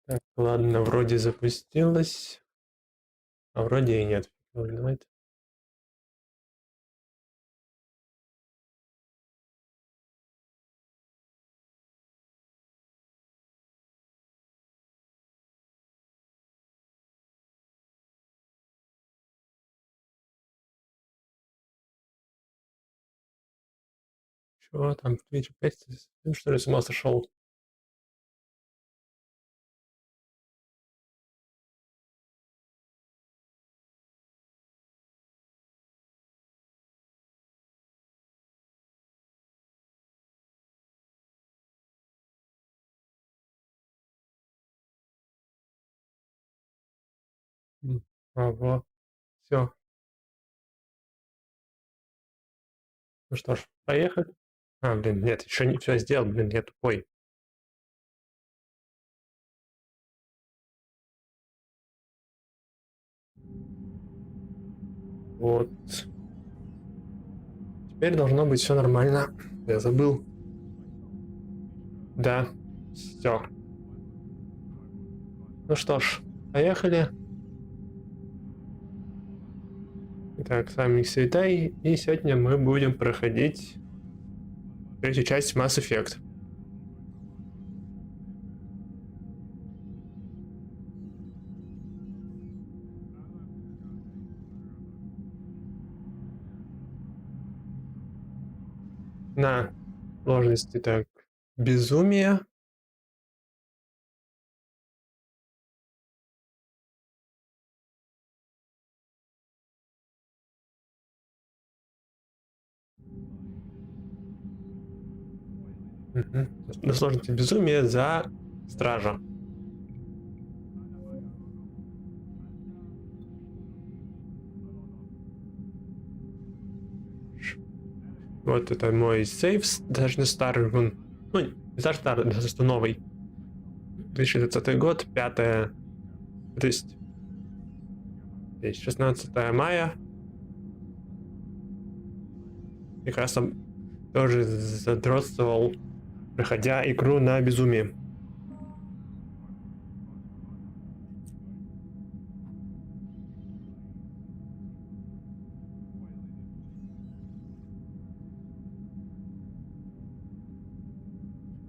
Так, ладно, вроде запустилось, а вроде и нет. Давайте. Чего там, Twitch опять, что ли, с ума сошел? Ага, все. Ну что ж, поехали. А, блин, нет, еще не все сделал, блин, я тупой. Вот. Теперь должно быть все нормально. Я забыл. Да, все. Ну что ж, поехали. Итак, с вами Свитай, и сегодня мы будем проходить третью часть Mass Effect. На сложности так безумие. На сложности безумие за стража. Вот это мой сейф, даже не старый, ну, не даже старый, даже что новый. 2020 год, 5, то есть 16 мая. И как раз тоже задротствовал, проходя игру на безумие.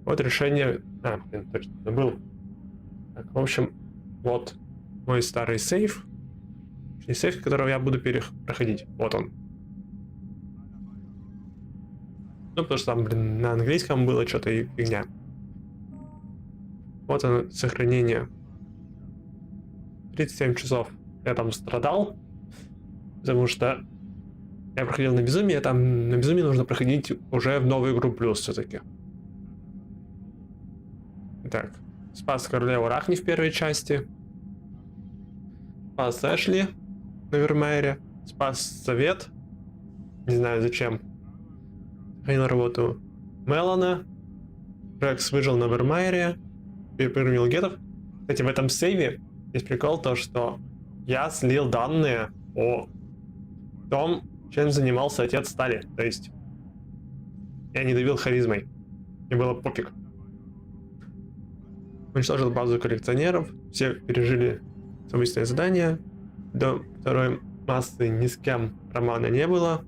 Вот решение... А, блин, точно забыл. Так, в общем, вот мой старый сейф. Сейф, которого я буду проходить. Вот он. Ну, потому что там, блин, на английском было что-то и фигня. Вот оно, сохранение. 37 часов я там страдал, потому что я проходил на безумие, а там на безумие нужно проходить уже в новую игру плюс все-таки. Так, спас королеву Рахни в первой части. Спас Эшли на Вермайере. Спас Совет. Не знаю зачем. Сохранил работу Мелана. Рекс выжил на Вермайере. Перепрыгнул гетов. Кстати, в этом сейве есть прикол то, что я слил данные о том, чем занимался отец Стали. То есть я не давил харизмой. Мне было пофиг. Уничтожил базу коллекционеров. Все пережили совместное задание. До второй массы ни с кем романа не было.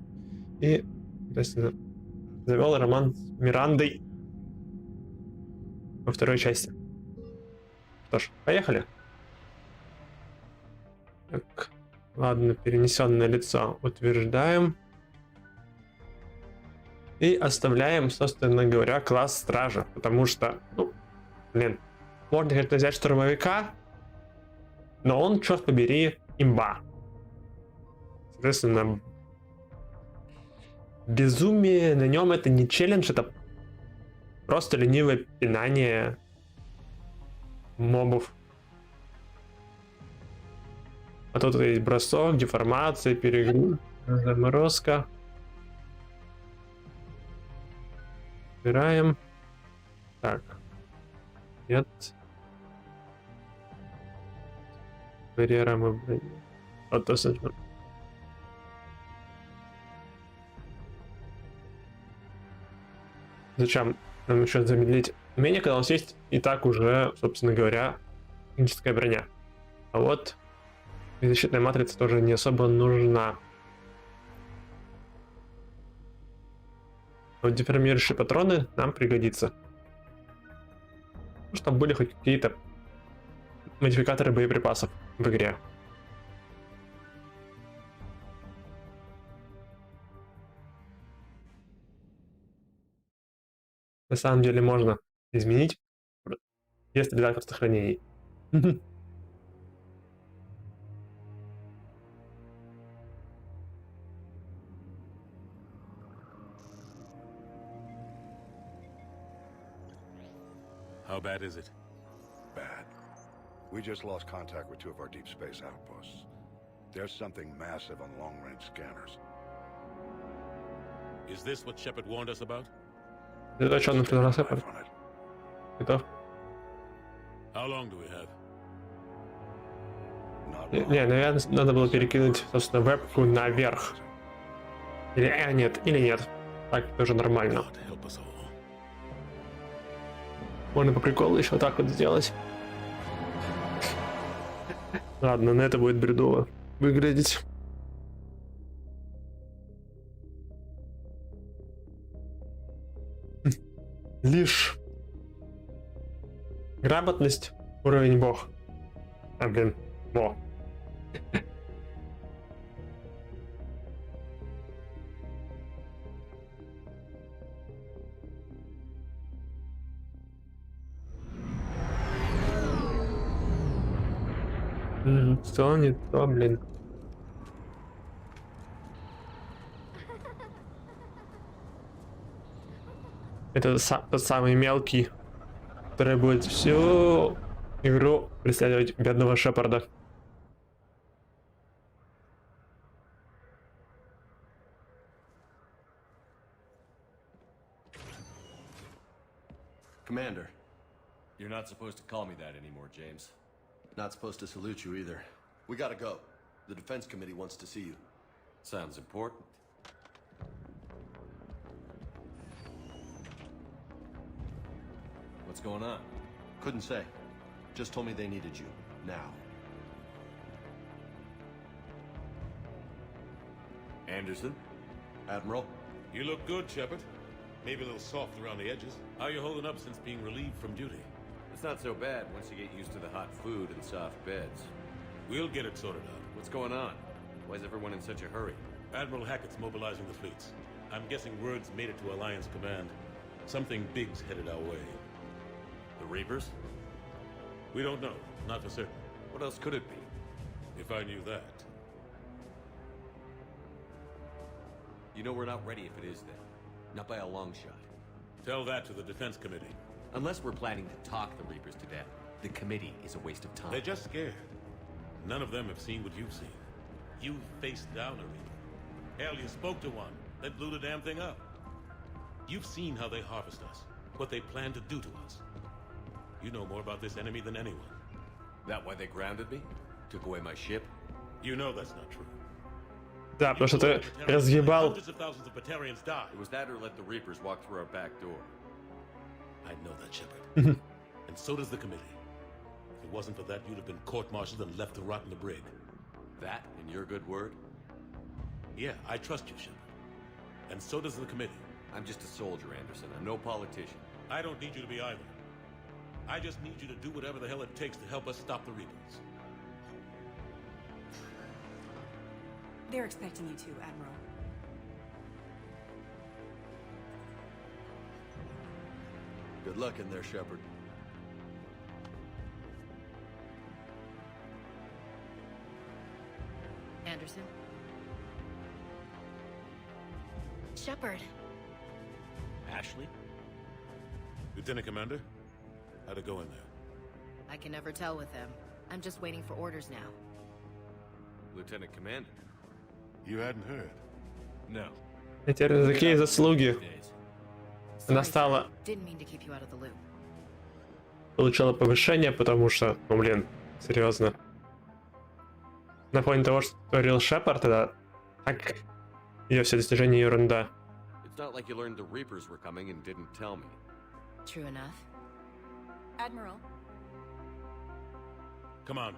И, естественно, завел роман с Мирандой во второй части. Что ж, поехали. Так, ладно, перенесенное лицо утверждаем. И оставляем, собственно говоря, класс стража. Потому что, ну, блин, можно, конечно, взять штурмовика, но он, черт побери, имба. Соответственно, безумие на нем это не челлендж, это просто ленивое пинание мобов. А тут есть бросок, деформация, перегруз, заморозка. Убираем. Так. Нет. Барьера мы... Вот то, зачем нам еще замедлить умение, когда у нас есть и так уже, собственно говоря, Магическая броня. А вот защитная матрица тоже не особо нужна. Вот деформирующие патроны нам пригодится. Чтобы были хоть какие-то модификаторы боеприпасов в игре. На самом деле можно изменить, если дать просто хранений. How bad is it? Bad. We just lost contact with two of our deep space outposts. There's something massive on long-range scanners. Is this what Shepard warned us about? Это что, например, Шепард? Готов? How long do we have? Не, наверное, надо было перекинуть, собственно, вебку наверх. Или нет, или нет. Так тоже нормально. God help us all. Можно по приколу еще так вот сделать. Ладно, на это будет бредово выглядеть. Лишь грамотность, уровень бог. А, блин, во. Что не то, блин. Это тот самый мелкий, который будет всю игру преследовать бедного Шепарда. Commander, you're not supposed to call me that anymore, James. Not supposed to salute you either. We gotta go. The Defense Committee wants to see you. Sounds important. What's going on? Couldn't say. Just told me they needed you. Now. Anderson? Admiral? You look good, Shepard. Maybe a little soft around the edges. How you holding up since being relieved from duty? It's not so bad once you get used to the hot food and soft beds. We'll get it sorted out. What's going on? Why is everyone in such a hurry? Admiral Hackett's mobilizing the fleets. I'm guessing word's made it to Alliance Command. Something big's headed our way. The Reapers? We don't know. Not for certain. What else could it be? If I knew that. You know we're not ready if it is then. Not by a long shot. Tell that to the Defense Committee. Unless we're planning to talk the Reapers to death, the committee is a waste of time. They're just scared. None of them have seen what you've seen. You faced down a Reaper. Hell, you spoke to one, then blew the damn thing up. You've seen how they harvest us, what they plan to do to us. You know more about this enemy than anyone. That why they grounded me? Took away my ship? You know that's not true. Да, потому что ты разъебал. Hundreds of thousands of Batarians died. It was that or let the Reapers walk through our back door. I know that, Shepard. And so does the committee. If it wasn't for that, you'd have been court-martialed and left to rot in the brig. That and your good word? Yeah, I trust you, Shepard. And so does the committee. I'm just a soldier, Anderson. I'm no politician. I don't need you to be either. I just need you to do whatever the hell it takes to help us stop the Reapers. They're expecting you to, Admiral. Good luck in there, Shepard. Anderson? Shepard. Ashley? Lieutenant Commander, how'd it go in there? I can never tell with them. I'm just waiting for orders now. Lieutenant Commander? You hadn't heard? No. Теперь за какие заслуги она Sorry, стала, sir. Didn't mean to keep you out of the loop. получила повышение, потому что, ну блин, серьезно. На фоне того, что творил Шепард, это так, ее все достижения ерунда. It's not like you learned the Reapers were coming and didn't tell me. True enough. Admiral, Come on.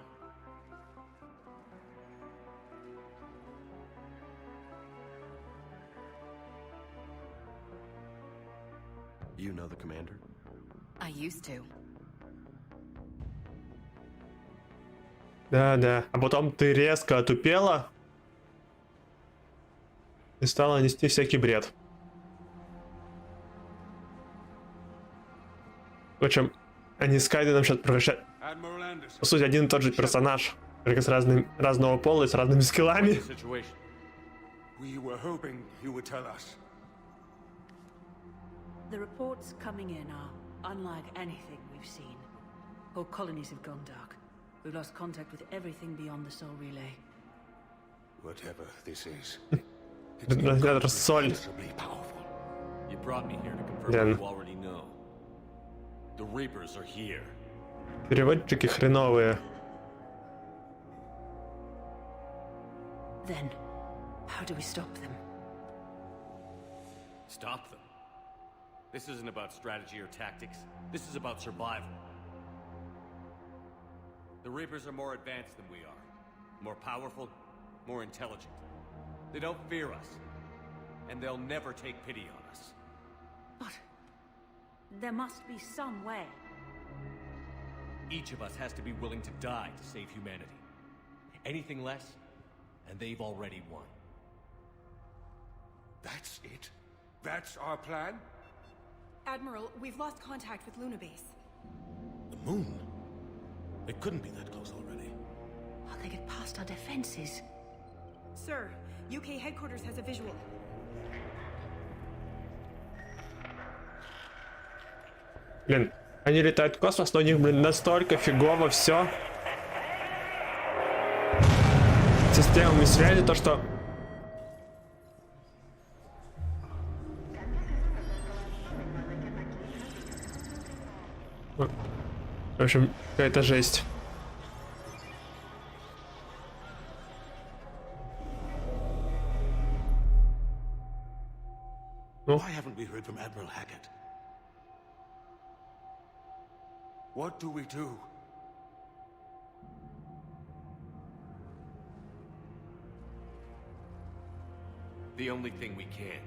You know the commander? I used to. Да. А потом ты резко отупела и стала нести всякий бред. Впрочем, они с Кайденом сейчас превращают... По сути, один и тот же персонаж, только с разного пола и с разными скиллами. We were hoping you would tell us. The reports coming in are unlike anything we've seen. Whole colonies have gone dark. We've lost contact with everything beyond the Soul Relay. Whatever this is, Транслятор соль. incredibly powerful. You brought me here to confirm Then- what you already know. The Reapers are here. Переводчики хреновые. Then, how do we stop them? Stop them. This isn't about strategy or tactics. This is about survival. The Reapers are more advanced than we are. More powerful, more intelligent. They don't fear us. And they'll never take pity on us. But there must be some way. Each of us has to be willing to die to save humanity. Anything less, and they've already won. That's it? That's our plan? Admiral, we've lost contact with Luna Base. The moon? It couldn't be that close already. How they get past our defenses? Sir, UK headquarters has a visual. Блин, они летают в космос, но у них, блин, настолько фигово все. Системами связи, то что... В общем, какая-то жесть. Ну, Why haven't we heard from Admiral Hackett? What do we do? The only thing we can.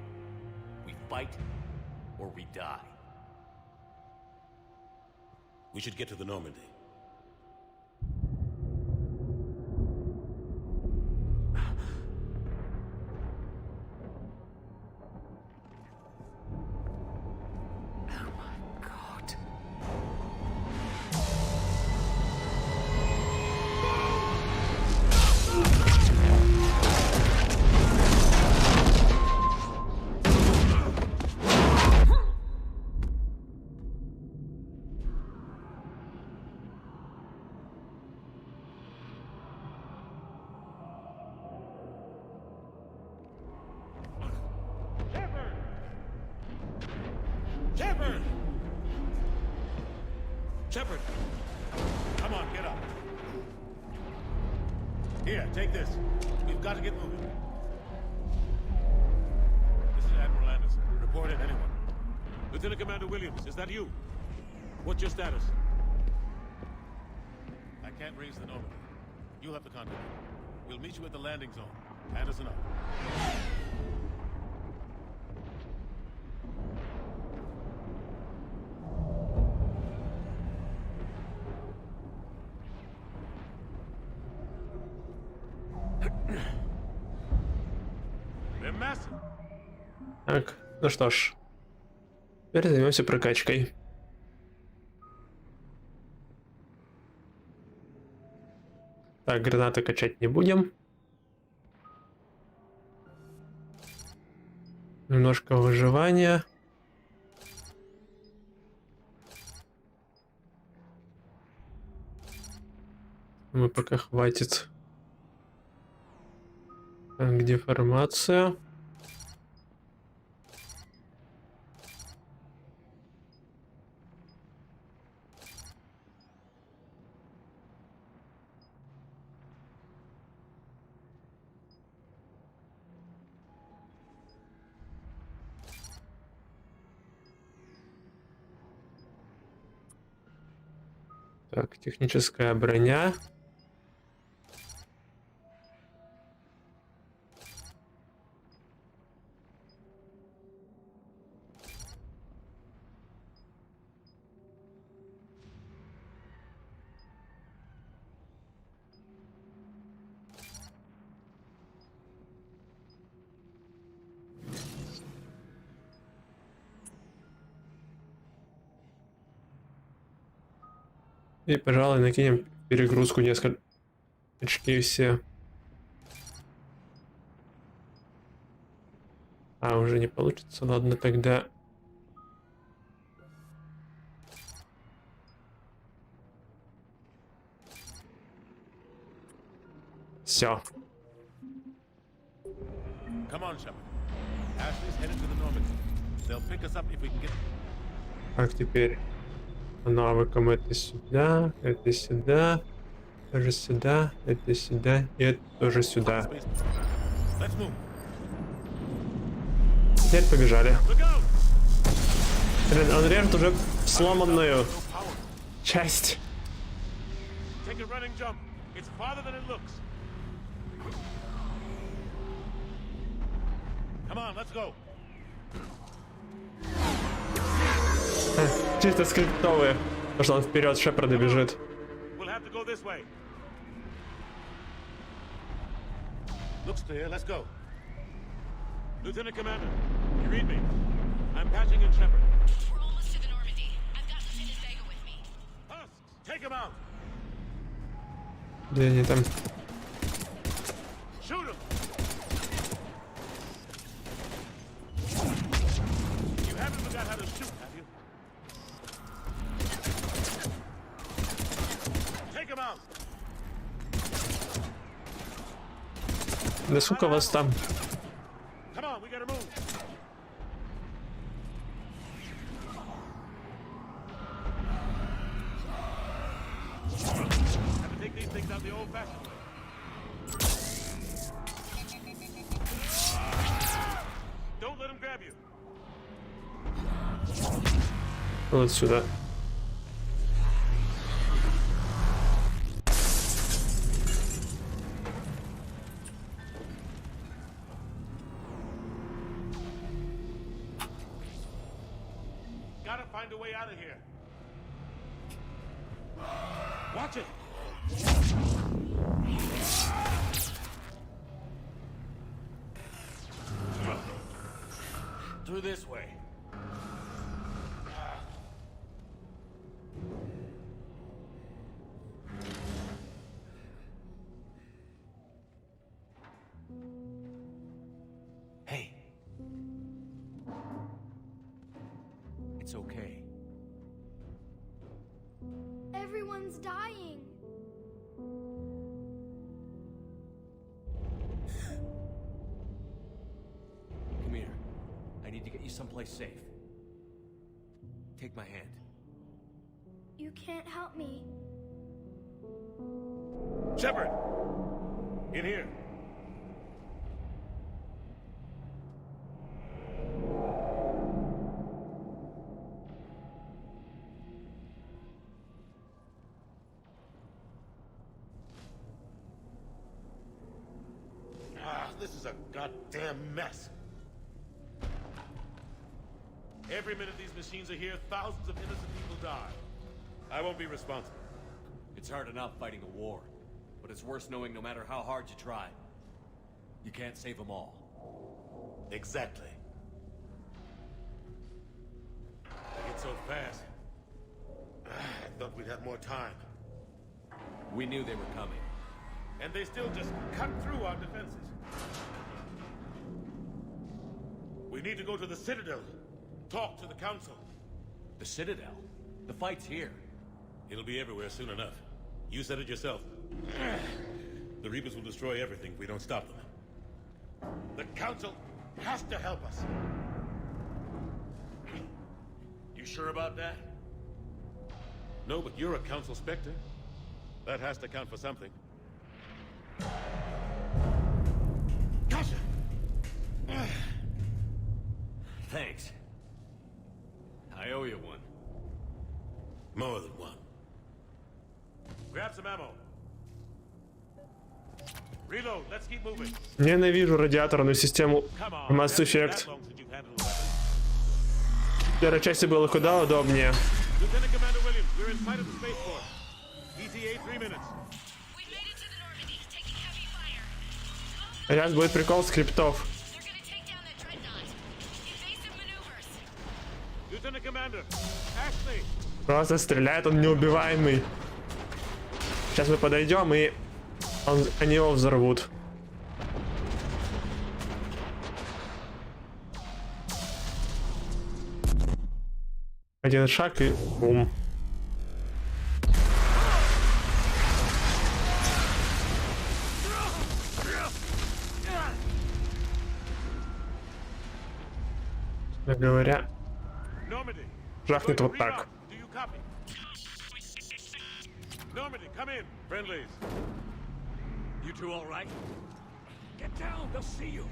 We fight, or we die. We should get to the Normandy. Oh my god. Shepard! Shepard! Come on, get up. Here, take this. We've got to get moving. This is Admiral Anderson. Report in, anyone. Lieutenant Commander Williams, is that you? What's your status? I can't raise the Normandy. You'll have to contact me. We'll meet you at the landing zone. Anderson out. They're massive. так, ну что ж. Теперь займемся прокачкой. Так, гранаты качать не будем. Немножко выживания. Мы пока хватит. Так, где формация? Так, техническая броня. И, пожалуй, накинем перегрузку несколько очки все. А, уже не получится. Ладно, тогда... Все. Come on, Shepard. Ashley's headed to the Normandy. They'll pick us up if we can get. Как теперь? По навыкам это сюда, это сюда, тоже сюда, это сюда и это тоже сюда. Let's move. Теперь побежали. Look out! Блин, он режет уже сломанную часть. Take a running jump. It's farther than it looks. Come on, let's go. Чисто скриптовые. Потому что он вперед Шепарда бежит. We'll have to go this way. Looks clear. Let's go. Lieutenant Commander, you read me? I'm patching in Shepard. We're almost to the Normandy. I've got Lieutenant Vega with me. Husks, take him out. Где они там? Shoot him. You haven't forgot how to shoot, have you? Take him out. Да сука вас там. Come on, we gotta move. Have to take these things out the old-fashioned way. Don't let him grab you. Вот сюда. Gotta find a way out of here. Watch it. Through this way. Hey. It's okay. Everyone's dying. Come here. I need to get you someplace safe. Take my hand. You can't help me. Shepard! In here. This is a goddamn mess. Every minute these machines are here, thousands of innocent people die. I won't be responsible. It's hard enough fighting a war, but it's worse knowing no matter how hard you try, you can't save them all. Exactly. They get so fast. I thought we'd have more time. We knew they were coming. And they still just cut through our defenses. We need to go to the Citadel. Talk to the Council. The Citadel? The fight's here. It'll be everywhere soon enough. You said it yourself. The Reapers will destroy everything if we don't stop them. The Council has to help us. You sure about that? No, but you're a Council Spectre. That has to count for something. Gotcha! Thanks. I owe you one. More than one. Grab some ammo. Reload. Let's keep moving. Ненавижу радиаторную систему Come on. Mass Hasn't been Effect. that long since you've handled a weapon. В первой части было куда удобнее. Lieutenant Commander Williams, we're in sight of the spaceport. ETA 3 minutes. We've made it to the Normandy, taking heavy fire. Сейчас будет прикол скриптов. They're gonna take down that dreadnought. Evasive maneuvers. Lieutenant Commander, Ashley. Просто стреляет, он неубиваемый. Сейчас мы подойдем и они его взорвут. Один шаг и бум. Честно говоря, Normandy. жахнет вот так. Do you copy? Normandy, come in. Friendlies. You two all right? Get down, they'll see you.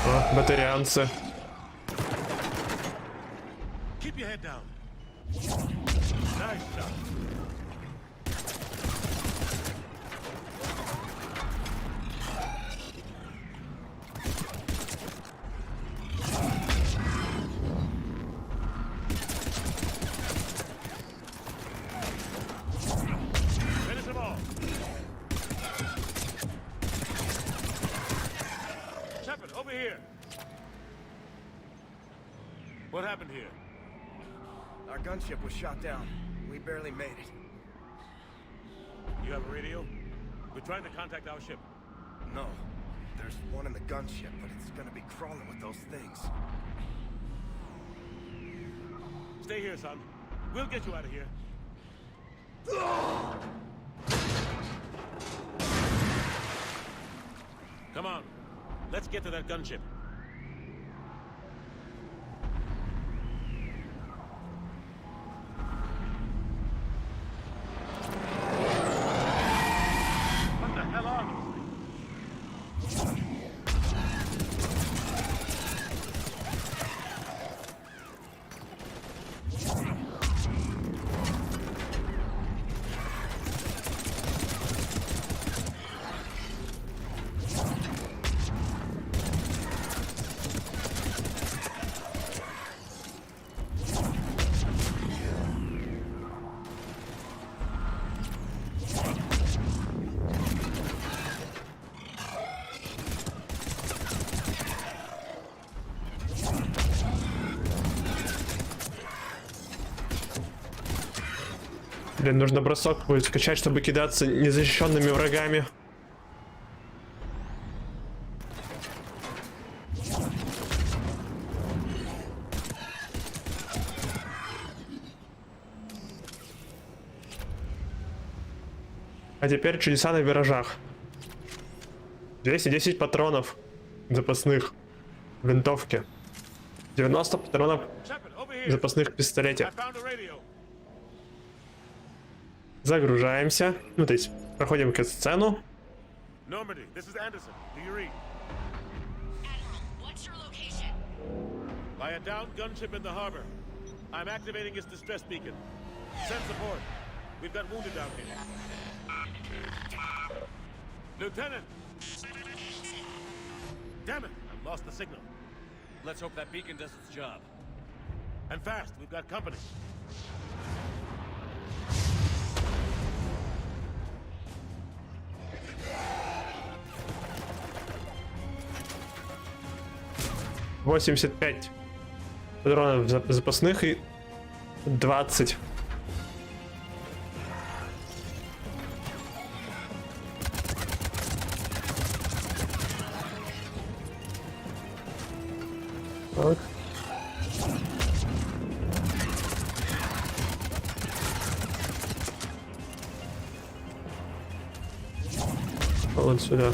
О, батарианцы. Keep your head down. Nice shot. Finish them all. Shepard, over here. What happened here? Our gunship was shot down. We barely made it. You have a radio? We're trying to contact our ship. No. There's one in the gunship, but it's gonna be crawling with those things. Stay here, son. We'll get you out of here. Come on. Let's get to that gunship. What the hell are those things? Блин, нужно бросок будет скачать, чтобы кидаться незащищенными врагами. А теперь чудеса на виражах. 210 патронов запасных в винтовке. 90 патронов Shepard, over here. запасных в пистолете. I found a radio. Загружаемся. Ну, то есть, проходим кат-сцену. Normandy, this is Anderson. Do you read? Admiral, what's your location? By a downed gunship in the harbor. I'm activating its distress beacon. Send support. We've got wounded down here. Lieutenant! Damn it! I've lost the signal. Let's hope that beacon does its job. And fast, we've got company. — 85 патронов запасных и 20. Так. Вот сюда.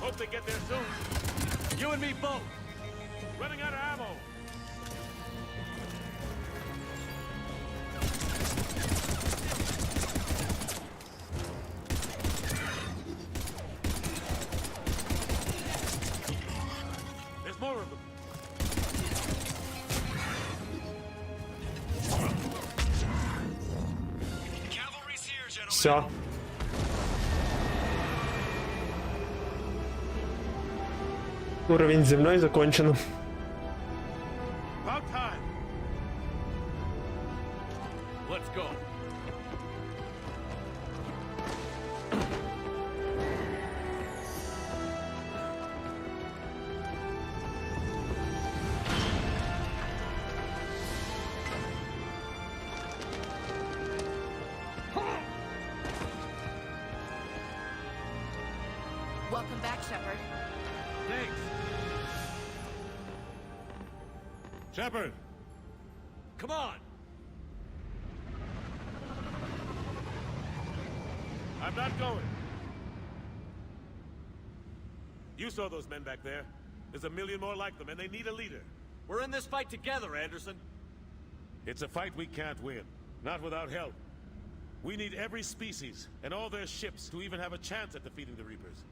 Hope they get there soon. You and me both. Running out of ammo. Все. Уровень земной закончен. About time. Let's go. Welcome back, Shepard. Thanks. Shepard! Come on. I'm not going. You saw those men back there. There's a million more like them, and they need a leader. We're in this fight together, Anderson. It's a fight we can't win. Not without help. We need every species, and all their ships, to even have a chance at defeating the Reapers.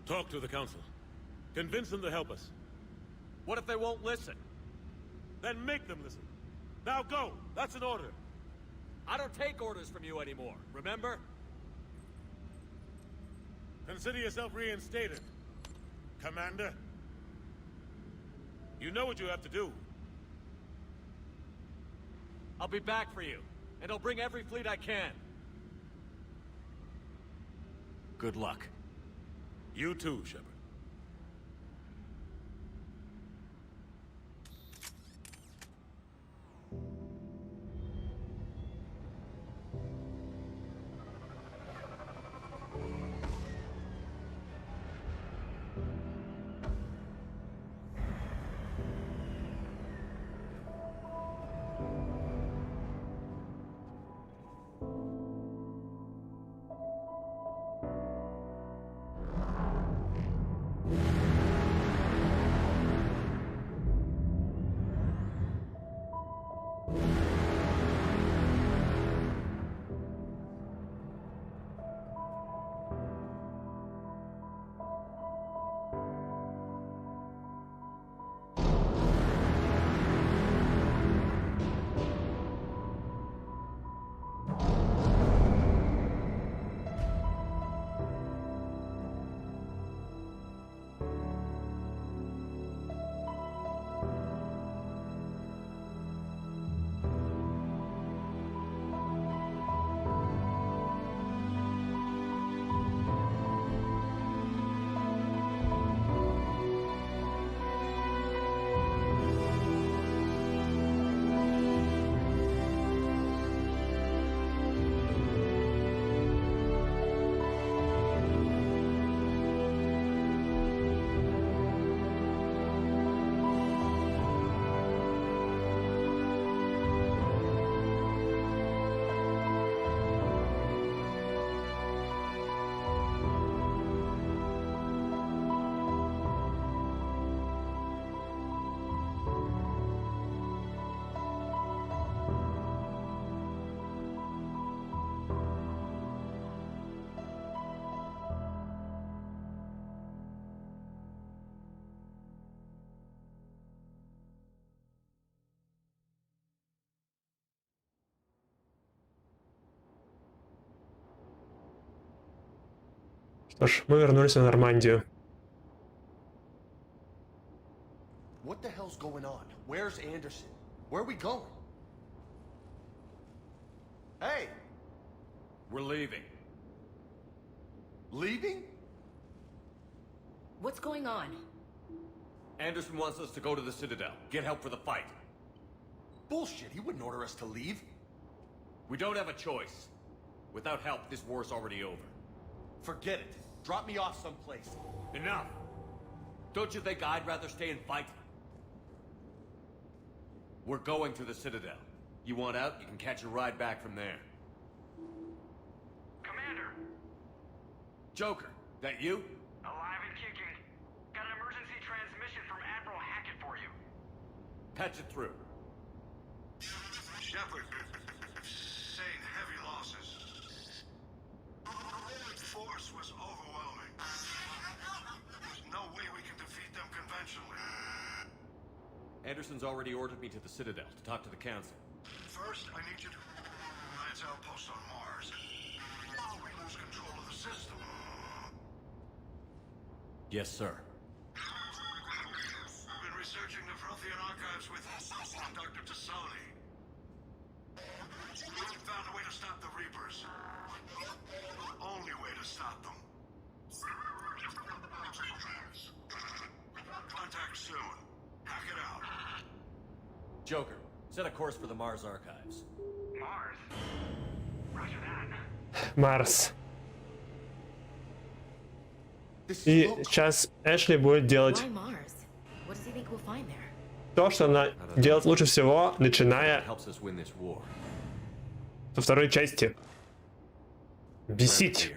Talk to the Council. Convince them to help us. What if they won't listen? Then make them listen. Now go! That's an order. I don't take orders from you anymore, remember? Consider yourself reinstated, Commander. You know what you have to do. I'll be back for you, and I'll bring every fleet I can. Good luck. You too, Shepard. Что ж, мы вернулись в Нормандию. What the hell's going on? Where's Anderson? Where are we going? Hey! We're leaving. Leaving? What's going on? Anderson wants us to go to the Citadel, get help for the fight. Bullshit, he wouldn't order us to leave. We don't have a choice. Without help, this war's already over. Forget it. Drop me off someplace. Enough! Don't you think I'd rather stay and fight? We're going to the Citadel. You want out, you can catch a ride back from there. Commander! Joker, that you? Alive and kicking. Got an emergency transmission from Admiral Hackett for you. Patch it through. Shepard, saying heavy losses. The force was overwhelming. There's no way we can defeat them conventionally. Anderson's already ordered me to the Citadel to talk to the Council. First, I need you to... That's outpost on Mars, we lose control of the system. Yes, sir. I've been researching the Prothean archives with Dr. Tassoni. We found a way to stop the Reapers. Only way to stop them. Contact soon. Hack it out. Joker, set a course for the Mars archives. Mars? Roger that. Марс. И сейчас Эшли будет делать Why Mars? What does he think we'll find there? то, что она делает лучше всего, начиная Helps us win this war. со второй части. Бесить.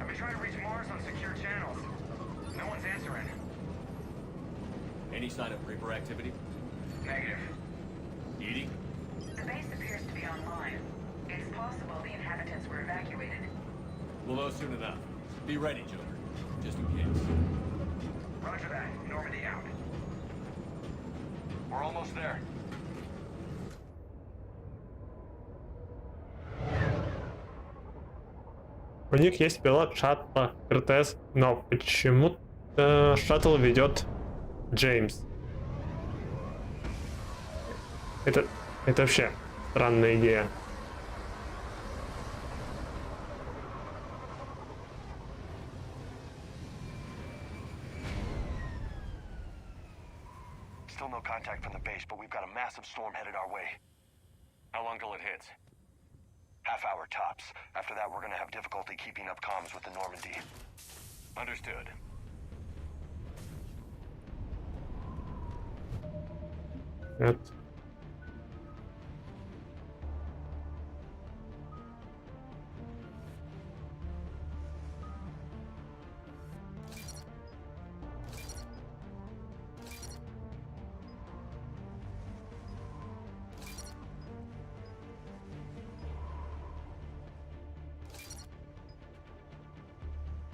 I've been trying to reach Mars on secure channels. No one's answering. Any sign of Reaper activity? Negative. Edie? The base appears to be online. It's possible the inhabitants were evacuated. We'll know soon enough. Be ready, Joker. Just in case. Roger that. Normandy out. We're almost there. У них есть пилот шаттла РТС, но почему-то шаттл ведет Джеймс. Это вообще странная идея. Still no contact from the base, but we've got a massive storm headed our way. How long till it hits? Half hour tops. After that, we're gonna have difficulty keeping up comms with the Normandy. Understood. Нет.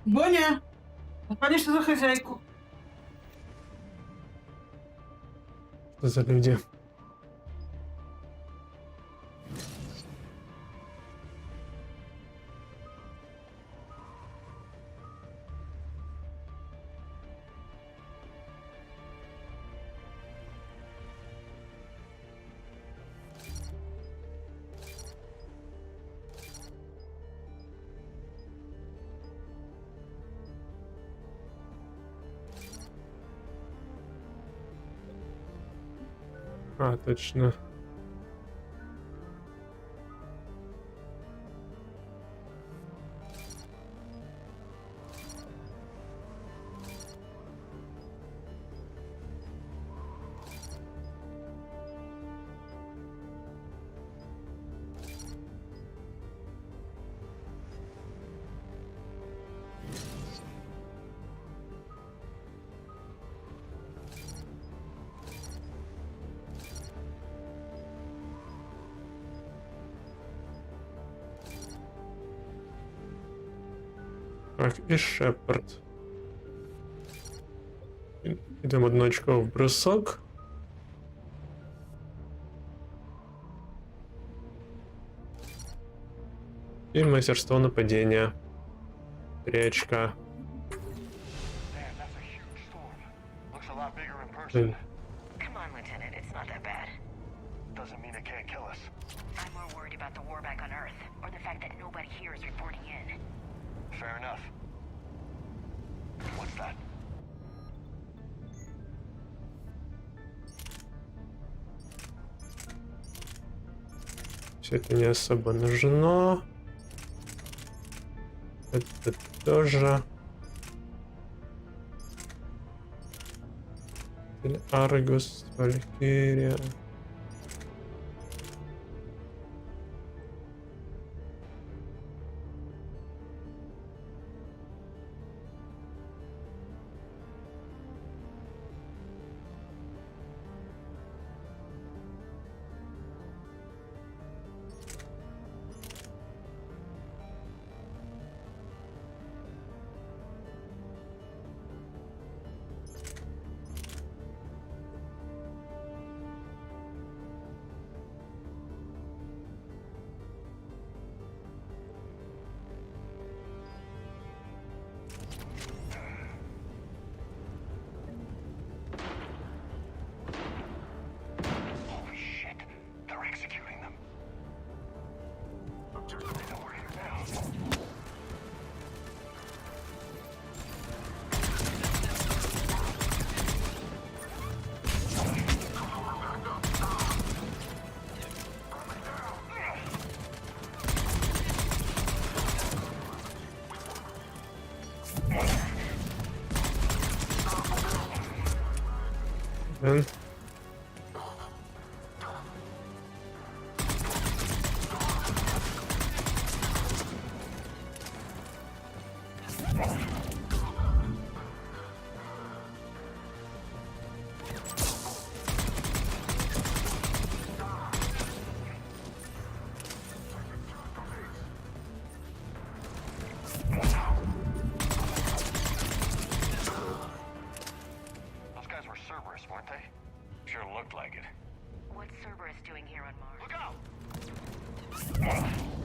Боня, конечно, за хозяйку. Что за люди? А, точно. Так, и Шепард. Идем одно очко в бросок. И мастерство нападения. 3 очка. Блин. Come on, Lieutenant, it's not that bad. Doesn't mean it can't kill us. I'm more worried about the war back on Earth, or the fact that nobody here is reporting in. Fair enough. What's that? Все это не особо нужно. Это тоже. Аргус, Валькирия.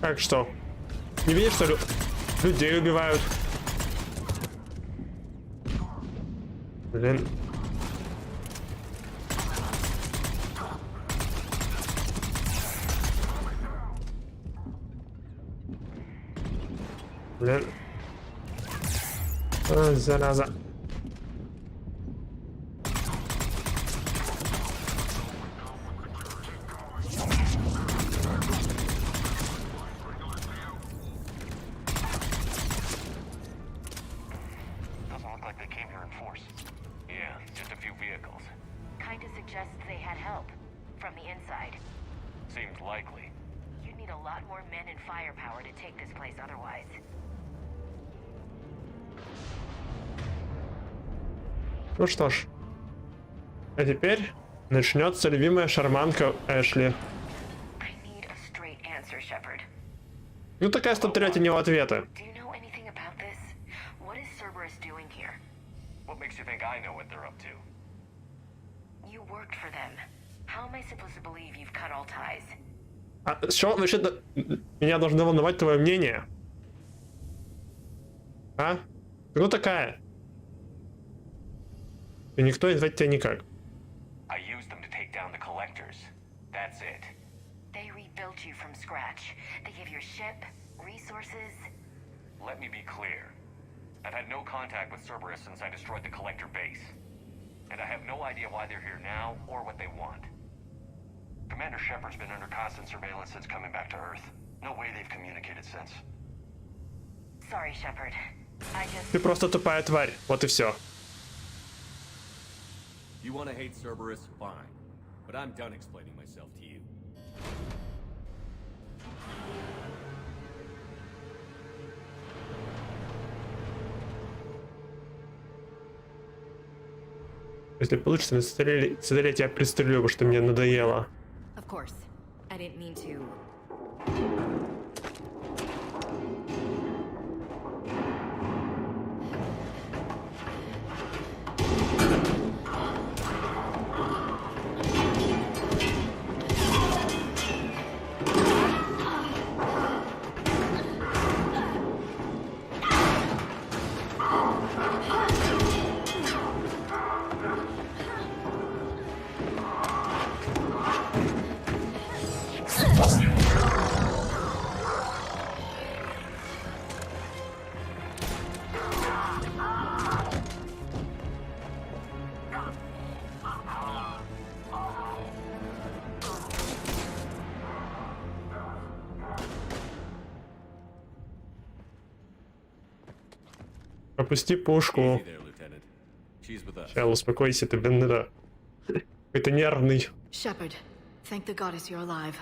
Как что? Не видишь, что людей убивают? Блин. Блин. А, зараза. Ну что ж, а теперь начнется любимая шарманка Эшли. Ну такая, чтобы трёть от него ответы. А с чего вообще-то меня должно волновать твое мнение? А? Кто такая? И никто звать тебя никак. Let me be clear. I've had no contact with Cerberus since I destroyed the collector base. And I have no idea why they're here now or what they want. Commander Shepard's been under constant surveillance since coming back to Earth. No way they've communicated since. Sorry, Shepard. I just... Ты просто тупая тварь. Вот и все. You want to hate Cerberus? Fine. But I'm done explaining myself to you. Если получится, я тебя пристрелю, потому что мне надоело. Of course. I didn't mean to. Опусти пушку. Чел, успокойся, тебе надо Какой-то нервный. Shepard, thank the goddess you're alive.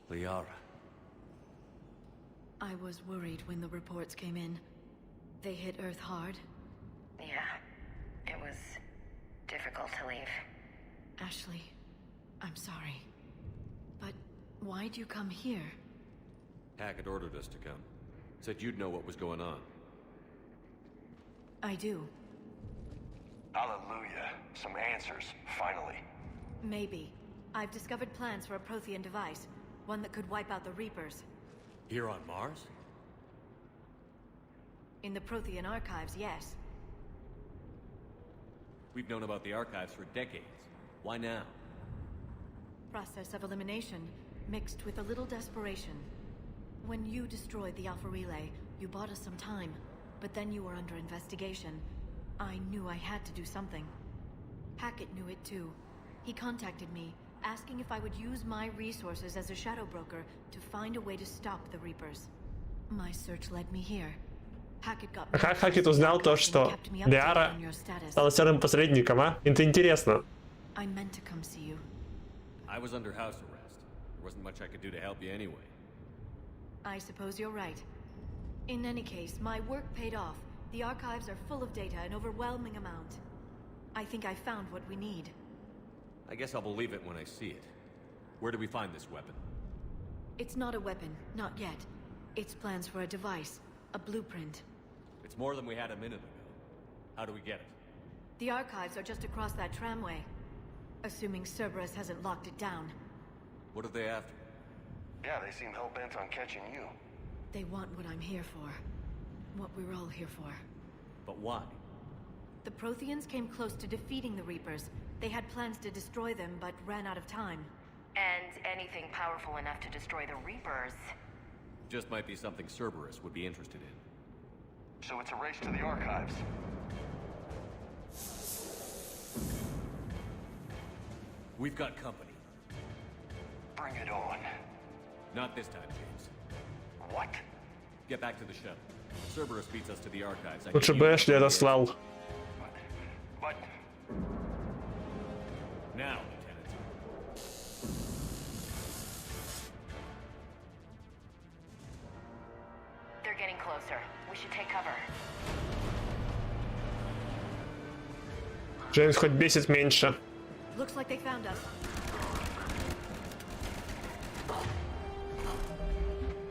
Liara. I was worried when the reports came in. They hit Earth hard. Yeah, it was difficult to leave. Ashley, I'm sorry. But why'd you come here? Hackett ordered us to come. Said you'd know what was going on. I do. Hallelujah. Some answers, finally. Maybe. I've discovered plans for a Prothean device. One that could wipe out the Reapers. Here on Mars? In the Prothean archives, yes. We've known about the archives for decades. Why now? Process of elimination, mixed with a little desperation. When you destroyed the Alpha Relay, you bought us some time. But then you were under investigation. I knew I had to do something. Hackett knew it too. He contacted me, asking if I would use my resources as a shadow broker to find a way to stop the Reapers. My search led me here. Hackett got me. А как Хакет узнал то, что Лиара стала серым посредником, а? Это интересно. I meant to come see you. I was under house arrest. There wasn't much I could do to help you anyway. I suppose you're right. In any case, my work paid off. The archives are full of data, an overwhelming amount. I think I found what we need. I guess I'll believe it when I see it. Where do we find this weapon? It's not a weapon, not yet. It's plans for a device, a blueprint. It's more than we had a minute ago. How do we get it? The archives are just across that tramway. Assuming Cerberus hasn't locked it down. What are they after? Yeah, they seem hell-bent on catching you. They want what I'm here for. What we're all here for. But why? The Protheans came close to defeating the Reapers. They had plans to destroy them, but ran out of time. And anything powerful enough to destroy the Reapers. Just might be something Cerberus would be interested in. So it's a race to the archives. We've got company. Bring it on. Not this time, James. What? Get back to the shuttle. Cerberus beats us to the archives. Лучше бы Эшли отослал. But... Now, Lieutenant. They're getting closer. We should take cover. Джеймс хоть бесит меньше. Looks like they found us.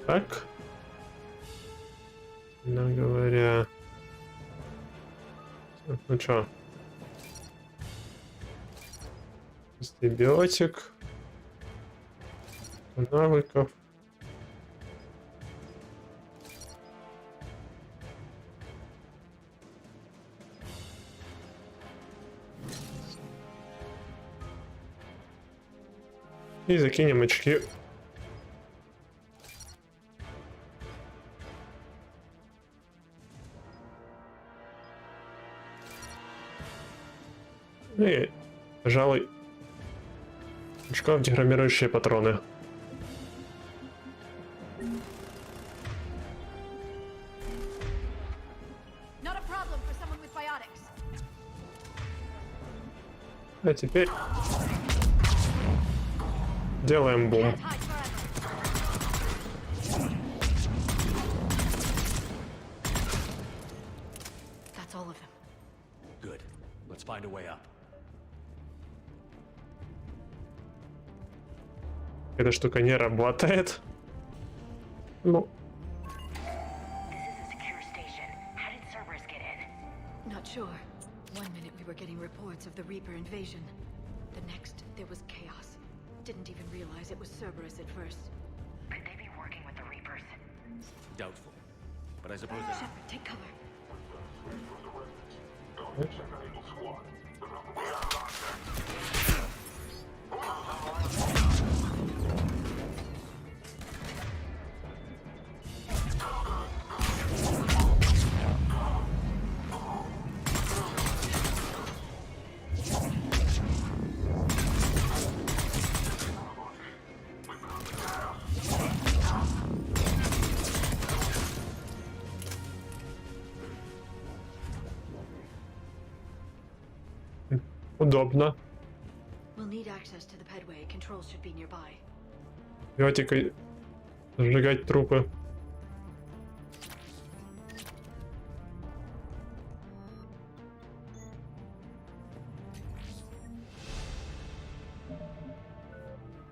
Так. Ну говоря. Ну чё? Антибиотик. Навыков. И закинем очки. И, пожалуй, очков деграммирующие патроны. Not a problem for someone with biotics. А теперь делаем бум. That's all of them. Good. Let's find a way up. Эта штука не работает. Ну. Not sure. One minute we were getting reports of the Reaper invasion. The next, there was chaos. Didn't even realize it was Cerberus at first. Could they be working with the Reapers? Doubtful. But I suppose Shepard, take cover. Удобно. We'll need access to the pedway. Controls should be nearby. Вертикой сжигать трупы.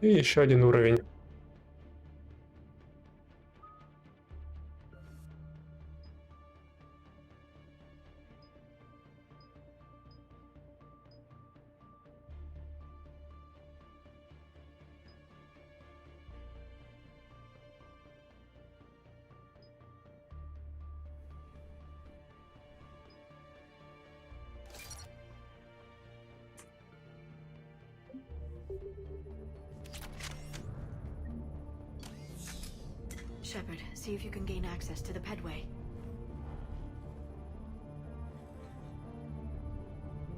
И еще один уровень. Shepard, see if you can gain access to the pedway.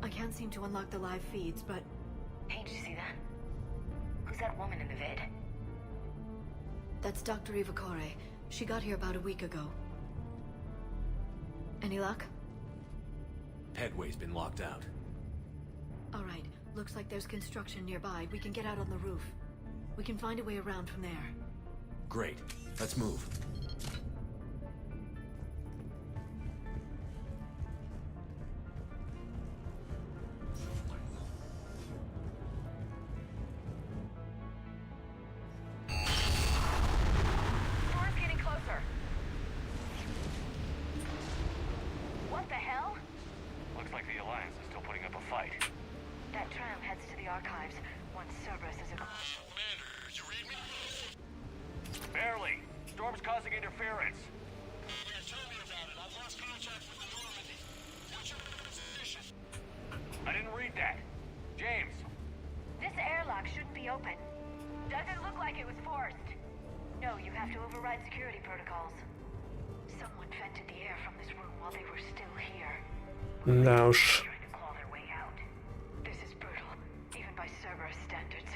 I can't seem to unlock the live feeds, but... Hey, did you see that? Who's that woman in the vid? That's Dr. Eva Corey. She got here about a week ago. Any luck? Headway's been locked out. All right. Looks like there's construction nearby. We can get out on the roof. We can find a way around from there. Great. Let's move. Storm's getting closer. What the hell? Looks like the Alliance is still putting up a fight. That tram heads to the archives. Once Cerberus is... Commander, you read me? Barely. Storm's causing interference. Yeah, tell me about it. I've lost contact with the Normandy. What's your position? I didn't read that. James. This airlock shouldn't be open. Doesn't look like it was forced. No, you have to override security protocols. Someone vented the air from this room while they were still here. Да уж. Trying to claw their way out. This is brutal, even by Cerberus standards.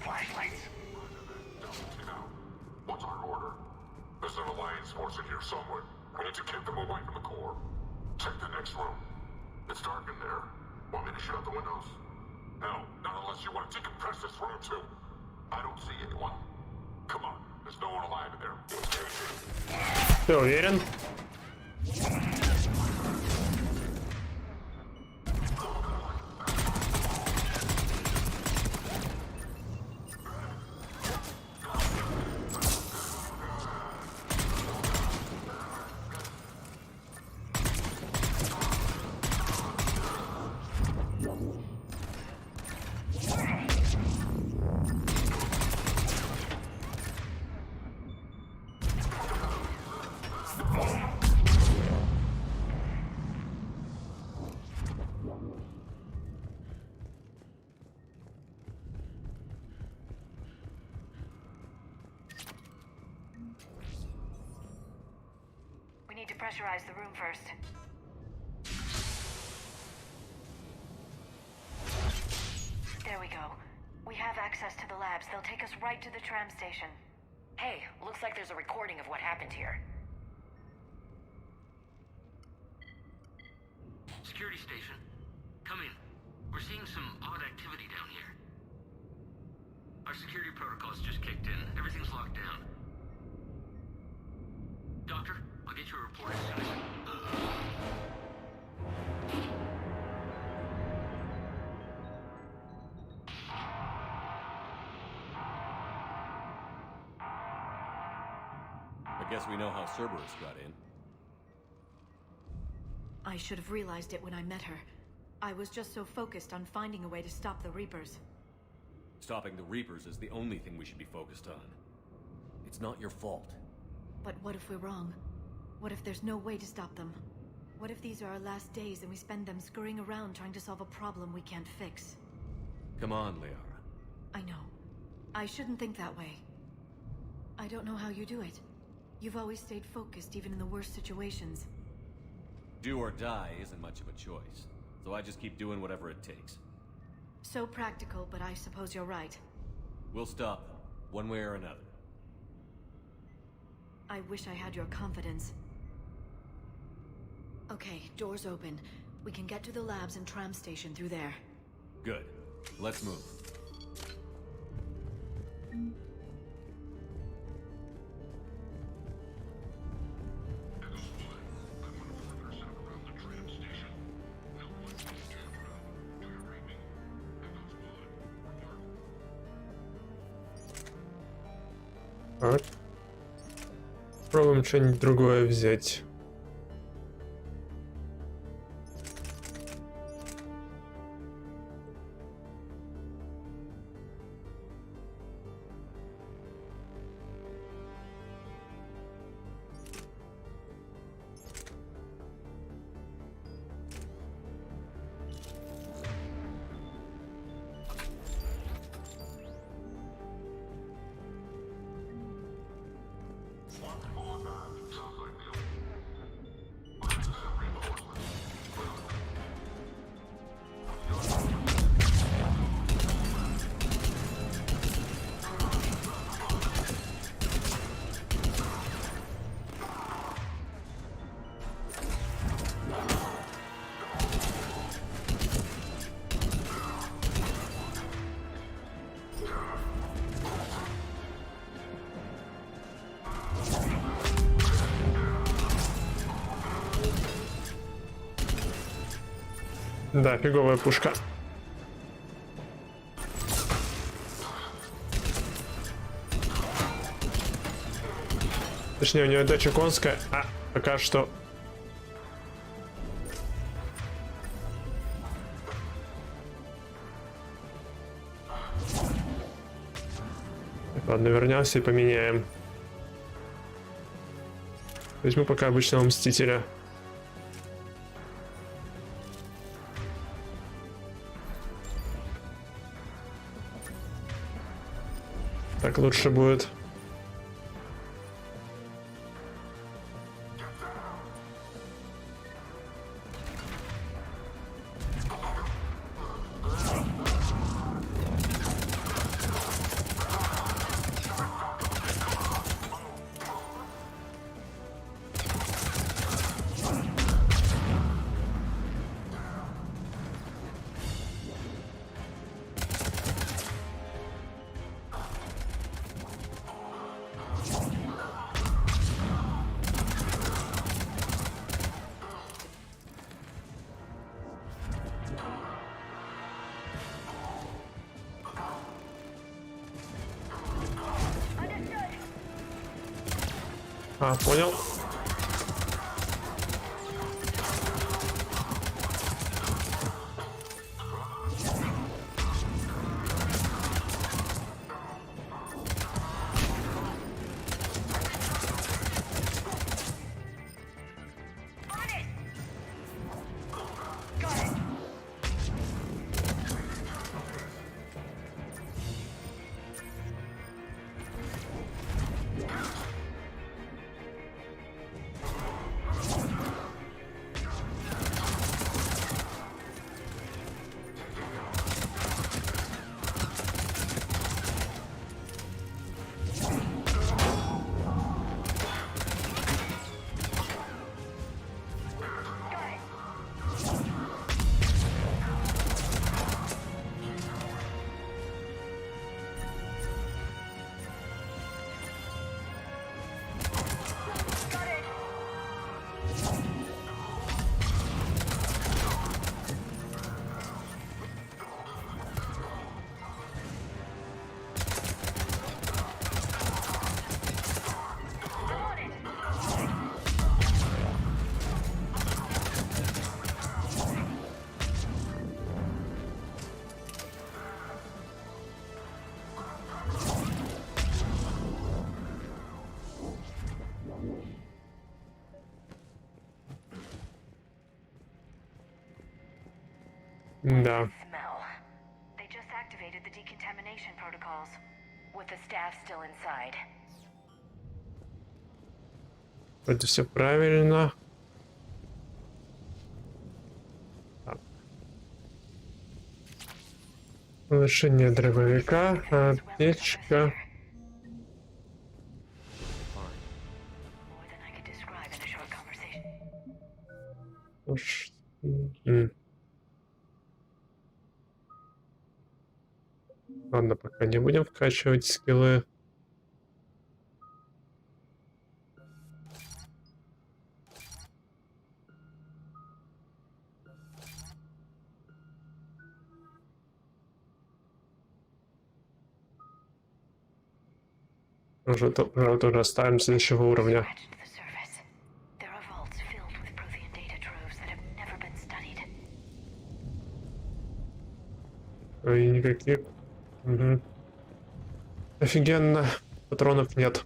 Flashlights. What's our order? There's an Alliance force in here somewhere. We need to keep them away from the core. Check the next room. It's dark in there. Want me to shut the windows? No, not unless you want to decompress this room too. I don't see anyone. Come on, there's no one alive in there. Ты уверен? We need to pressurize the room first. There we go. We have access to the labs. They'll take us right to the tram station. Hey, looks like there's a recording of what happened here. Security station. Come in. We're seeing some odd activity down here. Our security protocols just kicked in. Everything's locked down. Doctor, I'll get you a report as soon as... I guess we know how Cerberus got in. I should have realized it when I met her. I was just so focused on finding a way to stop the Reapers. Stopping the Reapers is the only thing we should be focused on. It's not your fault. But what if we're wrong? What if there's no way to stop them? What if these are our last days and we spend them scurrying around trying to solve a problem we can't fix? Come on, Liara. I know. I shouldn't think that way. I don't know how you do it. You've always stayed focused even in the worst situations. Do or die isn't much of a choice, so I just keep doing whatever it takes. So practical, but I suppose you're right. We'll stop them, one way or another. I wish I had your confidence. Okay, doors open. We can get to the labs and tram station through there. Good. Let's move. Так. Попробуем что-нибудь другое взять. Да, фиговая пушка. Точнее, у нее датчик конская, а пока что. Ладно, вернемся и поменяем. Возьму пока обычного мстителя. Так лучше будет. А, понял. Да. Smell. They just activated the decontamination protocols. With the staff still inside. Вроде все правильно. Так. Улучшение дробовика, аптечка. Уж... Ладно, пока не будем вкачивать скиллы. Уже тоже оставим следующего уровня. И никаких. Угу. Офигенно. Патронов нет.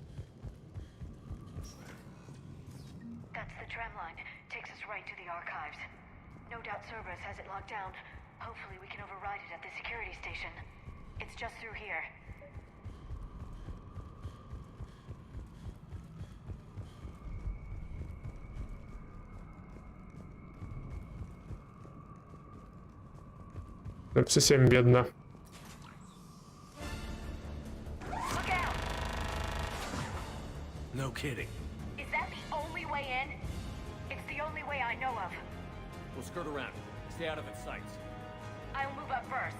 Так совсем бедно. No kidding. Is that the only way in? It's the only way I know of. We'll skirt around. Stay out of its sights. I'll move up first.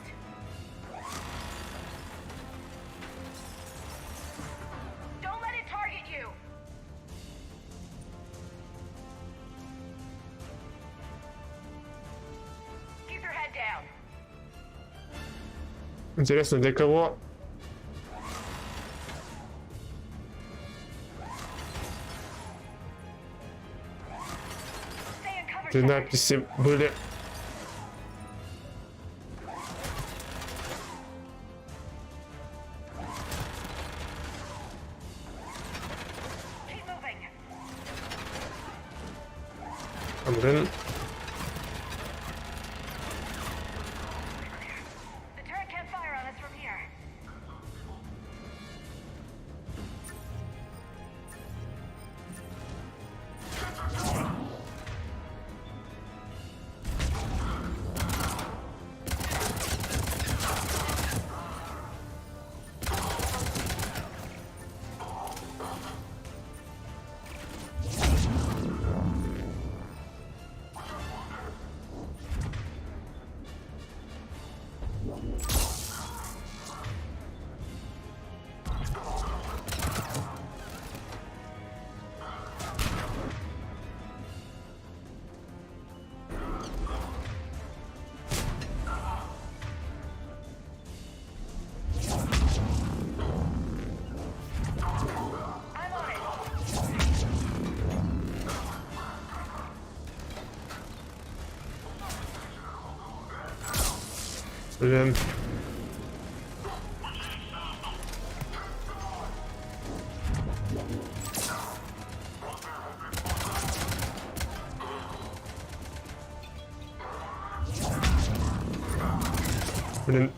Don't let it target you! Keep your head down. Интересно, для кого? Эти надписи были. Блин. Блин. Блин,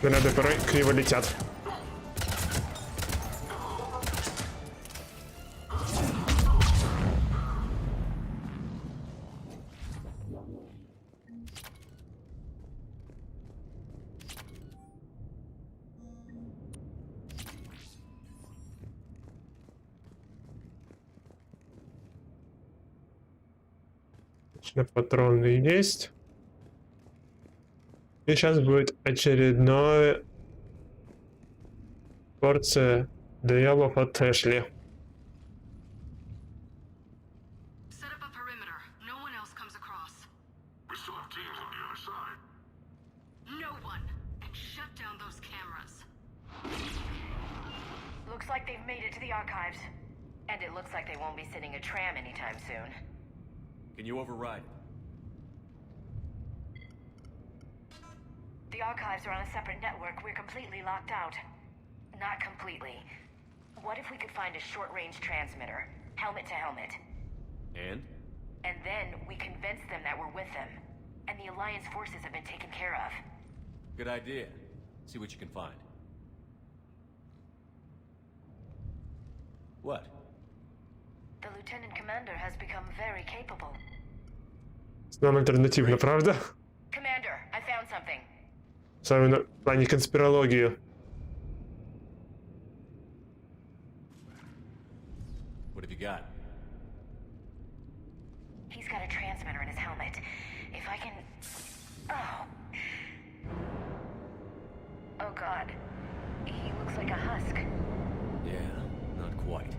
снаряды порой криво летят. Патроны есть. И сейчас будет очередная порция диалогов от Эшли. Looks like they've made it to the archives. And it looks like they won't be sending a tram anytime soon. Can you override it? The archives are on a separate network. We're completely locked out. Not completely. What if we could find a short-range transmitter? Helmet to helmet. And? And then we convince them that we're with them. And the Alliance forces have been taken care of. Good idea. See what you can find. What? The Lieutenant Commander has become very capable. Нам альтернативно, правда? Commander, I found something. Особенно в плане конспирологии. What have you got? He's got a transmitter in his helmet. If I can... Oh. Oh god. He looks like a husk. Yeah, not quite.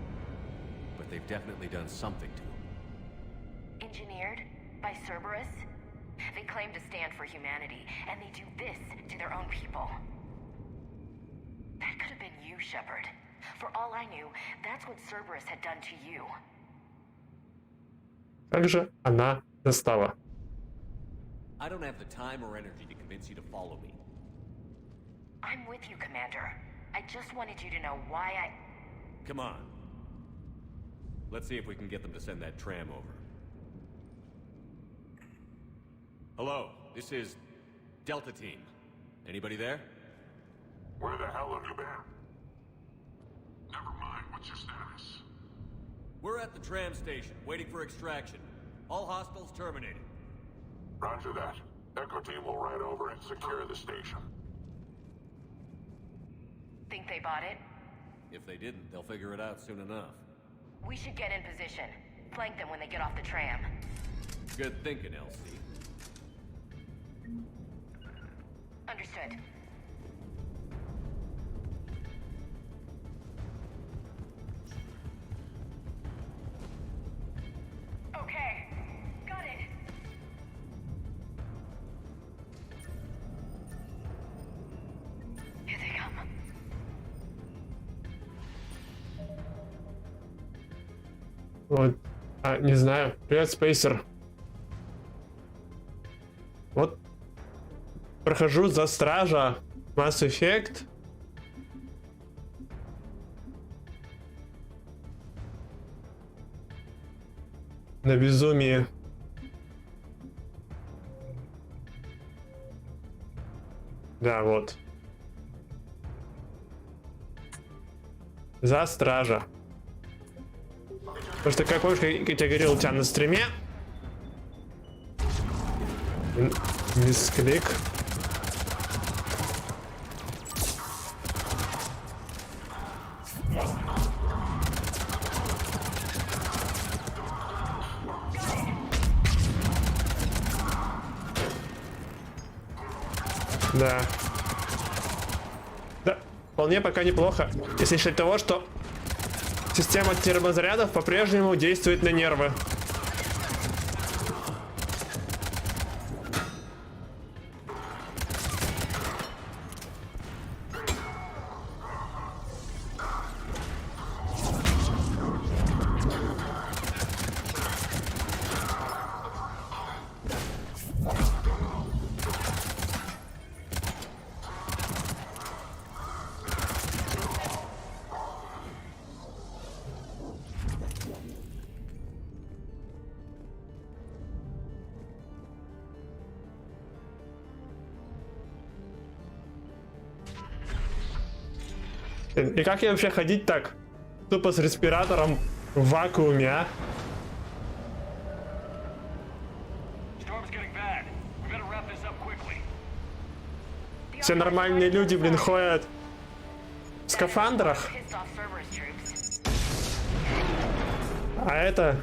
But they've definitely done something to him. Engineered by Cerberus? They claim to stand for humanity, and they do this to their own people. That could have been you, Shepard. For all I knew, that's what Cerberus had done to you. Как же она достала? I don't have the time or energy to convince you to follow me. I'm with you, Commander. I just wanted you to know why I... Come on. Let's see if we can get them to send that tram over. Hello, this is Delta Team. Anybody there? Where the hell have you been? Never mind, what's your status? We're at the tram station, waiting for extraction. All hostiles terminated. Roger that. Echo Team will ride over and secure the station. Think they bought it? If they didn't, they'll figure it out soon enough. We should get in position. Flank them when they get off the tram. Good thinking, LC. Understood. Okay. Got it. Here they come. Вот. Не знаю. Привет, Спейсер. Вот. Прохожу за стража Mass Effect. На безумии. Да, вот. За стража. Потому что, как помнишь, как я тебе говорил, у тебя на стриме мисклик. Да. Да, вполне пока неплохо. Если считать того, что система термозарядов по-прежнему действует на нервы. И как я вообще ходить так? Тупо с респиратором в вакууме, а? Все нормальные люди, блин, ходят в скафандрах. А это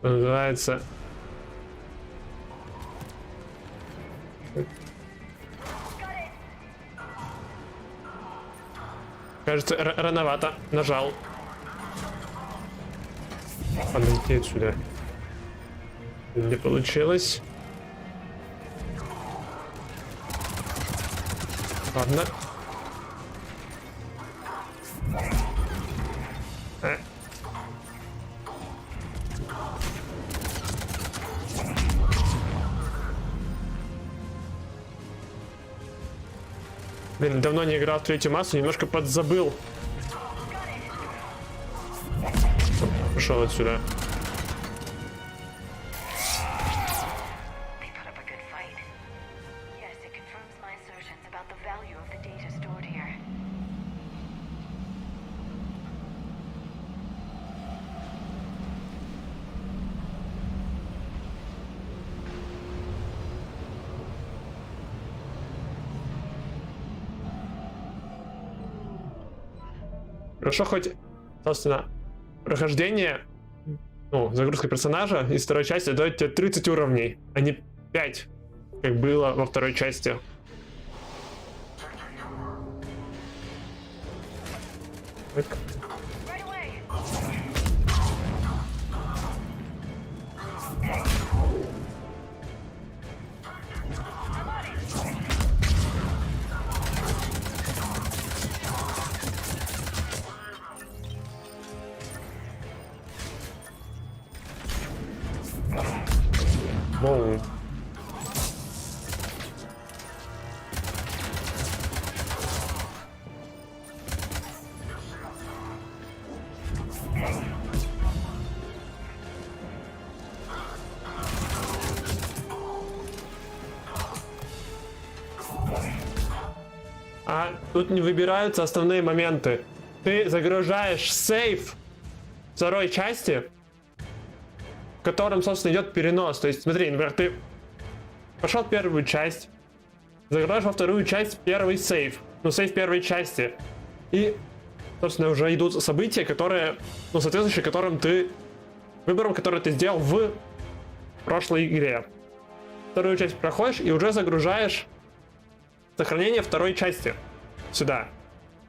называется... Кажется, рановато нажал. Ладно, идти отсюда. Не получилось. Ладно. Блин, давно не играл в третью массу, немножко подзабыл. Пошел отсюда. Хорошо, хоть, собственно, прохождение ну, загрузка персонажа из второй части дает тебе 30 уровней, а не 5, как было во второй части. Так. Воу. А тут не выбираются основные моменты. Ты загружаешь сейф второй части, в котором, собственно, идет перенос. То есть, смотри, например, ты пошел первую часть, загружаешь во вторую часть первый сейф, ну, сейф первой части. И, собственно, уже идут события, которые, ну, соответствующие которым ты, выбором, который ты сделал в прошлой игре. Вторую часть проходишь и уже загружаешь сохранение второй части сюда.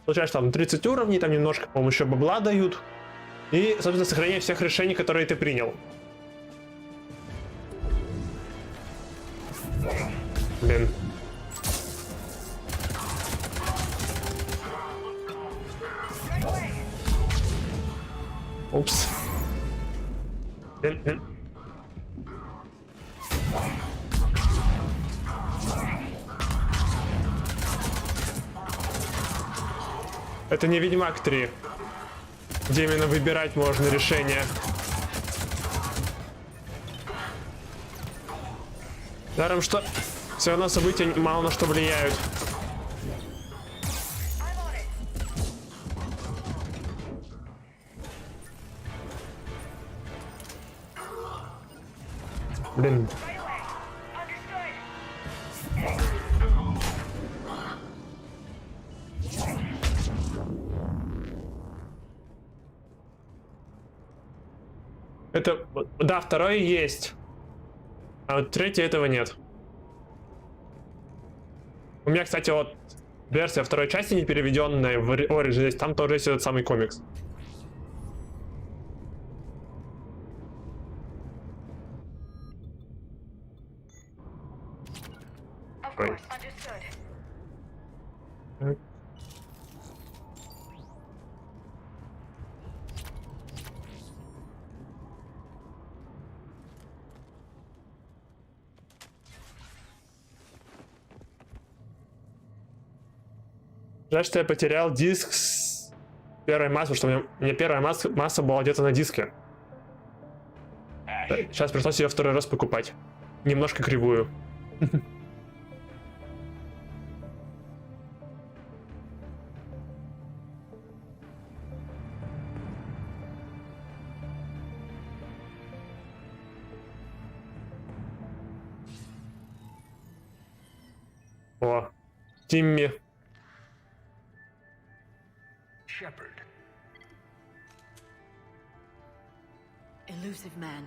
Получаешь там 30 уровней, там немножко, по-моему, еще бабла дают. И, собственно, сохранение всех решений, которые ты принял. Блин. Упс. Блин. Это не Ведьмак 3, где именно выбирать можно решение. Даром, что все равно события мало на что влияют. Блин. Это, да, второй есть. А вот третий этого нет. У меня, кстати, вот версия второй части не переведенная в Origin здесь, там тоже есть этот самый комикс. Ой. Жаль, что я потерял диск с первой массы, что у меня первая масса была где-то на диске. Сейчас пришлось ее второй раз покупать. Немножко кривую. О, Тимми. Shepard. Elusive man.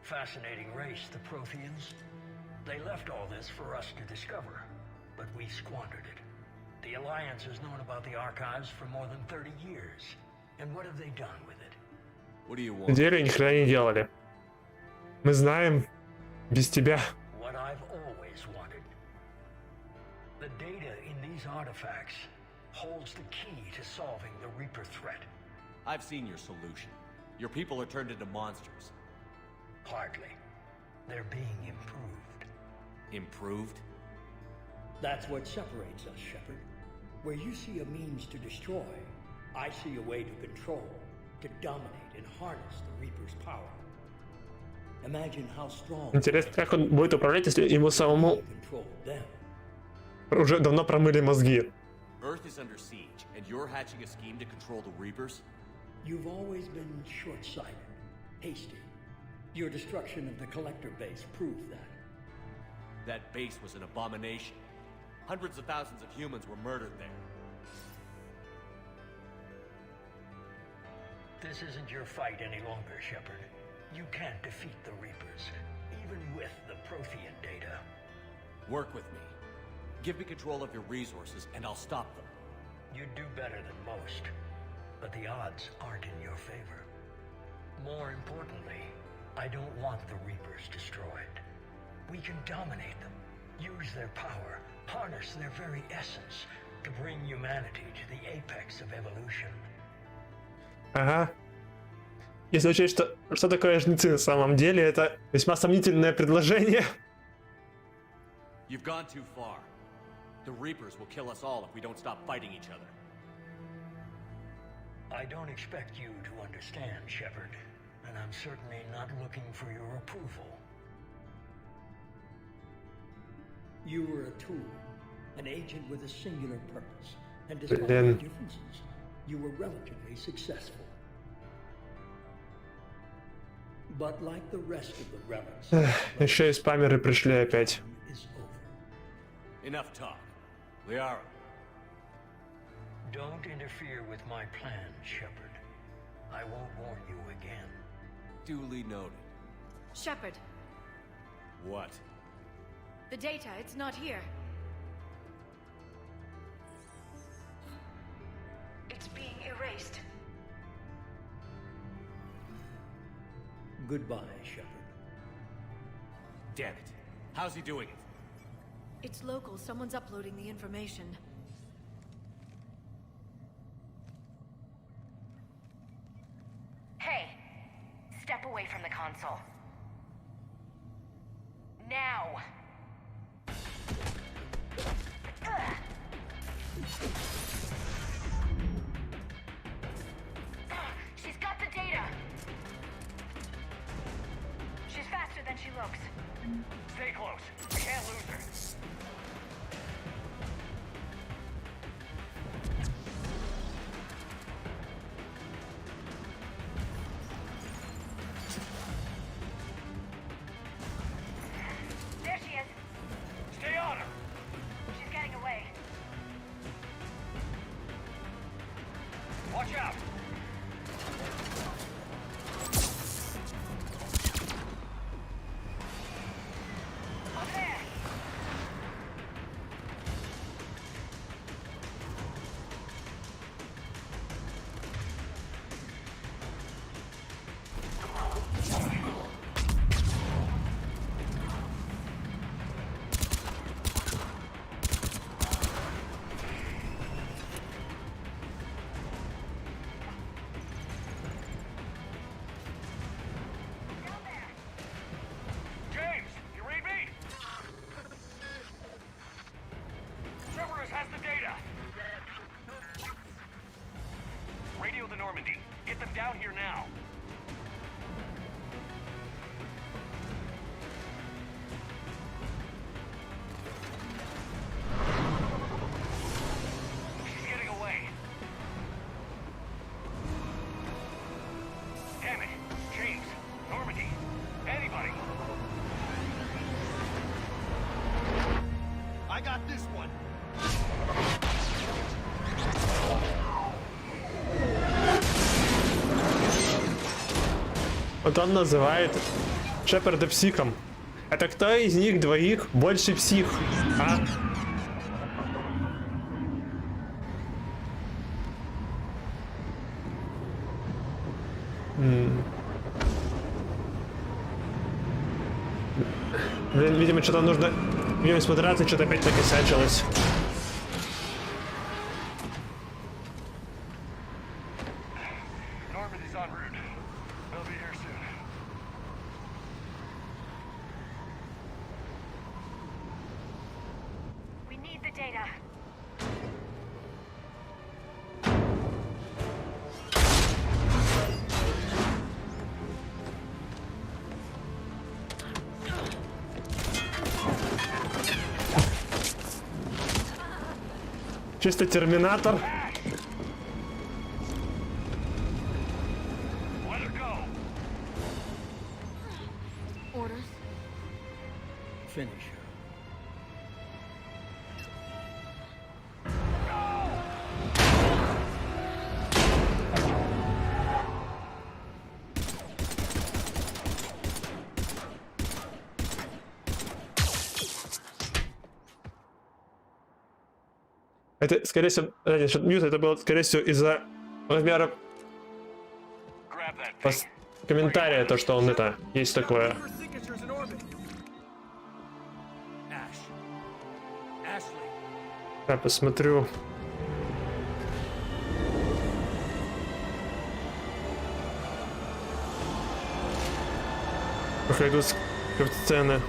Fascinating race, the Protheans. They left all this for us to discover, but we squandered it. The Alliance has known about the archives for more than 30 years. And what have they done with it? What do you want? Деле ни хрена не делали. Мы знаем без тебя. What I've always wanted. The data in these artifacts holds the key to solving the Reaper threat. I've seen your solution. Your people are turned into monsters. Hardly. They're being improved. Improved? That's what separates us, Shepard. Where you see a means to destroy, I see a way to control, to dominate and harness the Reaper's power. Imagine how strong. Интересно, как он будет управлять, если ему самому уже давно промыли мозги. Earth is under siege, and you're hatching a scheme to control the Reapers? You've always been short-sighted, hasty. Your destruction of the Collector base proved that. That base was an abomination. Hundreds of thousands of humans were murdered there. This isn't your fight any longer, Shepard. You can't defeat the Reapers, even with the Prothean data. Work with me. Give me control of your resources, and I'll stop them. You'd do better than most, but the odds aren't in your favor. More importantly, I don't want the Reapers destroyed. We can dominate them, use their power, harness their very essence to bring humanity to the apex of evolution. Ага. Если учесть, что такое жнецы на самом деле, это весьма сомнительное предложение. You've gone too far. The Reapers will kill us all if we don't stop fighting each other. I don't expect you to understand, Shepard, and I'm certainly not looking for your approval. You were a tool, an agent with a singular purpose, and despite the differences, you were relatively successful. But like the rest of the relics, еще и спамеры пришли опять. Enough talk. Liara. Don't interfere with my plans, Shepard. I won't warn you again. Duly noted. Shepard, What? the data, it's not here. It's being erased. Goodbye, Shepard. Damn it. How's he doing it? It's local. Someone's uploading the information. Hey, step away from the console. Now! She's got the data! She's faster than she looks. Stay close. We can't lose her. There she is. Stay on her. She's getting away. Watch out. Up there! James, you read me? Cerberus has the data. Radio the Normandy. Get them down here now. She's getting away. Damn it. James, Normandy, anybody. I got this one. Вот он называет Шепарда психом. Это кто из них двоих больше псих, а? Блин, видимо, что-то нужно в нем смотреться, что-то опять накосячилось. Normandy's en route. They'll be here soon. We need the data. Чисто терминатор. Let her go. Orders? Finish her. Это, скорее всего, насчет мьюта, это было, скорее всего, из-за размера комментария, то, что он это, есть такое. Я посмотрю. Пока идут сцены.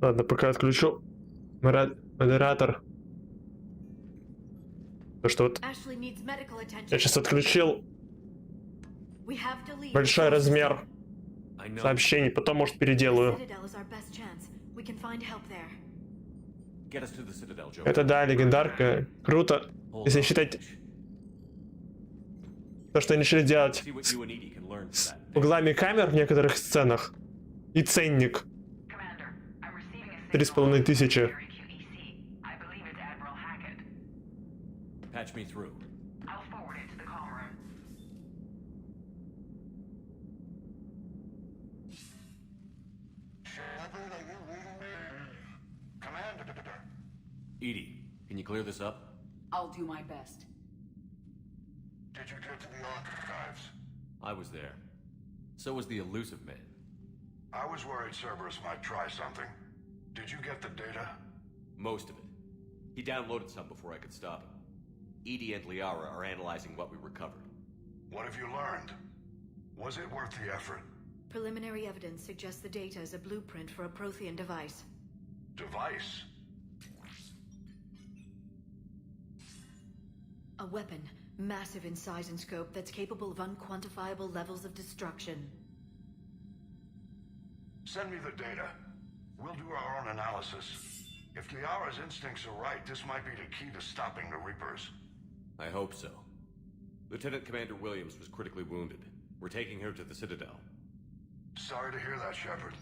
Ладно, пока отключу модератор. То, что вот я сейчас отключил большой размер сообщений, потом, может, переделаю. Это, да, легендарка. Круто, если считать то, что они решили делать с углами камер в некоторых сценах. И ценник. 3500. Patch me through. I'll forward it to the call room. Shepard, are you reading me? Commander. Edie, can you clear this up? I'll do my best. Did you get to the archives? I was there. So was the elusive man. I was worried Cerberus might try something. Did you get the data? Most of it. He downloaded some before I could stop him. Edie and Liara are analyzing what we recovered. What have you learned? Was it worth the effort? Preliminary evidence suggests the data is a blueprint for a Prothean device. Device? A weapon, massive in size and scope, that's capable of unquantifiable levels of destruction. Send me the data. We'll do our own analysis. If Liara's instincts are right, this might be the key to stopping the Reapers. I hope so. Lieutenant Commander Williams was critically wounded. We're taking her to the Citadel. Sorry to hear that, Shepard.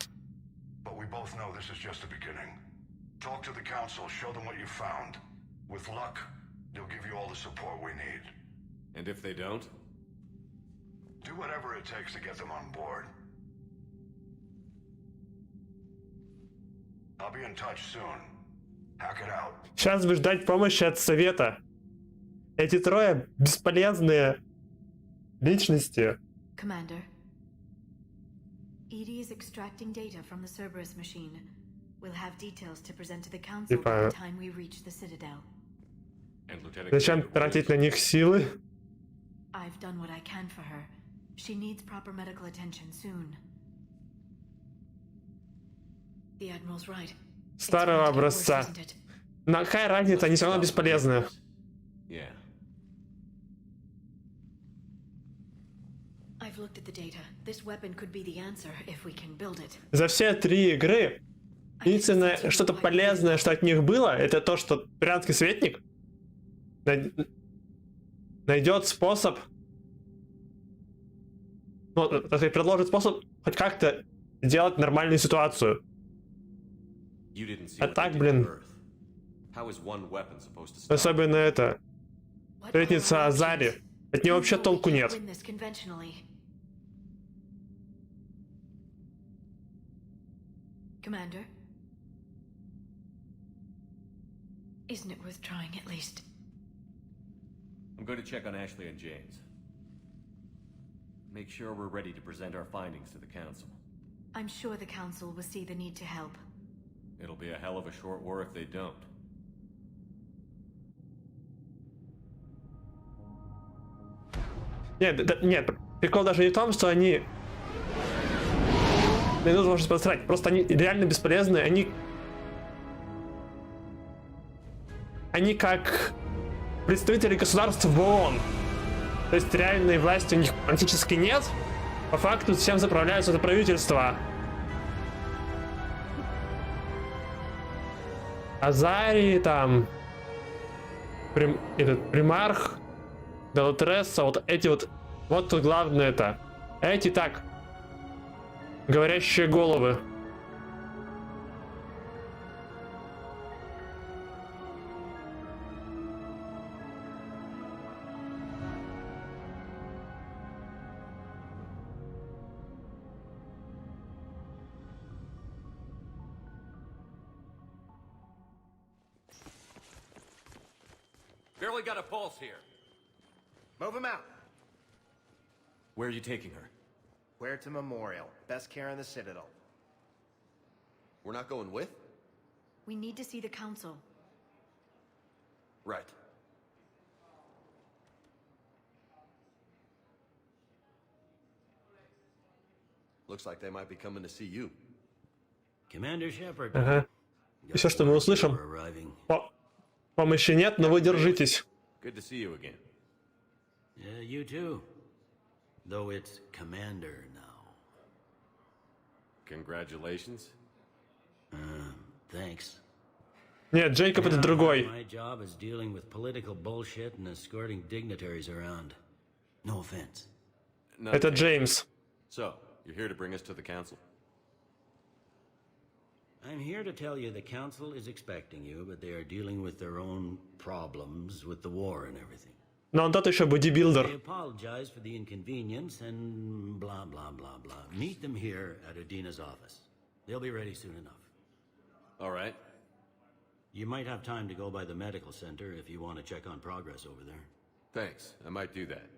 But we both know this is just the beginning. Talk to the Council, show them what you found. With luck, they'll give you all the support we need. And if they don't? Do whatever it takes to get them on board. I'll be in touch soon. Hack it out. Сейчас бы ждать помощи от Совета. Эти трое бесполезные личности. Commander, Edie is extracting data from the Cerberus machine. We'll have details to present to the Council by the time we reach the Citadel. Зачем тратить на них силы? I've done what I can for her. She needs proper medical attention soon. The Admiral's right. Старого образца. На какая разница, они все равно бесполезны. I've looked at the data. This weapon could be the answer if we can build it. За все 3 игры единственное что-то полезное, что от них было, это то, что Пиратский Советник найдет способ, ну, предложит способ хоть как-то сделать нормальную ситуацию. А так, блин, особенно это, Советница Азари, от нее вообще толку нет. Commander, isn't it worth trying at least? I'm going to check on Ashley and James. Make sure we're ready to present our findings to the Council. I'm sure the Council will see the need to help. It'll be a hell of a short war if they don't. Нет, прикол даже не в том, что они... Не нужно уже посрать, просто они реально бесполезны, они как представители государств в ООН. То есть реальной власти у них практически нет. По факту всем заправляется это правительство. Азарий там, этот примарх, Делатресса, вот эти вот тут главное это. Эти так, говорящие головы. Barely got a pulse here. Move him out. Where are you taking her? Where to Memorial. Best care in the Citadel. We're not going with? We need to see the council. Right. Looks like they might be coming to see you. Commander Shepard. Ага. И все, что мы услышим. Помощи нет, но вы держитесь. Good to see you again. Yeah, you too. Though it's Commander now. Congratulations. Thanks. Нет, Джейкоб это другой. My job is dealing with political bullshit and escorting dignitaries around. No offense. Это Джеймс. So, you're here to bring us to the council? I'm here to tell you the council is expecting you, but they are dealing with their own problems with the war and everything. Но он тот еще They бодибилдер. apologize for the inconvenience and blah, blah, blah, blah. Meet them here at Adina's office. They'll be ready soon enough. All right. You might have time to go by the medical center if you want to check on progress over there. Thanks. I might do that.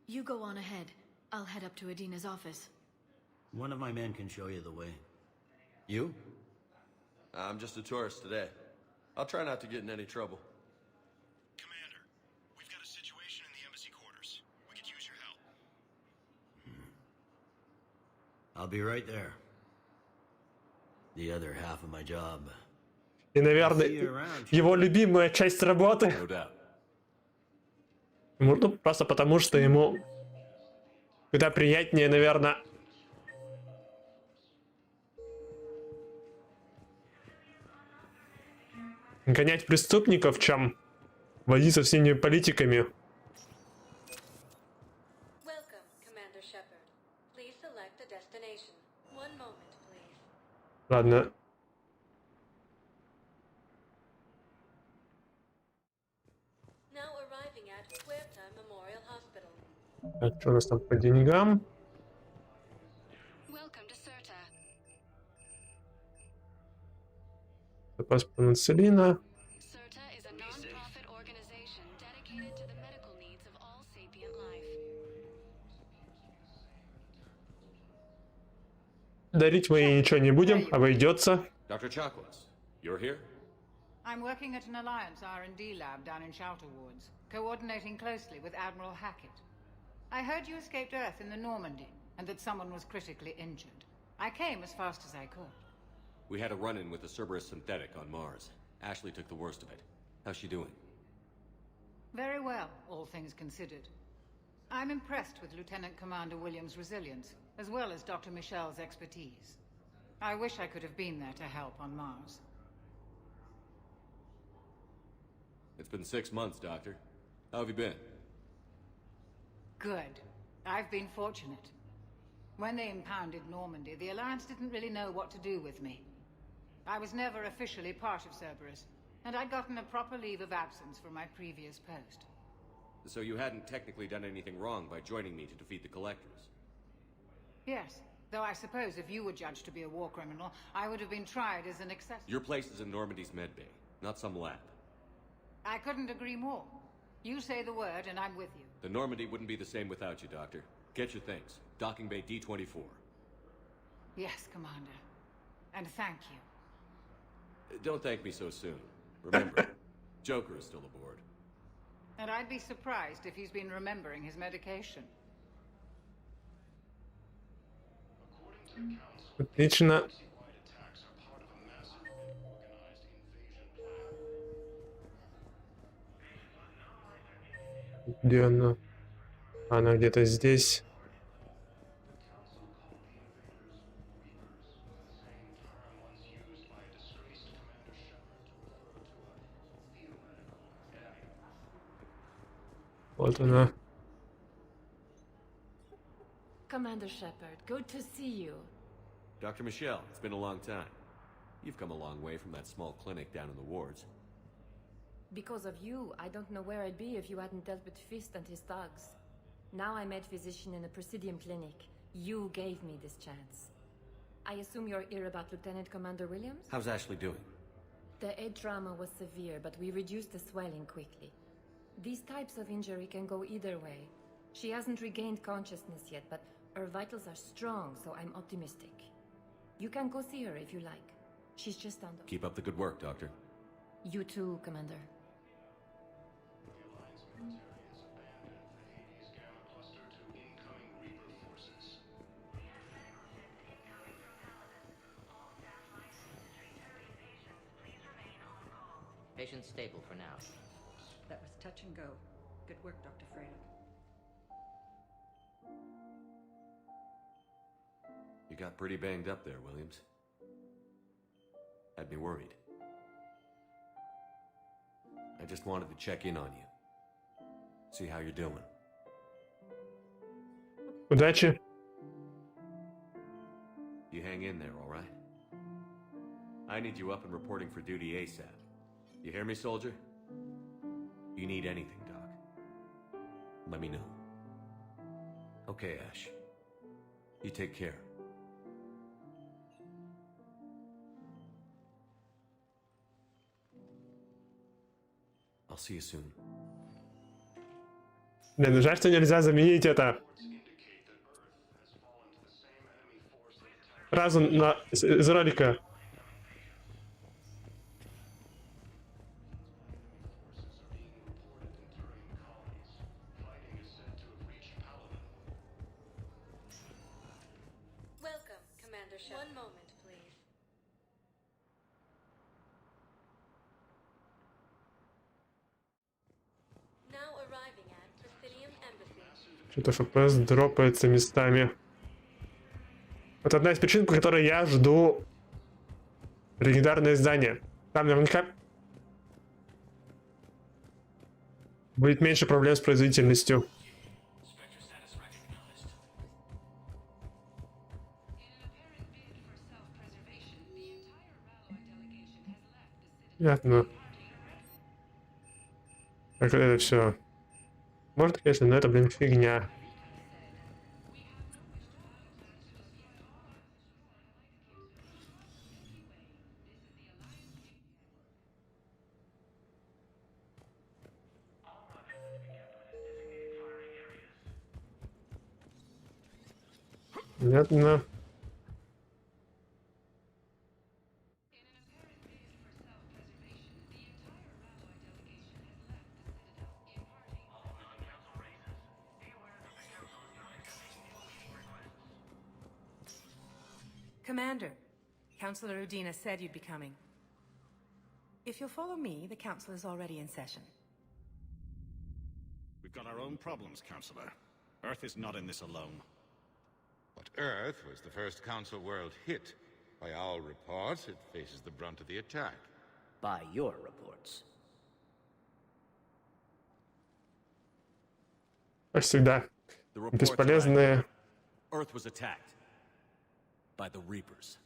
You go on ahead. I'll head up to Adina's office. One of my men can show you the way. You? I'm just a tourist today. I'll try not to get in any trouble. Commander, we've got a situation in the embassy quarters. We could use your help. I'll be right there. The other half of my job. И, наверное, его любимая часть работы. No doubt. Ну, просто потому, что ему куда приятнее, наверное, гонять преступников, чем возиться с всеми политиками. Welcome, Commander Shepard. Please select a destination. One moment, please. Ладно. Now arriving at Puerta Memorial Hospital. Так, что у нас там по деньгам? Welcome to Certa. Запас пенициллина. Certa is a non-profit organization dedicated to the medical needs of all sapient life. Дарить мы ей ничего не будем, обойдется. Dr. Chakwas, you're here? I'm working at an Alliance R&D lab down in Shelter Wards, coordinating closely with Admiral Hackett. I heard you escaped Earth in the Normandy, and that someone was critically injured. I came as fast as I could. We had a run-in with a Cerberus synthetic on Mars. Ashley took the worst of it. How's she doing? Very well, all things considered. I'm impressed with Lieutenant Commander Williams' resilience, as well as Dr. Michel's expertise. I wish I could have been there to help on Mars. It's been 6 months, Doctor. How have you been? Good. I've been fortunate. When they impounded Normandy, the Alliance didn't really know what to do with me. I was never officially part of Cerberus, and I'd gotten a proper leave of absence from my previous post. So you hadn't technically done anything wrong by joining me to defeat the Collectors? Yes, though I suppose if you were judged to be a war criminal, I would have been tried as an accessory. Your place is in Normandy's medbay, not some lab. I couldn't agree more. You say the word, and I'm with you. The Normandy wouldn't be the same without you, Doctor. Get your things. Docking Bay D-24. Yes, Commander. And thank you. Don't thank me so soon. Remember, Joker is still aboard. And I'd be surprised if he's been remembering his medication. Отлично. Где она? Она где-то здесь. Вот она. Commander Shepard, good to see you. Dr. Michelle, it's been a long time. You've come a long way from that small clinic down in the wards. Because of you, I don't know where I'd be if you hadn't dealt with Fist and his thugs. Now I'm head physician in a Presidium clinic. You gave me this chance. I assume you're here about Lieutenant Commander Williams? How's Ashley doing? The head trauma was severe, but we reduced the swelling quickly. These types of injury can go either way. She hasn't regained consciousness yet, but her vitals are strong, so I'm optimistic. You can go see her if you like. She's just on the... Keep up the good work, Doctor. You too, Commander. Patient stable for now. That was touch and go. Good work, Dr. Freda. You got pretty banged up there, Williams. Had me worried. I just wanted to check in on you. See how you're doing. Удачи. You hang in there, all right? I need you up and reporting for duty ASAP. You hear me, soldier? You need anything, Doc, let me know. Okay, Ash. You take care. I'll see you soon. Блин, жаль, что нельзя заменить это. Фразу из ролика. Welcome, Commander Shepard. One moment, please. Now arriving at Presidium Embassy. Что-то FPS дропается местами. Вот одна из причин, по которой я жду легендарное издание. Там наверняка будет меньше проблем с производительностью. Понятно. Как это все? Может, конечно, но это, блин, фигня. Понятно. Commander, Councillor Udina said you'd be coming. If you'll follow me, the council is already in session. We've got our own problems, Councillor. Earth is not in this alone. But Earth was the first Council world hit. By all reports, it faces the brunt of the attack. By your reports. Как всегда. Бесполезные. Earth was attacked by the Reapers.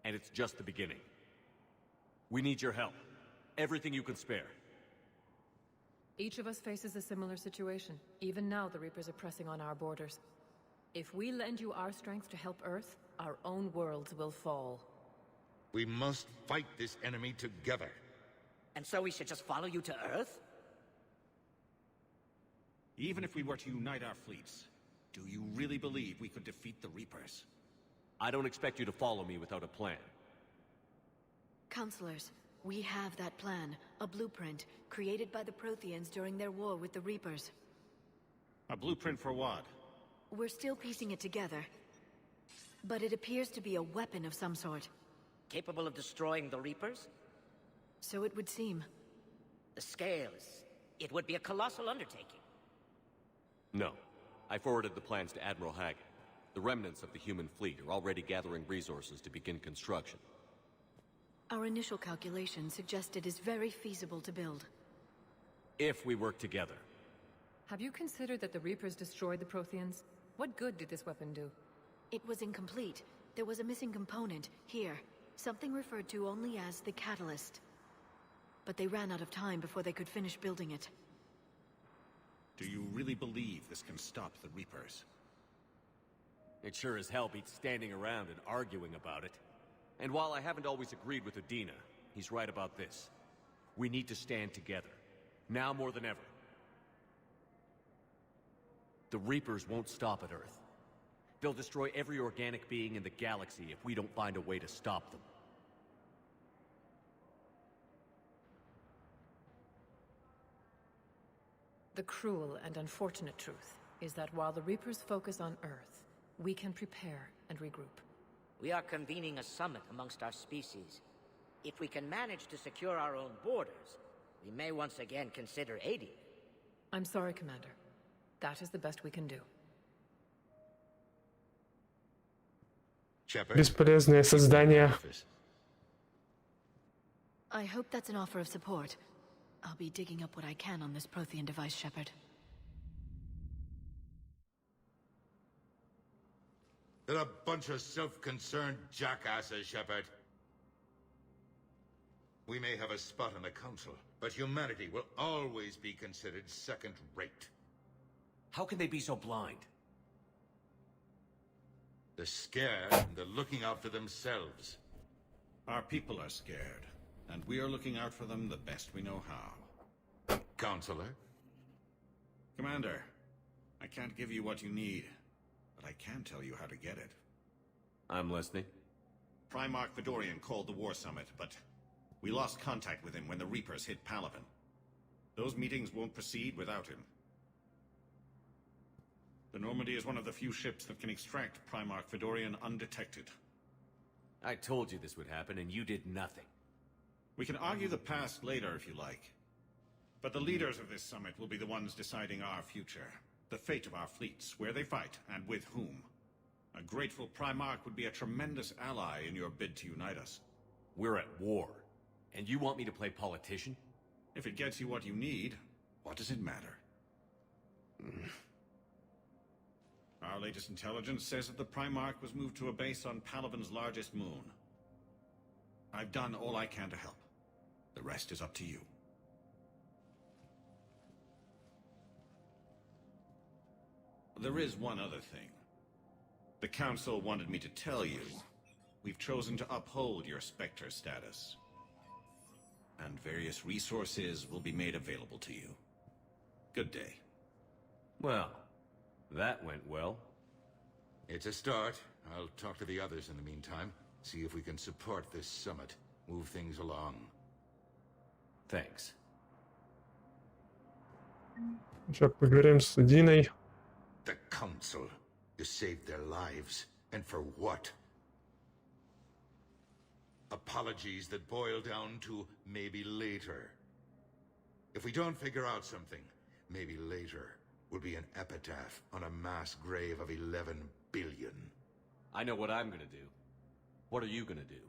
And it's just the beginning. We need your help. Everything you can spare. Each of us faces a similar situation. Even now, the Reapers are pressing on our borders. If we lend you our strength to help Earth, our own worlds will fall. We must fight this enemy together. And so we should just follow you to Earth? Even if we were to unite our fleets, do you really believe we could defeat the Reapers? I don't expect you to follow me without a plan. Counselors, we have that plan, a blueprint, created by the Protheans during their war with the Reapers. A blueprint for what? We're still piecing it together. But it appears to be a weapon of some sort. Capable of destroying the Reapers? So it would seem. The scale is... it would be a colossal undertaking. No. I forwarded the plans to Admiral Haggett. The remnants of the human fleet are already gathering resources to begin construction. Our initial calculation suggested it's very feasible to build. If we work together. Have you considered that the Reapers destroyed the Protheans? What good did this weapon do? It was incomplete. There was a missing component, here. Something referred to only as the catalyst. But they ran out of time before they could finish building it. Do you really believe this can stop the Reapers? It sure as hell beats standing around and arguing about it. And while I haven't always agreed with Udina, he's right about this. We need to stand together. Now more than ever. The Reapers won't stop at Earth. They'll destroy every organic being in the galaxy if we don't find a way to stop them. The cruel and unfortunate truth is that while the Reapers focus on Earth, we can prepare and regroup. We are convening a summit amongst our species. If we can manage to secure our own borders, we may once again consider aiding. I'm sorry, Commander. That is the best we can do. Бесполезное создание. I hope that's an offer of support. I'll be digging up what I can on this Prothean device, Shepard. They're a bunch of self-concerned jackasses, Shepard. We may have a spot on the Council, but humanity will always be considered second-rate. How can they be so blind? They're scared, and they're looking out for themselves. Our people are scared, and we are looking out for them the best we know how. Counselor? Commander, I can't give you what you need, but I can tell you how to get it. I'm listening. Primarch Fedorian called the War Summit, but we lost contact with him when the Reapers hit Palaven. Those meetings won't proceed without him. The Normandy is one of the few ships that can extract Primarch Fedorian undetected. I told you this would happen, and you did nothing. We can argue the past later if you like. But the leaders of this summit will be the ones deciding our future. The fate of our fleets, where they fight, and with whom. A grateful Primarch would be a tremendous ally in your bid to unite us. We're at war, and you want me to play politician? If it gets you what you need, what does it matter? Our latest intelligence says that the Primarch was moved to a base on Palaven's largest moon. I've done all I can to help. The rest is up to you. There is one other thing. The Council wanted me to tell you, we've chosen to uphold your Spectre status. And various resources will be made available to you. Good day. Well, that went well. It's a start. I'll talk to the others in the meantime. See if we can support this summit. Move things along. Thanks. Сейчас поговорим с Диной. The Council. You saved their lives. And for what? Apologies that boil down to maybe later. If we don't figure out something, maybe later will be an epitaph on a mass grave of 11 billion. I know what I'm gonna do. What are you gonna do?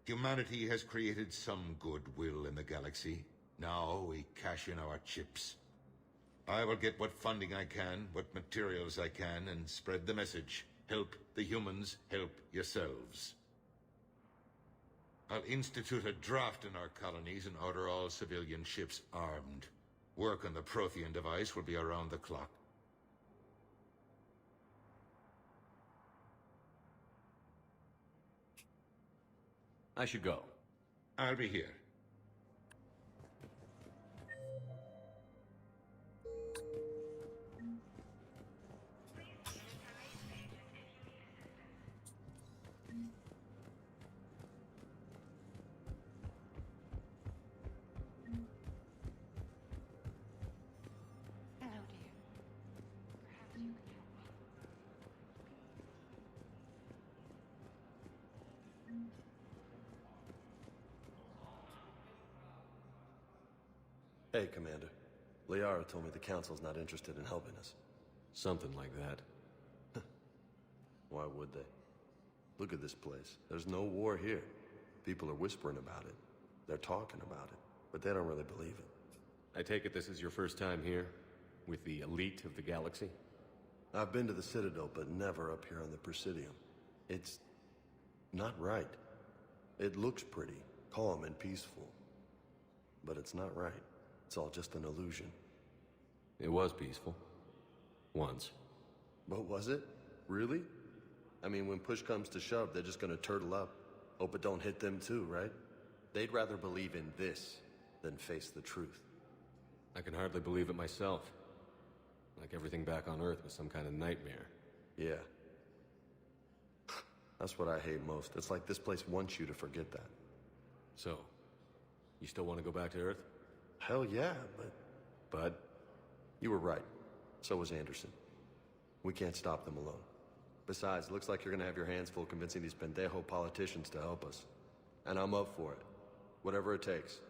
Humanity has created some goodwill in the galaxy. Now we cash in our chips. I will get what funding I can, what materials I can, and spread the message. Help the humans, help yourselves. I'll institute a draft in our colonies and order all civilian ships armed. Work on the Prothean device will be around the clock. I should go. I'll be here. Hello, dear. Perhaps you can help me. Hey, Commander. Liara told me the Council's not interested in helping us. Something like that. Why would they? Look at this place. There's no war here. People are whispering about it. They're talking about it, but they don't really believe it. I take it this is your first time here? With the elite of the galaxy? I've been to the Citadel, but never up here on the Presidium. It's not right. It looks pretty, calm and peaceful. But it's not right. It's all just an illusion. It was peaceful. Once. But was it? Really? I mean, when push comes to shove, they're just gonna turtle up. Hope it don't hit them too, right? They'd rather believe in this than face the truth. I can hardly believe it myself. Like everything back on Earth was some kind of nightmare. Yeah. That's what I hate most. It's like this place wants you to forget that. So, you still want to go back to Earth? Hell yeah, but... You were right. So was Anderson. We can't stop them alone. Besides, it looks like you're gonna have your hands full convincing these pendejo politicians to help us. And I'm up for it. Whatever it takes.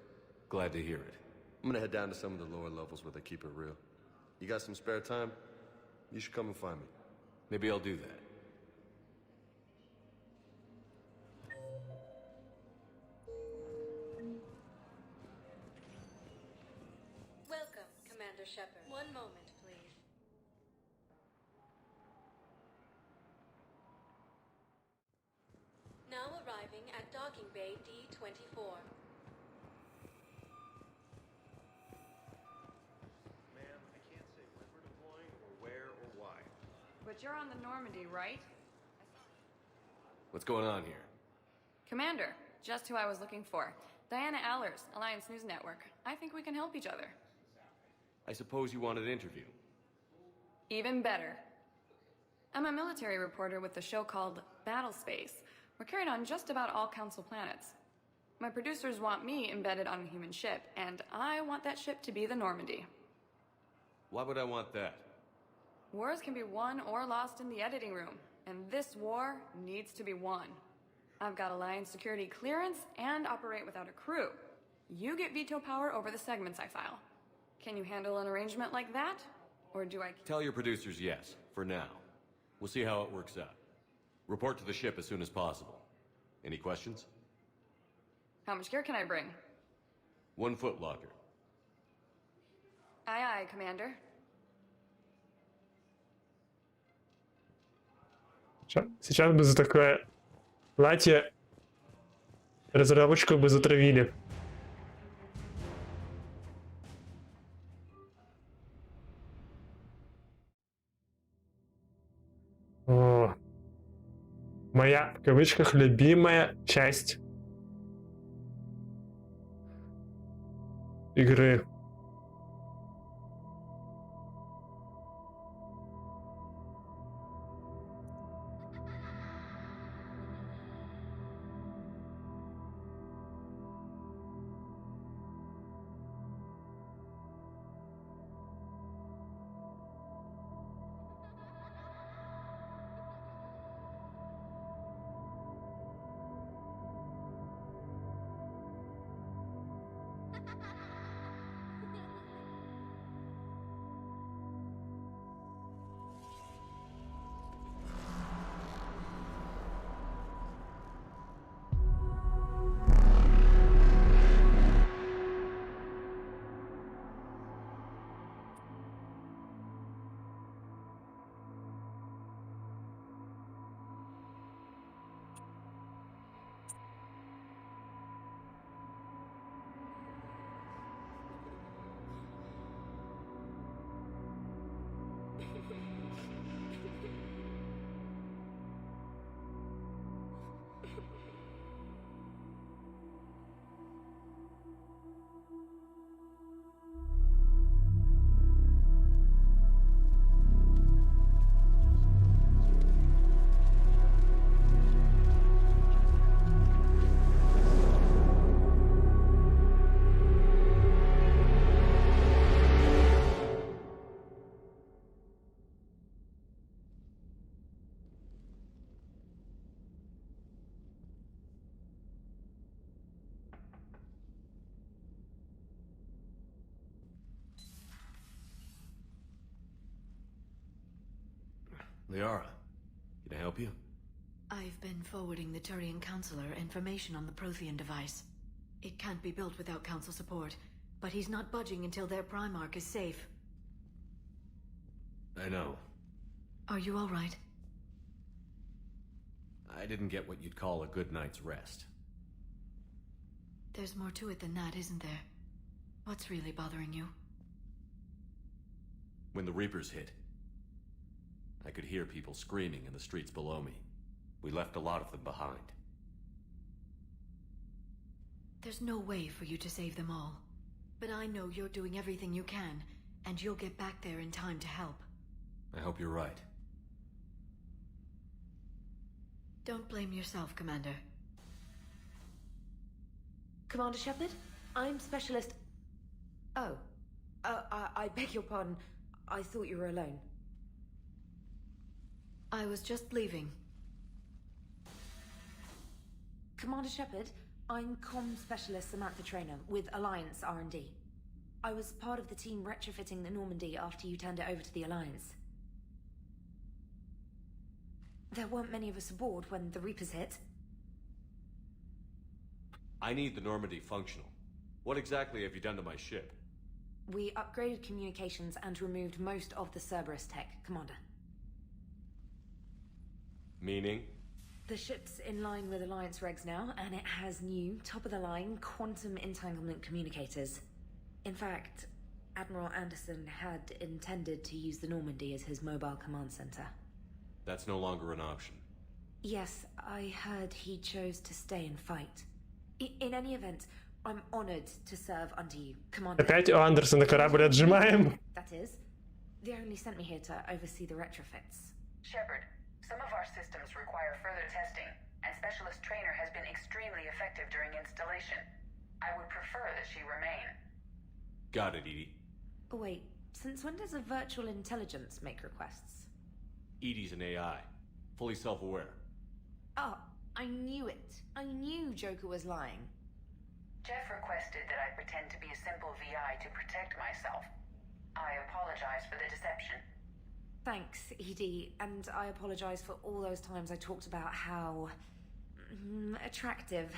Glad to hear it. I'm gonna head down to some of the lower levels where they keep it real. You got some spare time? You should come and find me. Maybe I'll do that. Welcome, Commander Shepard. One moment, please. Now arriving at docking bay D-24. Ma'am, I can't say when we're deploying or where or why. But you're on the Normandy, right? What's going on here? Commander, just who I was looking for. Diana Allers, Alliance News Network. I think we can help each other. I suppose you want an interview. Even better. I'm a military reporter with the show called Battle Space. We're carried on just about all Council planets. My producers want me embedded on a human ship, and I want that ship to be the Normandy. Why would I want that? Wars can be won or lost in the editing room, and this war needs to be won. I've got Alliance security clearance and operate without a crew. You get veto power over the segments I file. Can you handle an arrangement like that? Or do I... Tell your producers yes, for now. We'll see how it works out. Report to the ship as soon as possible. Any questions? How much gear can I bring? 1 foot locker. Aye, aye, Commander. Сейчас бы за такое платье разработчиков бы затравили. О, моя, в кавычках, любимая часть игры. Liara, can I help you? I've been forwarding the Turian Counselor information on the Prothean device. It can't be built without Council support, But he's not budging until their Primarch is safe. I know. Are you all right? I didn't get what you'd call a good night's rest. There's more to it than that, isn't there? What's really bothering you? When the Reapers hit, I could hear people screaming in the streets below me. We left a lot of them behind. There's no way for you to save them all. But I know you're doing everything you can, and you'll get back there in time to help. I hope you're right. Don't blame yourself, Commander. Commander Shepard, I'm Specialist... Oh. I beg your pardon. I thought you were alone. I was just leaving. Commander Shepard, I'm Comm Specialist Samantha Trainer with Alliance R&D. I was part of the team retrofitting the Normandy after you turned it over to the Alliance. There weren't many of us aboard when the Reapers hit. I need the Normandy functional. What exactly have you done to my ship? We upgraded communications and removed most of the Cerberus tech, Commander. Meaning? The ship's in line with Alliance regs now, and it has new, top-of-the-line quantum entanglement communicators. In fact, Admiral Anderson had intended to use the Normandy as his mobile command center. That's no longer an option. Yes, I heard he chose to stay and fight. In any event, I'm honored to serve under you, Commander. Опять у Андерсона корабль отжимаем. That is, they only sent me here to oversee the retrofits. Shepard, some of our systems require further testing, and Specialist Trainer has been extremely effective during installation. I would prefer that she remain. Got it, Edie. Oh, wait, since when does a virtual intelligence make requests? Edie's an AI, fully self-aware. Oh, I knew it. I knew Joker was lying. Jeff requested that I pretend to be a simple VI to protect myself. I apologize for the deception. Thanks, Edie, and I apologize for all those times I talked about how... attractive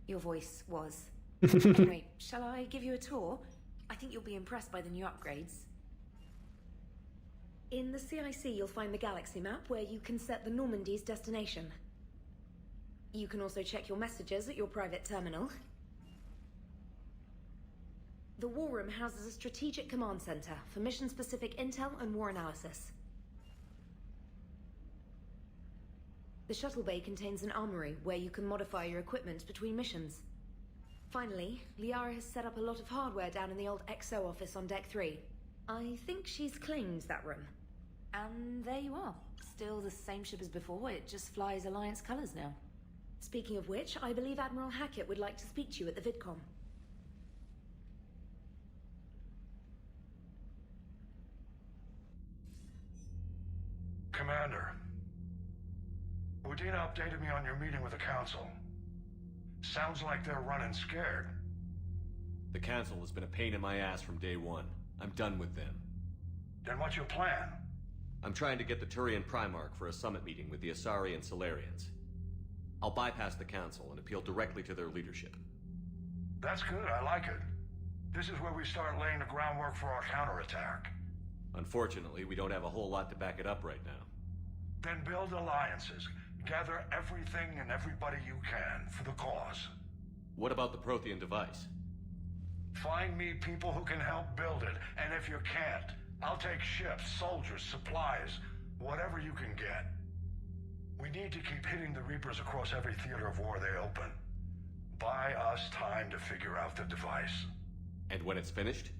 your voice was. Anyway, shall I give you a tour? I think you'll be impressed by the new upgrades. In the CIC, you'll find the galaxy map where you can set the Normandy's destination. You can also check your messages at your private terminal. The War Room houses a strategic command center for mission-specific intel and war analysis. The shuttle bay contains an armory where you can modify your equipment between missions. Finally, Liara has set up a lot of hardware down in the old XO office on Deck 3. I think she's claimed that room. And there you are. Still the same ship as before, it just flies Alliance colors now. Speaking of which, I believe Admiral Hackett would like to speak to you at the VidCom. Commander, Udina updated me on your meeting with the Council. Sounds like they're running scared. The Council has been a pain in my ass from day one. I'm done with them. Then what's your plan? I'm trying to get the Turian Primarch for a summit meeting with the Asari and Solarians. I'll bypass the Council and appeal directly to their leadership. That's good, I like it. This is where we start laying the groundwork for our counterattack. Unfortunately, we don't have a whole lot to back it up right now. Then build alliances. Gather everything and everybody you can for the cause. What about the Prothean device? Find me people who can help build it, and if you can't, I'll take ships, soldiers, supplies, whatever you can get. We need to keep hitting the Reapers across every theater of war they open. Buy us time to figure out the device. And when it's finished?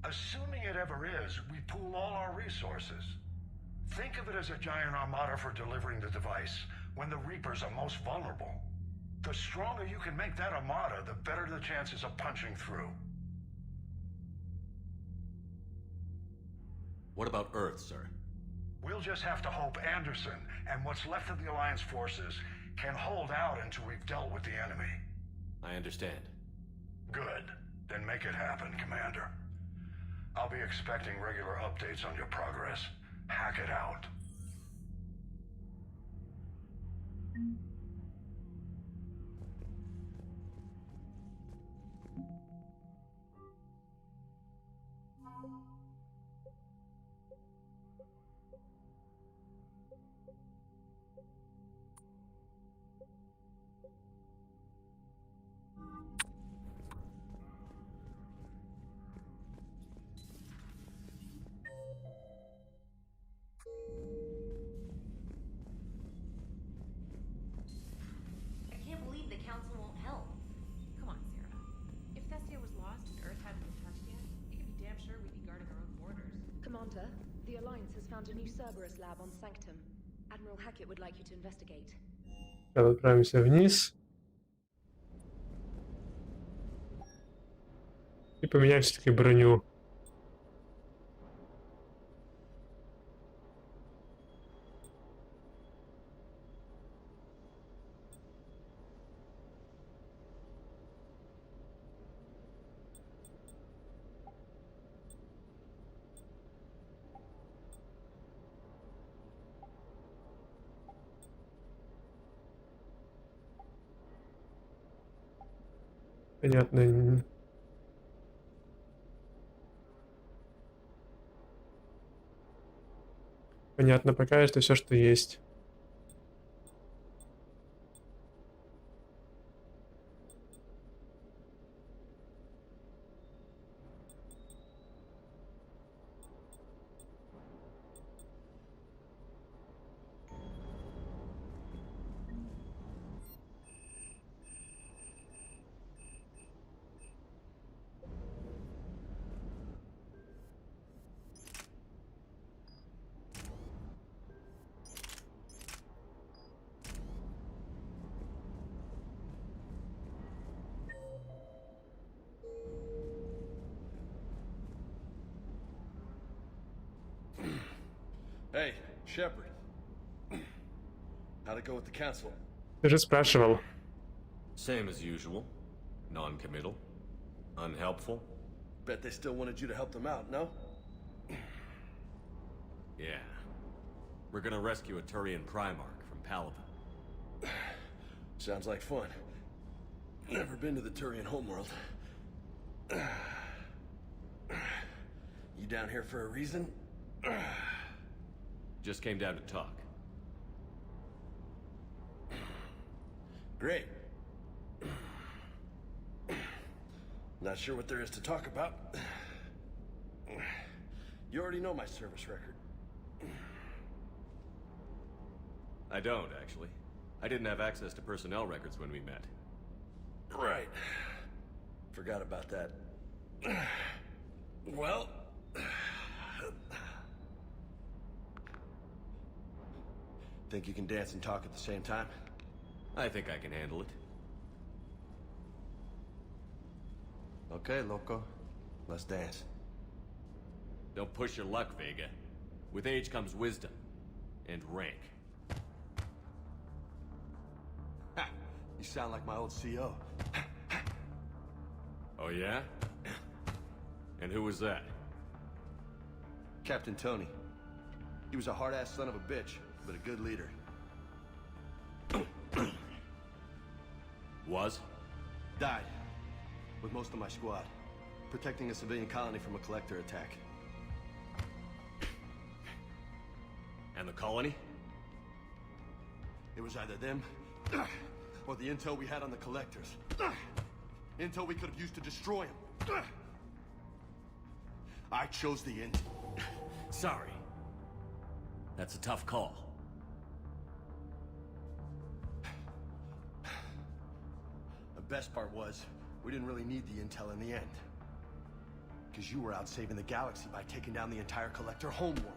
Assuming it ever is, we pool all our resources. Think of it as a giant armada for delivering the device when the Reapers are most vulnerable. The stronger you can make that armada, the better the chances of punching through. What about Earth, sir? We'll just have to hope Anderson and what's left of the Alliance forces can hold out until we've dealt with the enemy. I understand. Good. Then make it happen, Commander. I'll be expecting regular updates on your progress. Hack it out. found a new Cerberus lab on Sanctum. Admiral Hackett would like you to investigate. Сейчас отправимся вниз. И поменяем все-таки броню. Понятно. Понятно, пока это все, что есть. Hey, Shepard. How'd it go with the council? Ты же спрашивал. Same as usual. Non-committal. Unhelpful. Bet they still wanted you to help them out, no? Yeah. We're gonna rescue a Turian Primarch from Palaven. Sounds like fun. Never been to the Turian homeworld. You down here for a reason? Just came down to talk. Great. Not sure what there is to talk about. You already know my service record. I don't, actually. I didn't have access to personnel records when we met. Right. Forgot about that. Well... Think you can dance and talk at the same time? I think I can handle it. Okay, loco. Let's dance. Don't push your luck, Vega. With age comes wisdom. And rank. Ha! You sound like my old CO. Oh yeah? And who was that? Captain Tony. He was a hard-ass son of a bitch, but a good leader. Was? Died. With most of my squad. Protecting a civilian colony from a collector attack. And the colony? It was either them, or the intel we had on the collectors. Intel we could have used to destroy them. I chose the intel. Sorry. That's a tough call. The best part was, we didn't really need the intel in the end. Because you were out saving the galaxy by taking down the entire collector homeworld.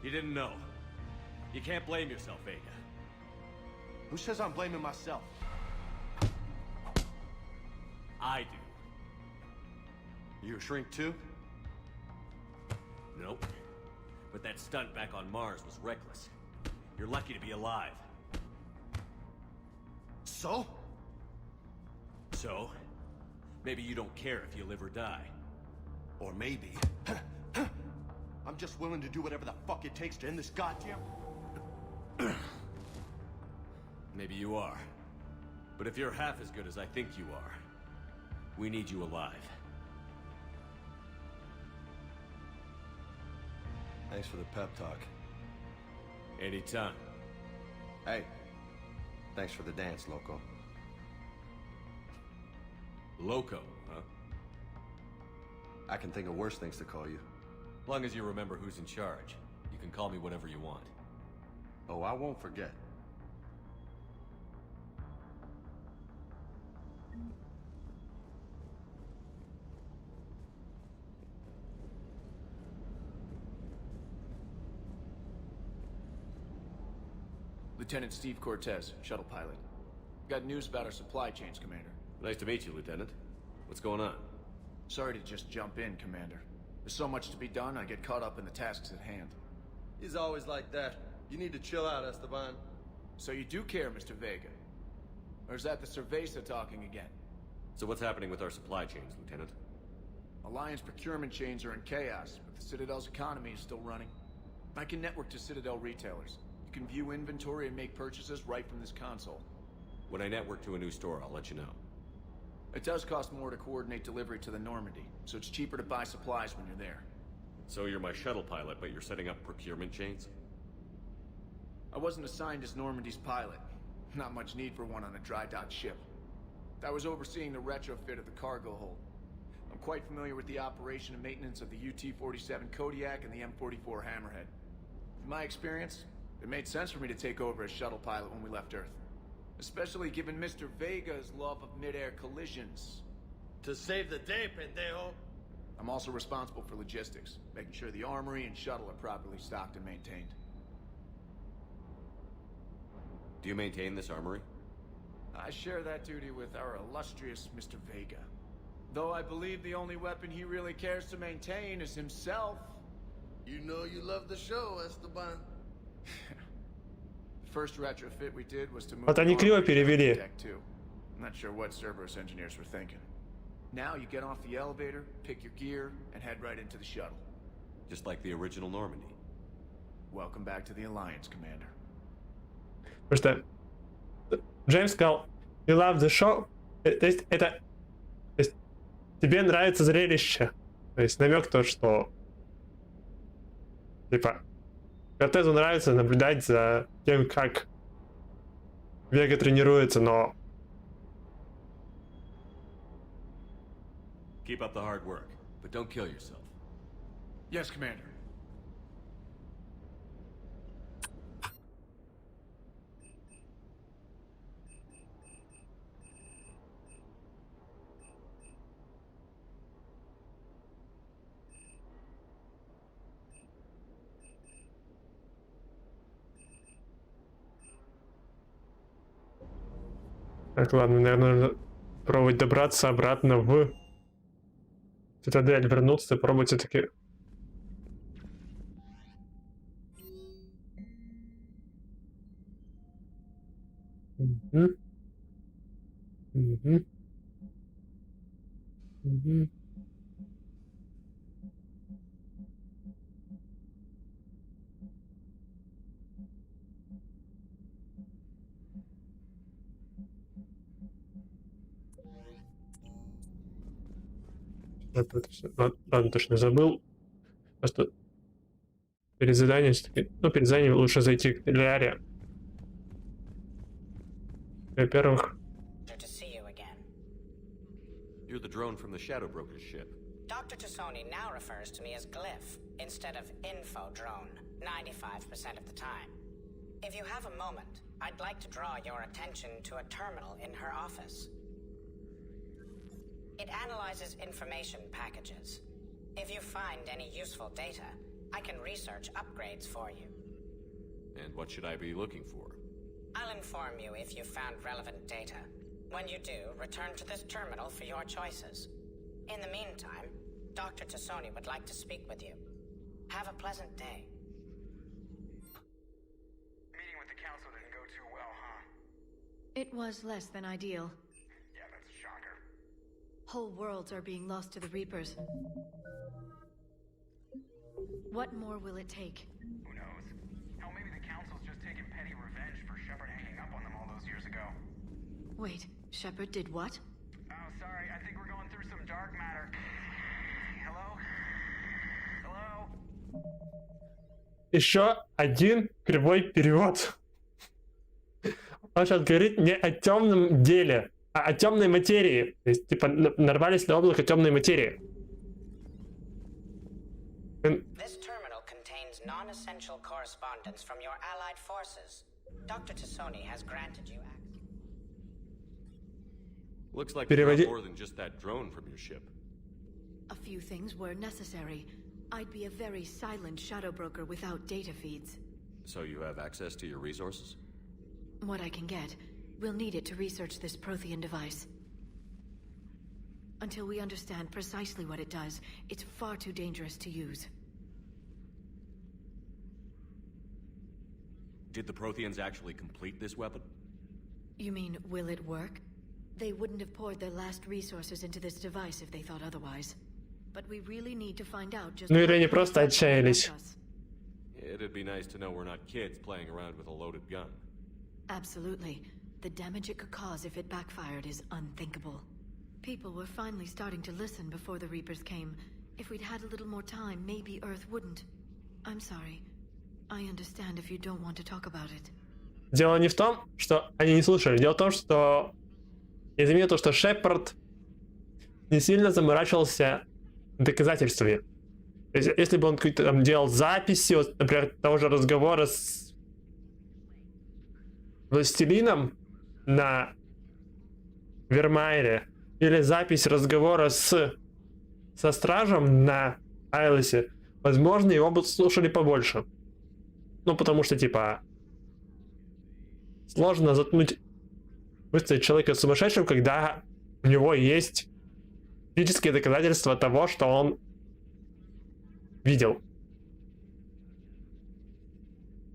You didn't know. You can't blame yourself, Vega. Who says I'm blaming myself? I do. You a shrink too? Nope. But that stunt back on Mars was reckless. You're lucky to be alive. So? So? Maybe you don't care if you live or die. Or maybe... I'm just willing to do whatever the fuck it takes to end this goddamn... Maybe you are. But if you're half as good as I think you are, we need you alive. Thanks for the pep talk. Anytime. Hey, thanks for the dance, Loco. Loco, huh? I can think of worse things to call you. Long as you remember who's in charge, you can call me whatever you want. Oh, I won't forget. Lieutenant Steve Cortez, shuttle pilot. Got news about our supply chains, Commander. Nice to meet you, Lieutenant. What's going on? Sorry to just jump in, Commander. There's so much to be done, I get caught up in the tasks at hand. He's always like that. You need to chill out, Esteban. So you do care, Mr. Vega? Or is that the Cerveza talking again? So what's happening with our supply chains, Lieutenant? Alliance procurement chains are in chaos, but the Citadel's economy is still running. I can network to Citadel retailers. You can view inventory and make purchases right from this console. When I network to a new store, I'll let you know. It does cost more to coordinate delivery to the Normandy, so it's cheaper to buy supplies when you're there. So you're my shuttle pilot, but you're setting up procurement chains? I wasn't assigned as Normandy's pilot. Not much need for one on a dry dock ship. I was overseeing the retrofit of the cargo hold. I'm quite familiar with the operation and maintenance of the UT-47 Kodiak and the M44 Hammerhead. In my experience, it made sense for me to take over as shuttle pilot when we left Earth. Especially given Mr. Vega's love of mid-air collisions. To save the day, pendejo. I'm also responsible for logistics, making sure the armory and shuttle are properly stocked and maintained. Do you maintain this armory? I share that duty with our illustrious Mr. Vega. Though I believe the only weapon he really cares to maintain is himself. You know you love the show, Esteban. First retrofit we did was to move Вот они криво перевели. Tech 2. I'm not sure what Cerberus engineers were thinking. Now you get off the elevator, pick your gear, and head right into the shuttle. Just like the original Normandy. Welcome back to the Alliance, Commander. Просто Джеймс сказал, you love the show. То есть это... То есть тебе нравится зрелище. То есть намек то, что... Типа... Кортезу нравится наблюдать за тем, как Вега тренируется, но... Keep up the hard work, but don't kill yourself. Yes, Commander. Так, ладно, наверное, нужно пробовать добраться обратно в Цитадель, вернуться и пробовать все-таки. Угу. Угу. Угу. Ладно, точно забыл. Просто перед заданием, ну, перед заданием лучше зайти к Телиаре. Во-первых... You're the drone from the Shadow Broker's ship. Dr. Tassoni now refers to me as Glyph instead of Info Drone 95% of the time. If you have a moment, I'd like to draw your attention to a terminal in her office. It analyzes information packages. If you find any useful data, I can research upgrades for you. And what should I be looking for? I'll inform you if you've found relevant data. When you do, return to this terminal for your choices. In the meantime, Dr. Tassoni would like to speak with you. Have a pleasant day. Meeting with the council didn't go too well, huh? It was less than ideal. Yeah, that's a shocker. Whole worlds are being lost to the Reapers. What more will it take? Who knows? Hell, maybe the council's just taking petty revenge for Shepard hanging up on them all those years ago. Wait, Shepard did what? Oh, sorry, I think we're going through some dark matter. Hello? Hello? Еще один кривой перевод. Он сейчас говорит не о темном деле, а о темной материи. То есть, типа, нарвались на облако темной материи. This terminal contains non-essential correspondence from your allied forces. Dr. Tassoni has granted you access. Looks like you got more than just that drone from your ship. A few things were necessary. I'd be a very silent shadow broker without data feeds. So you have access to your resources? What I can get. We'll need it to research this Prothean device. Until we understand precisely what it does, it's far too dangerous to use. Did the Protheans actually complete this weapon? You mean, will it work? They wouldn't have poured their last resources into this device if they thought otherwise. But we really need to find out just... Ну или они просто отчаялись. It'd be nice to know we're not kids playing around with a loaded gun. Absolutely. The damage it could cause if it backfired is unthinkable. People were finally starting to listen before the Reapers came. If we'd had a little more time, maybe Earth wouldn't. I'm sorry. I understand if you don't want to talk about it. Дело не в том, что они не слушали. Дело в том, что я заметил то, что Шепард не сильно заморачивался доказательствами. То есть, если бы он какие-то там делал записи, вот, например, того же разговора с Властелином на Вермайре, или запись разговора со Стражем на Айлосе, возможно, его бы слушали побольше. Ну, потому что, типа, сложно заткнуть, выставить человека сумасшедшим, когда у него есть физические доказательства того, что он видел.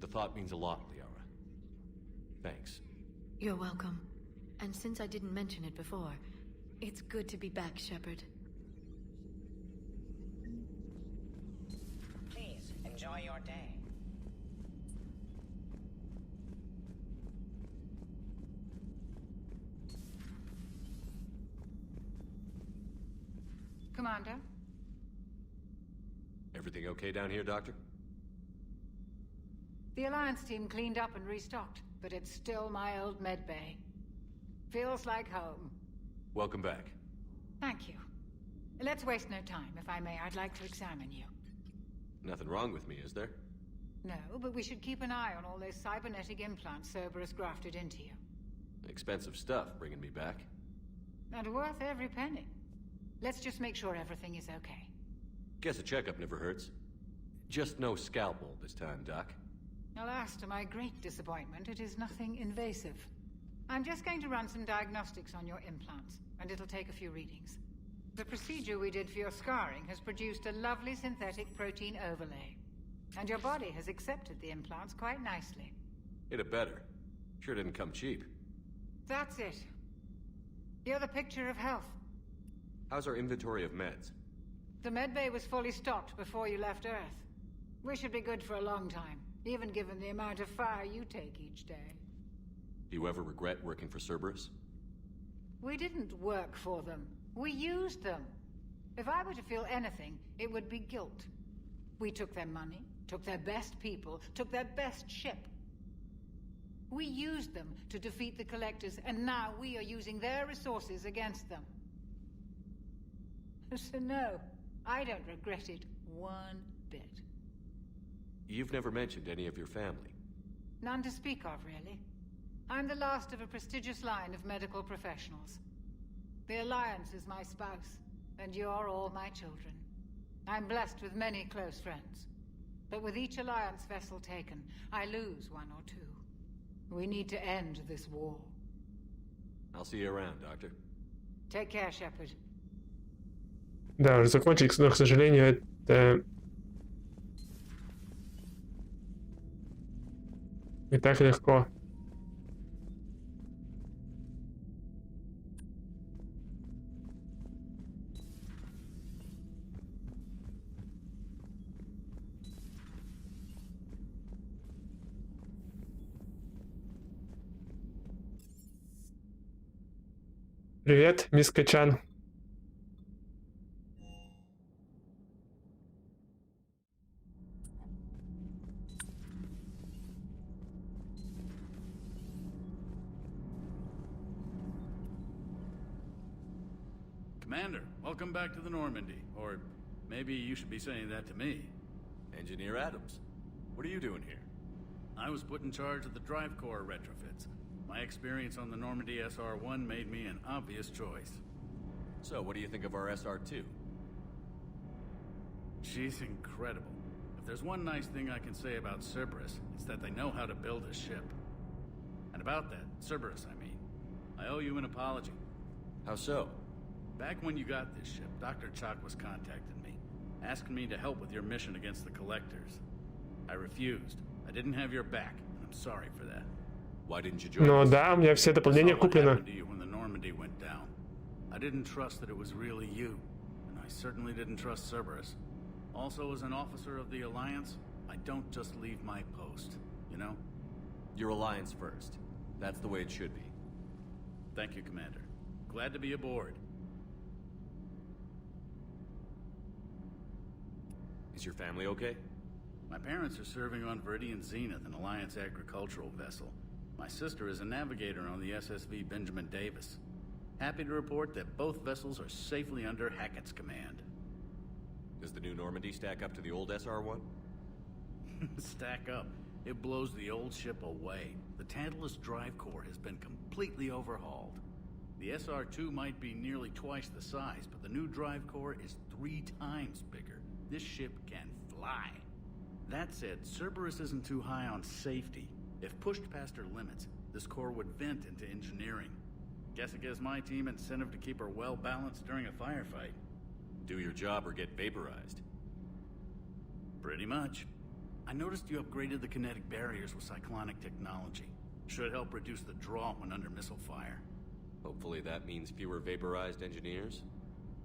The thought means a lot, Liara. Thanks. You're welcome. And since I didn't mention it before, it's good to be back, Shepard. Please, enjoy your day. Commander? Everything okay down here, Doctor? The Alliance team cleaned up and restocked, but it's still my old medbay. Feels like home. Welcome back. Thank you. Let's waste no time. If I may, I'd like to examine you. Nothing wrong with me, is there? No, but we should keep an eye on all those cybernetic implants Cerberus grafted into you. Expensive stuff bringing me back. And worth every penny. Let's just make sure everything is okay. Guess a checkup never hurts. Just no scalpel this time, Doc. Alas, to my great disappointment, it is nothing invasive. I'm just going to run some diagnostics on your implants, and it'll take a few readings. The procedure we did for your scarring has produced a lovely synthetic protein overlay. And your body has accepted the implants quite nicely. Hit it better. Sure didn't come cheap. That's it. You're the picture of health. How's our inventory of meds? The medbay was fully stocked before you left Earth. We should be good for a long time, even given the amount of fire you take each day. Do you ever regret working for Cerberus? We didn't work for them. We used them. If I were to feel anything, it would be guilt. We took their money, took their best people, took their best ship. We used them to defeat the Collectors, and now we are using their resources against them. So no, I don't regret it one bit. You've never mentioned any of your family. None to speak of, really. I'm the last of a prestigious line of medical professionals. The Alliance is my spouse, and you're all my children. I'm blessed with many close friends. But with each Alliance vessel taken, I lose one or two. We need to end this war. I'll see you around, Doctor. Take care, Shepard. Да, уже закончить, но, к сожалению, это не так легко. Привет, мисс Качан. Commander, welcome back to the Normandy. Or maybe you should be saying that to me. Engineer Adams, what are you doing here? I was put in charge of the drive core retrofits. My experience on the Normandy SR-1 made me an obvious choice. So, what do you think of our SR-2? She's incredible. If there's one nice thing I can say about Cerberus, it's that they know how to build a ship. And about that, Cerberus, I mean. I owe you an apology. How so? Back when you got this ship, Dr. Chakwas contacted me, asking me to help with your mission against the Collectors. I refused. I didn't have your back, and I'm sorry for that. Why didn't you join Ну us? да, у меня все дополнения куплены. When the Normandy went down, I didn't trust that it was really you, and I certainly didn't trust Cerberus. Also, as an officer of the Alliance, I don't just leave my post, you know? Your Alliance first. That's the way it should be. Thank you, Commander. Glad to be aboard. Is your family okay? My parents are serving on Viridian Zenith, an Alliance agricultural vessel. My sister is a navigator on the SSV Benjamin Davis. Happy to report that both vessels are safely under Hackett's command. Does the new Normandy stack up to the old SR-1? Stack up. It blows the old ship away. The Tantalus drive core has been completely overhauled. The SR-2 might be nearly twice the size, but the new drive core is 3 times bigger. This ship can fly. That said, Cerberus isn't too high on safety. If pushed past her limits, this core would vent into engineering. Guess it gives my team incentive to keep her well balanced during a firefight. Do your job or get vaporized. Pretty much. I noticed you upgraded the kinetic barriers with cyclonic technology. Should help reduce the draw when under missile fire. Hopefully that means fewer vaporized engineers?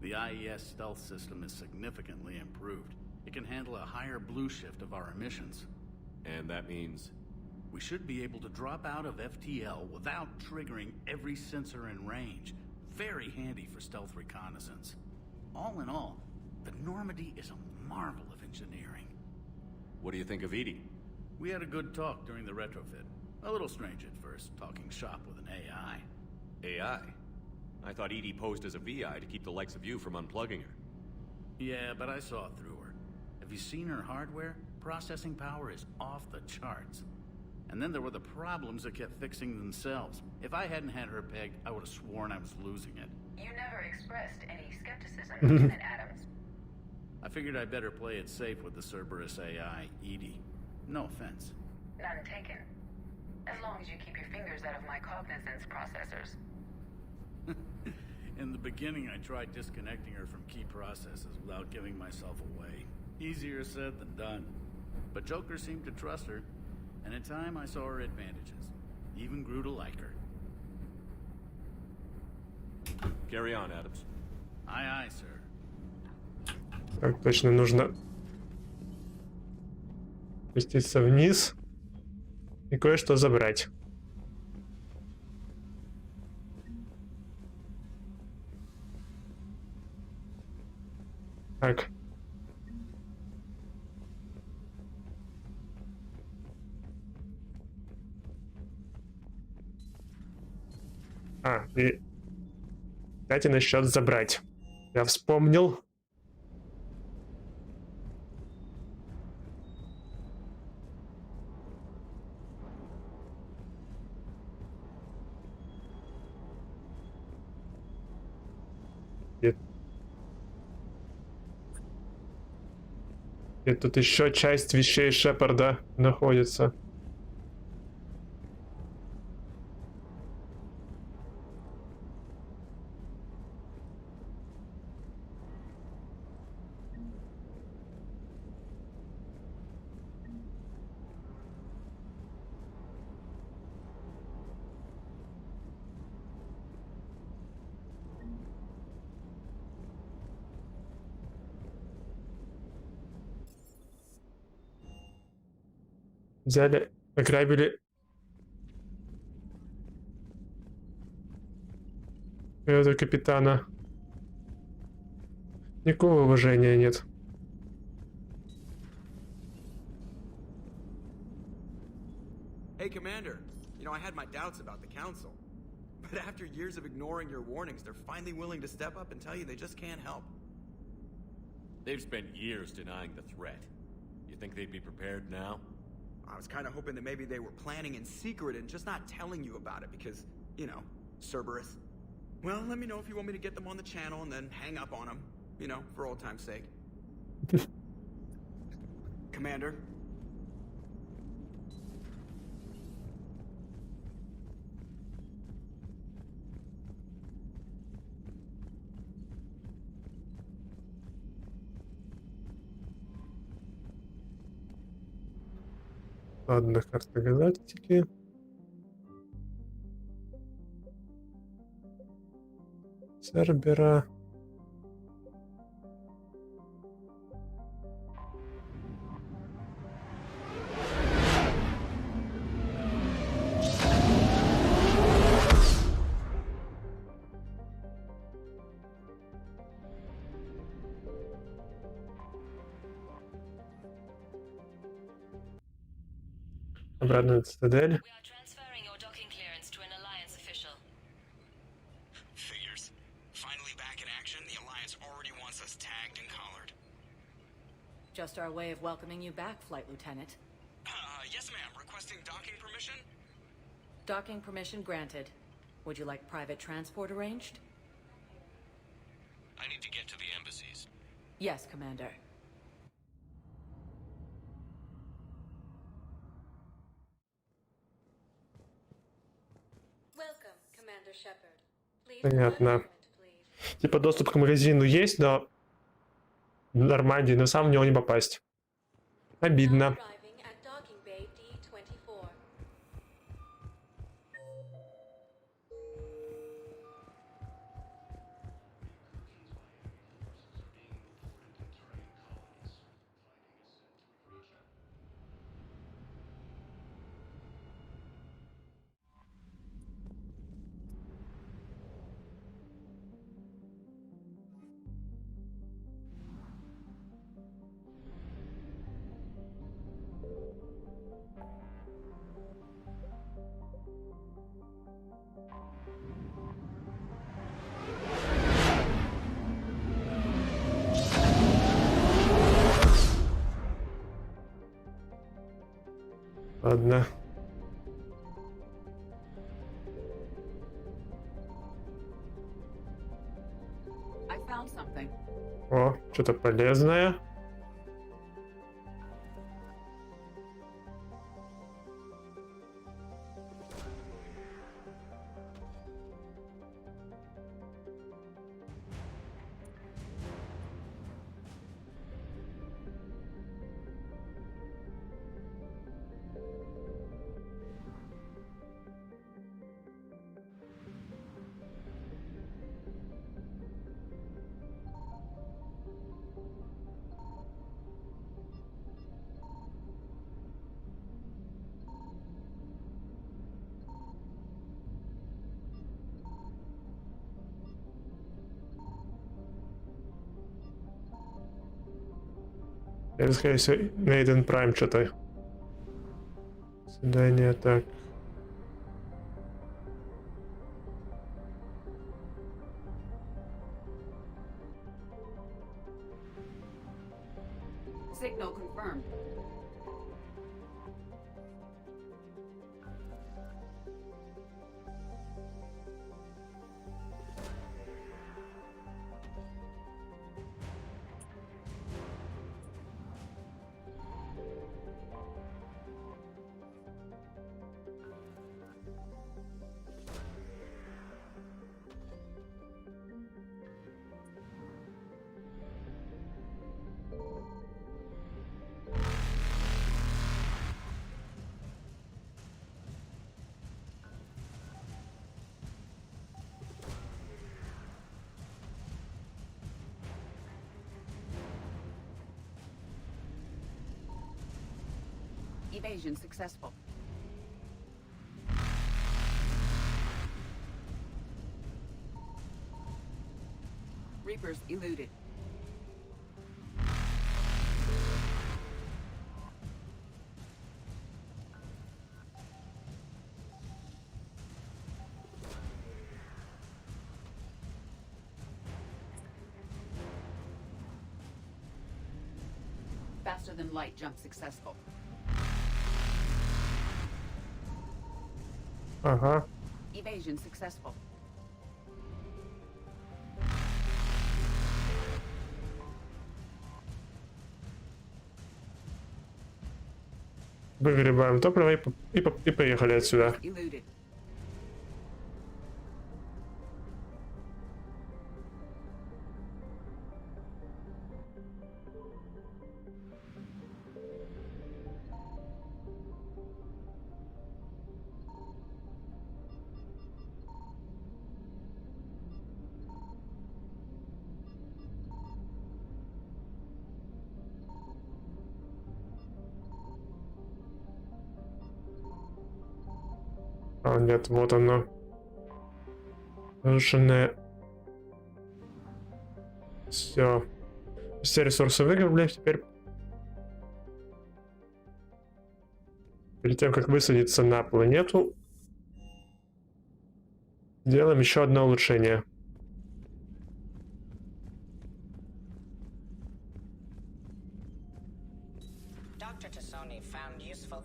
The IES stealth system is significantly improved. It can handle a higher blue shift of our emissions. And that means? We should be able to drop out of FTL without triggering every sensor in range. Very handy for stealth reconnaissance. All in all, the Normandy is a marvel of engineering. What do you think of Edie? We had a good talk during the retrofit. A little strange at first, talking shop with an AI. AI? I thought Edie posed as a VI to keep the likes of you from unplugging her. Yeah, but I saw through her. Have you seen her hardware? Processing power is off the charts. And then there were the problems that kept fixing themselves. If I hadn't had her pegged, I would have sworn I was losing it. You never expressed any skepticism, Lieutenant Adams. I figured I'd better play it safe with the Cerberus AI, Edie. No offense. None taken. As long as you keep your fingers out of my cognizance processors. In the beginning, I tried disconnecting her from key processes without giving myself away. Easier said than done. But Joker seemed to trust her, and in time I saw her advantages. Even grew to like her. Carry on, Adams. Aye, aye, sir. Так, точно нужно спуститься вниз и кое-что забрать. Так. И, кстати, насчет забрать. Я вспомнил. И тут еще часть вещей Шепарда находится. Взяли, ограбили этого капитана. Никакого уважения нет. Hey, Commander. You know, I had my doubts about the Council. But after years of ignoring your warnings, they're finally willing to step up and tell you they just can't help. They've spent years denying the threat. You think they'd be prepared now? I was kind of hoping that maybe they were planning in secret and just not telling you about it because, you know, Cerberus. Well, let me know if you want me to get them on the channel and then hang up on them, you know, for old time's sake. Commander? Ладно, карта галактики. Цербера. Обратно на цитадель. Figures. Finally back in action, the Alliance already wants us tagged and collared. Just our way of welcoming you back, Flight Lieutenant. Yes ma'am, requesting docking permission? Docking permission granted. Would you like private transport arranged? I need to get to the embassies. Yes, Commander. Welcome, Commander Shepard. Please Понятно. Типа доступ к магазину есть, но нормально, но сам в него не попасть. Обидно. arriving at docking bay D24. Ладно. I found something. О, что-то полезное. Это, скорее всего, Nathan Prime что-то. Свидание, так. Signal confirmed. Evasion successful. Reapers eluded. Faster than light jump successful. Ага. Evasion successful. Выгребаем топливо и поехали отсюда. Eluded. А, нет, вот оно. Разрушенное. Все. Все ресурсы выгребли. Теперь... Перед тем, как высадиться на планету, делаем еще одно улучшение. Dr. Tassoni found useful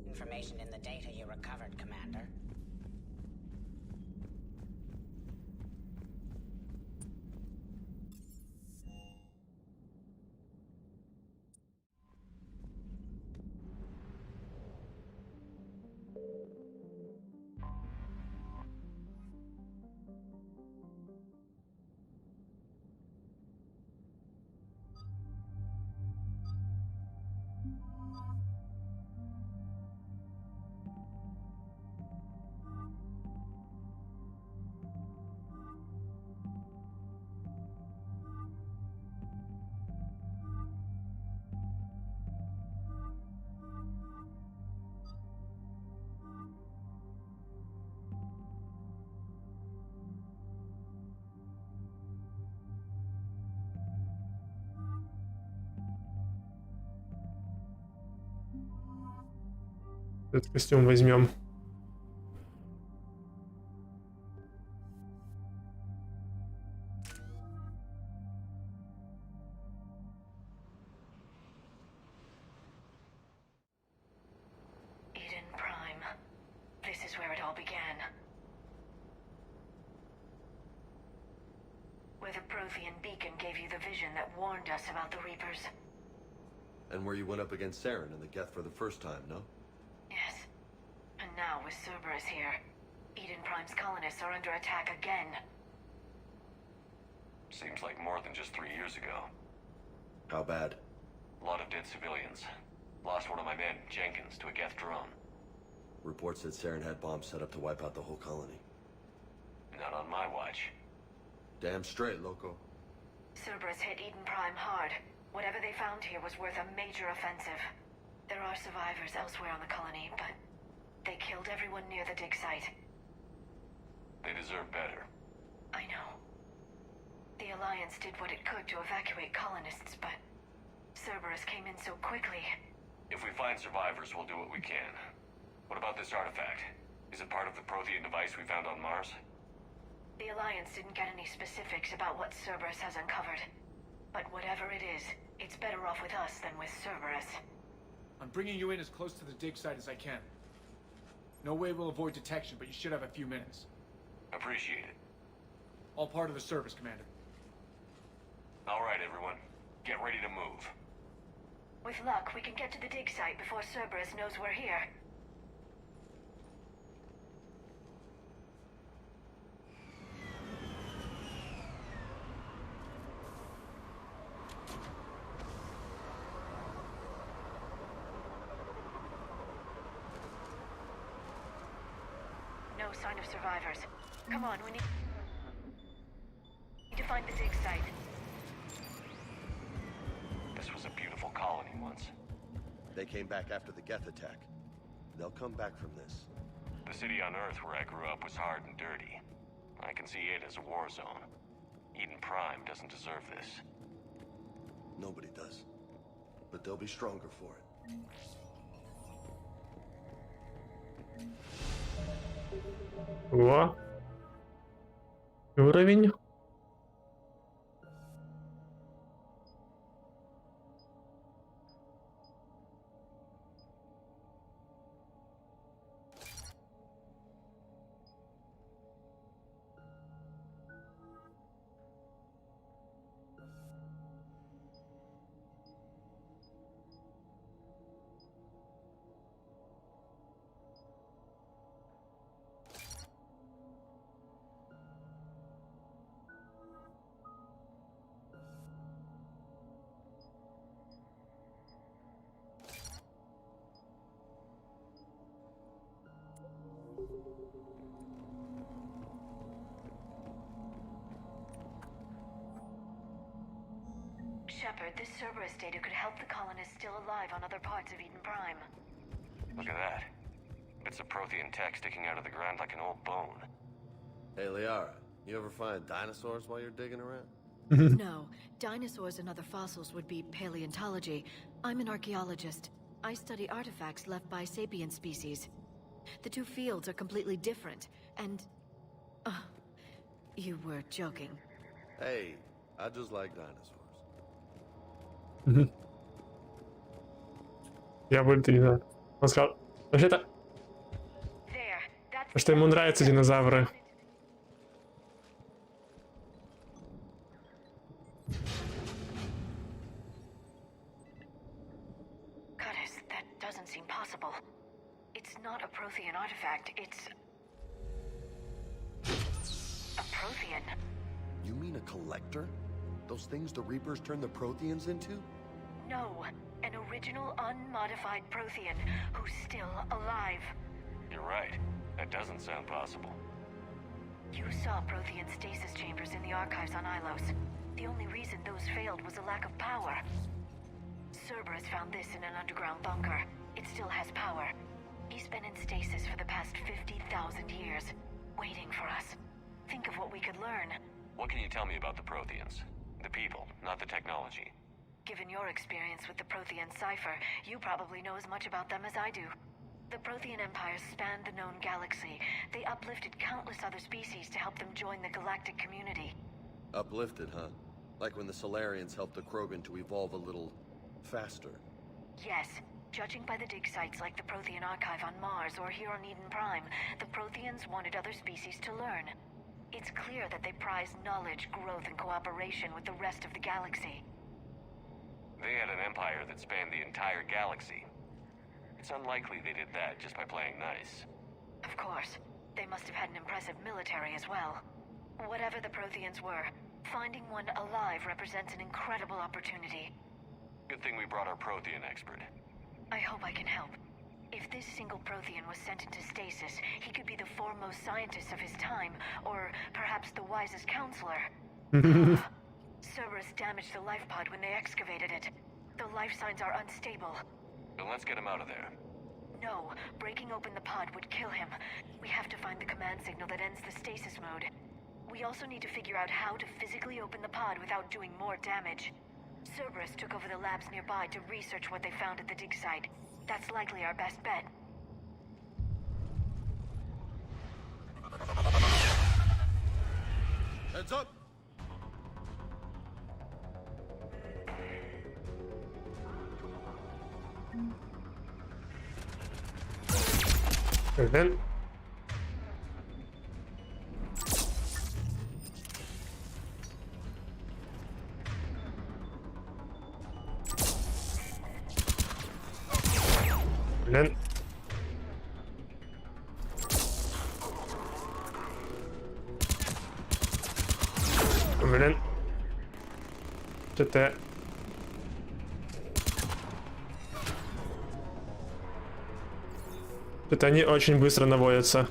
information in the data you recovered, Commander. Этот костюм возьмем. Eden Prime. This is where it all began. Where the Prothean beacon gave you the vision that warned us about the Reapers. And where you went up against Saren and the Geth for the first time, no? Yes. And now with Cerberus here, Eden Prime's colonists are under attack again. Seems like more than just 3 years ago. How bad? A lot of dead civilians. Lost one of my men, Jenkins, to a Geth drone. Reports said Saren had bombs set up to wipe out the whole colony. Not on my watch. Damn straight, Loco. Cerberus hit Eden Prime hard. Whatever they found here was worth a major offensive. There are survivors elsewhere on the colony, but they killed everyone near the dig site. They deserve better. I know. The Alliance did what it could to evacuate colonists, but Cerberus came in so quickly. If we find survivors, we'll do what we can. What about this artifact? Is it part of the Prothean device we found on Mars? The Alliance didn't get any specifics about what Cerberus has uncovered. But whatever it is, it's better off with us than with Cerberus. I'm bringing you in as close to the dig site as I can. No way we'll avoid detection, but you should have a few minutes. Appreciate it. All part of the service, Commander. All right, everyone. Get ready to move. With luck, we can get to the dig site before Cerberus knows we're here. No sign of survivors. Come on, we need to find the dig site. This was a beautiful colony once. They came back after the Geth attack. They'll come back from this. The city on Earth where I grew up was hard and dirty. I can see it as a war zone. Eden Prime doesn't deserve this. Nobody does. But they'll be stronger for it. Во. Уровень. Shepard, this Cerberus data could help the colonists still alive on other parts of Eden Prime. Look at that. Bits of Prothean tech sticking out of the ground like an old bone. Hey, Liara, you ever find dinosaurs while you're digging around? No, dinosaurs and other fossils would be paleontology. I'm an archaeologist. I study artifacts left by sapient species. The two fields are completely different, and... you were joking. Hey, I just like dinosaurs. Я буду, не знаю. Он сказал, вообще-то, что ему нравятся динозавры. Curtis, that doesn't seem possible. It's not a Prothean artifact, it's... a Prothean. You mean a collector? Those things the Reapers turn the Protheans into? No, an original unmodified Prothean who's still alive. You're right. That doesn't sound possible. You saw Prothean stasis chambers in the archives on Ilos. The only reason those failed was a lack of power. Cerberus found this in an underground bunker. It still has power. He's been in stasis for the past 50,000 years, waiting for us. Think of what we could learn. What can you tell me about the Protheans? The people, not the technology. Given your experience with the Prothean cipher, you probably know as much about them as I do. The Prothean empires spanned the known galaxy. They uplifted countless other species to help them join the galactic community. Uplifted, huh? Like when the Solarians helped the Krogan to evolve a little faster. Yes. Judging by the dig sites like the Prothean Archive on Mars or here on Eden Prime, the Protheans wanted other species to learn. It's clear that they prize knowledge, growth, and cooperation with the rest of the galaxy. They had an empire that spanned the entire galaxy. It's unlikely they did that just by playing nice. Of course. They must have had an impressive military as well. Whatever the Protheans were, finding one alive represents an incredible opportunity. Good thing we brought our Prothean expert. I hope I can help. If this single Prothean was sent into stasis, he could be the foremost scientist of his time, or perhaps the wisest counselor. Cerberus damaged the life pod when they excavated it. The life signs are unstable. Then let's get him out of there. No, breaking open the pod would kill him. We have to find the command signal that ends the stasis mode. We also need to figure out how to physically open the pod without doing more damage. Cerberus took over the labs nearby to research what they found at the dig site. That's likely our best bet. Heads up! Then. Блин. Блин. Что-то... Что-то они очень быстро наводятся.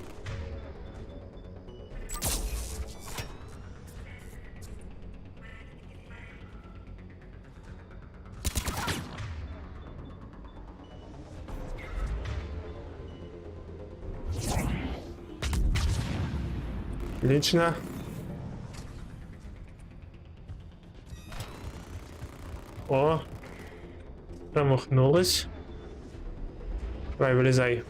Отлично. О, промахнулась. Давай, вылезай.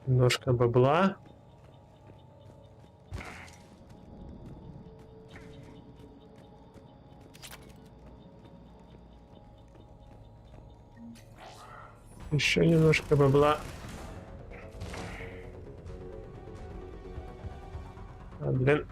Немножко бабла. Еще немножко бабла. А, блин.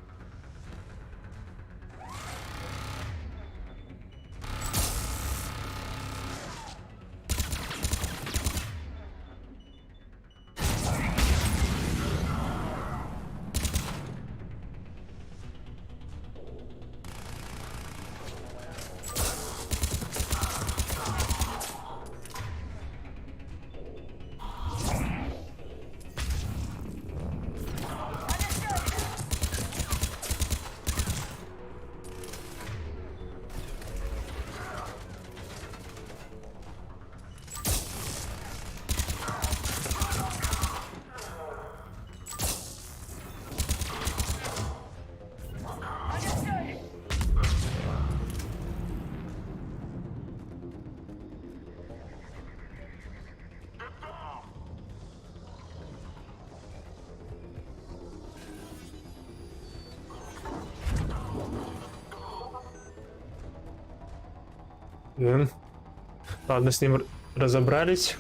Ладно, с ним разобрались.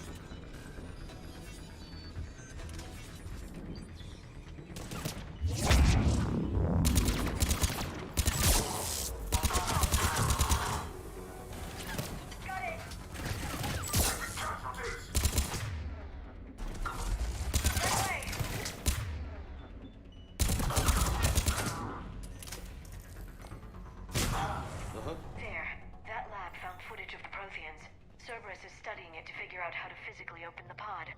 There. That lab found footage of the Protheans. Cerberus is studying it to figure out how to physically open the pod.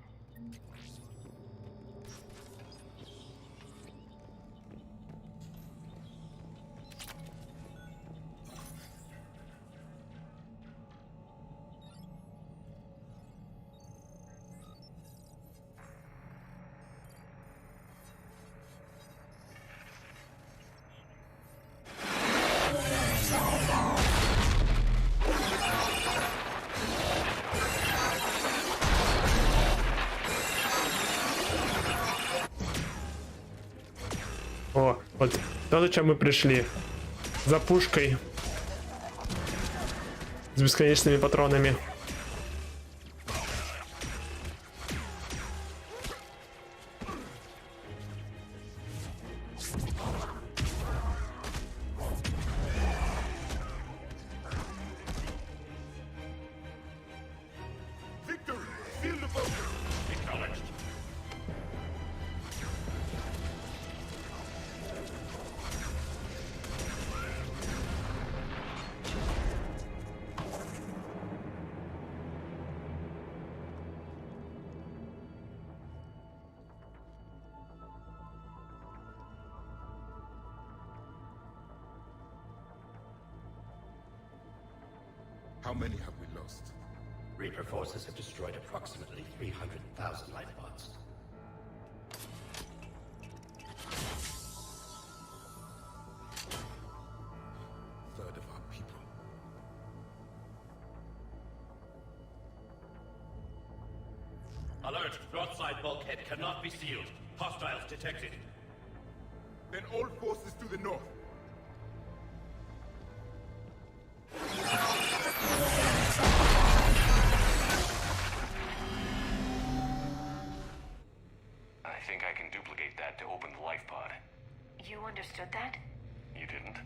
О, вот то, зачем мы пришли. За пушкой. С бесконечными патронами. How many have we lost? Reaper forces have destroyed approximately 300,000 life pods. Third of our people. Alert! Broadside bulkhead cannot be sealed. Hostiles detected. Then all forces to the north. I think I can duplicate that to open the life pod. You understood that? You didn't?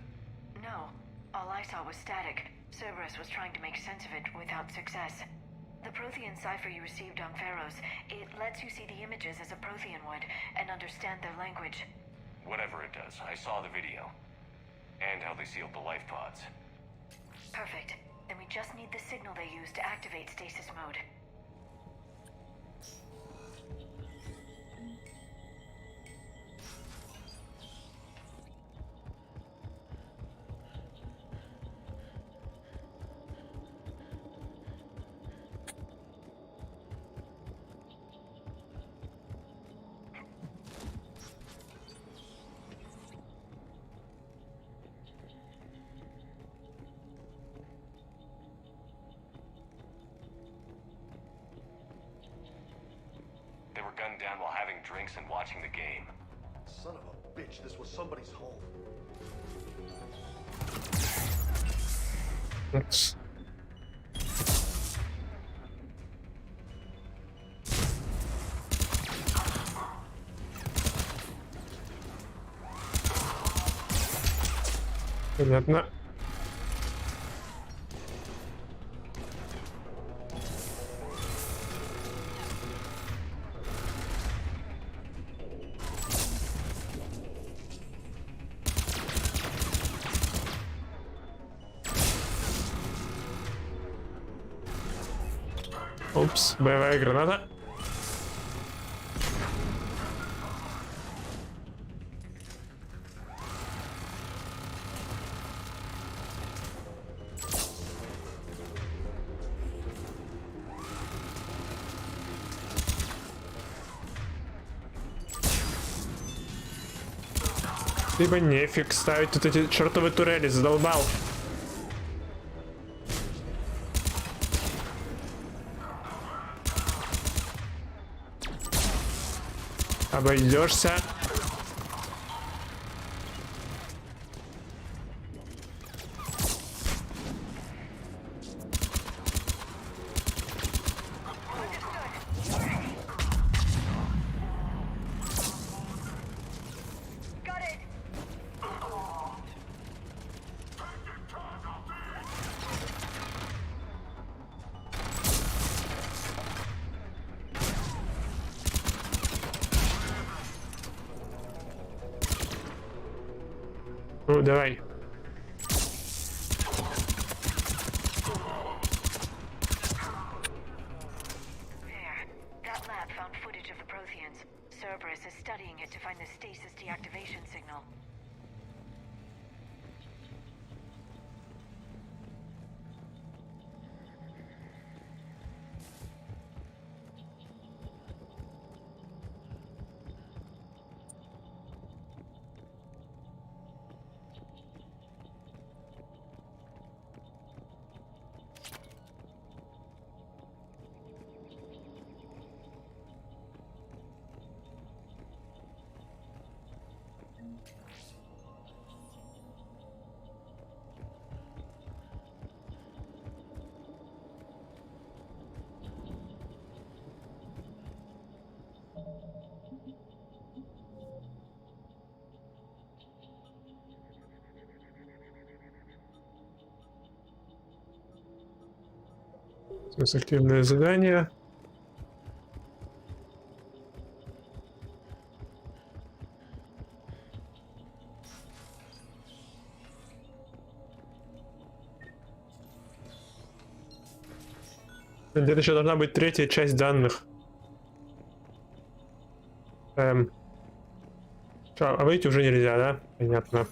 No. All I saw was static. Cerberus was trying to make sense of it without success. The Prothean cipher you received on Pharaohs, it lets you see the images as a Prothean would and understand their language. Whatever it does, I saw the video. And how they sealed the life pods. Perfect. Then we just need the signal they use to activate stasis mode. They were gunned down while having drinks and watching the game. Son of a bitch, this was somebody's home. Oops. Понятно. Упс, боевая граната. Либо нефиг ставить тут эти чертовы турели, задолбал. Обойдешься. Ну, давай. That lab found footage of the Protheans. Cerberus is studying it to find the stasis deactivation signal. Активное задание. Где-то еще должна быть третья часть данных. Что, а выйти уже нельзя, да? Понятно.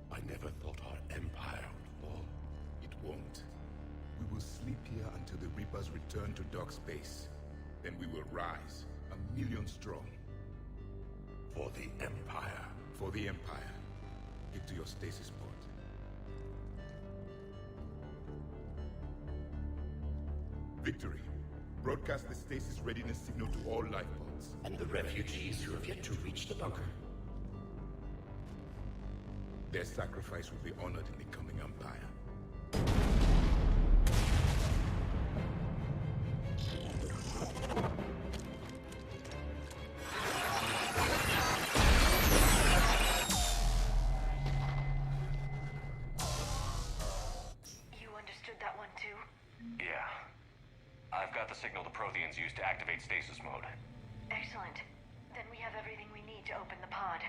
I never thought our empire would fall. It won't. We will sleep here until the Reapers return to dark space. Then we will rise, 1,000,000 strong. For the Empire. For the Empire. Get to your stasis port. Victory. Broadcast the stasis readiness signal to all life pods. And the refugees who have yet to reach the bunker. Their sacrifice will be honored in the coming Empire. You understood that one too? Yeah. I've got the signal the Protheans use to activate stasis mode. Excellent. Then we have everything we need to open the pod.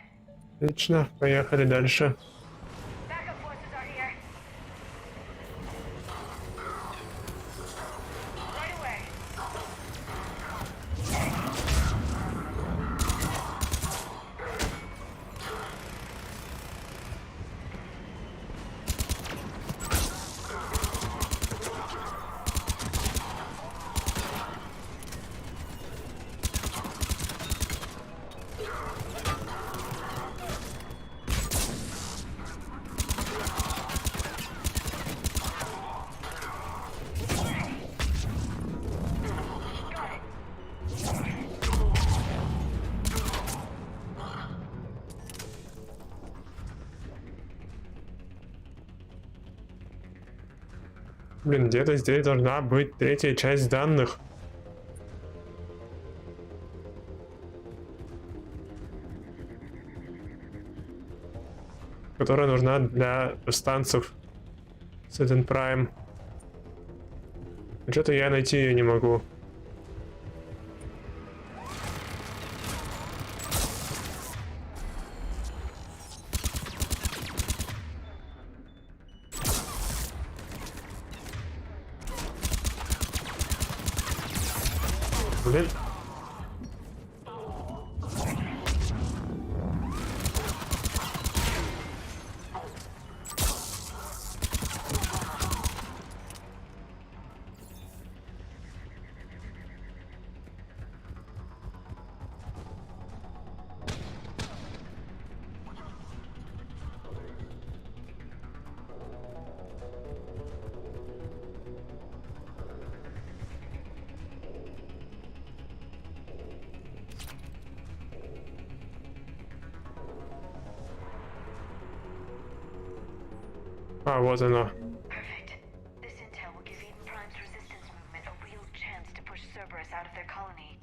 Отлично, поехали дальше. Backup forces are here. Right away. Блин, где-то здесь должна быть третья часть данных. Которая нужна для станцев Сеттен Прайм. Что-то я найти ее не могу. Блин. А, вот оно. Perfect. This intel will give Eden Prime's resistance movement a real chance to push Cerberus out of their colony.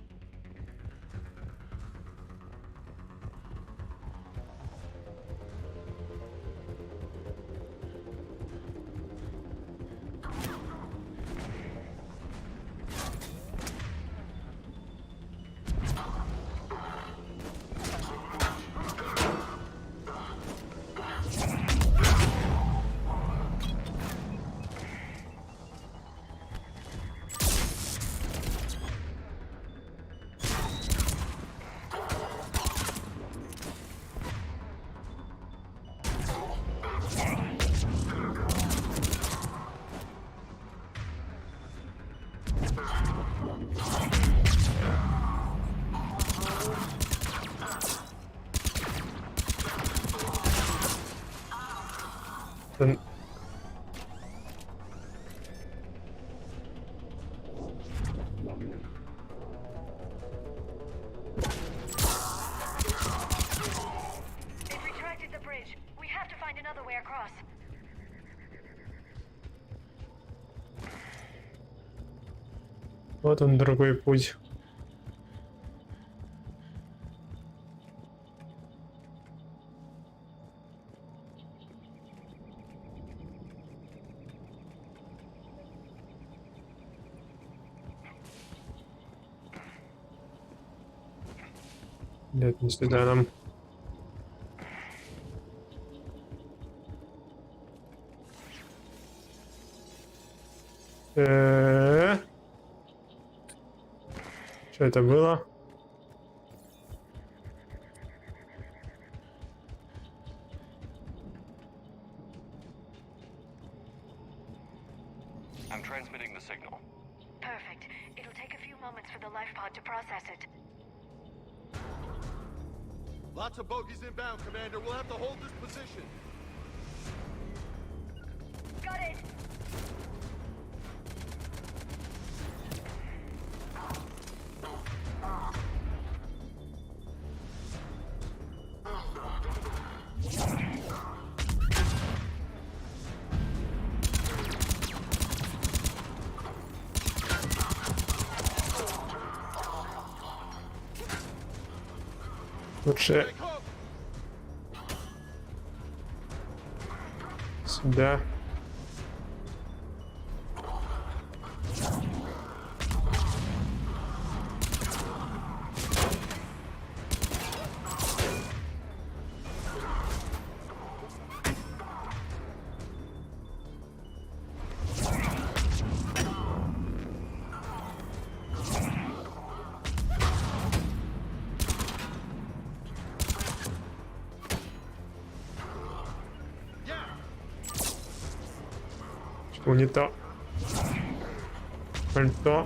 They've retracted the bridge. We have to find another way across. Вот он, другой путь. Нет, не сюда нам. Что это было? I'm transmitting the signal. Perfect. It'll take a few moments for the life pod to process it. Lots of bogies inbound, Commander. We'll have to hold this position. Got it! Лучше сюда. Не то. Пальто.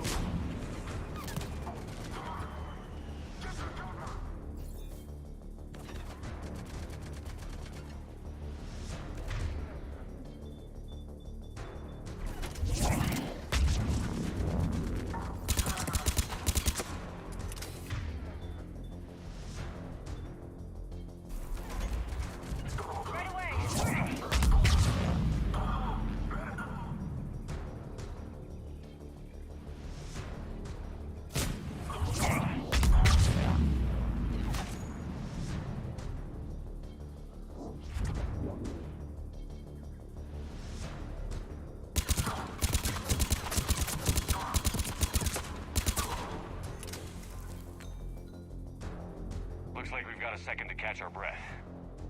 Looks like we've got a second to catch our breath.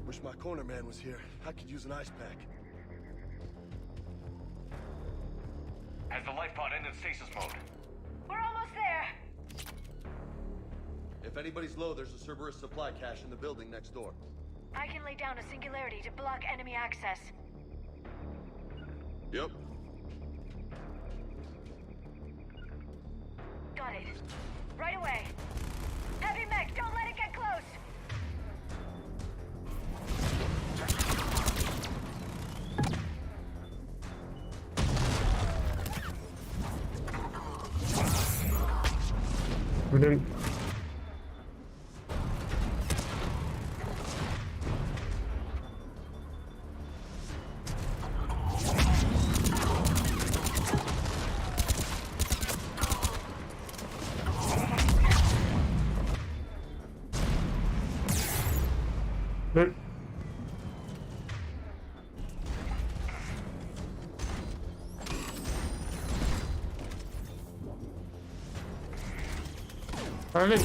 Wish my corner man was here. I could use an ice pack. Has the life pod ended stasis mode? We're almost there! If anybody's low, there's a Cerberus supply cache in the building next door. I can lay down a singularity to block enemy access. Yep. Got it. Right away. Heavy mech, don't let it get close! Блин. Блин.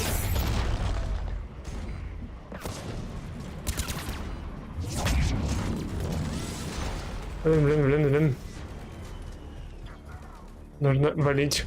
Блин. Нужно валить.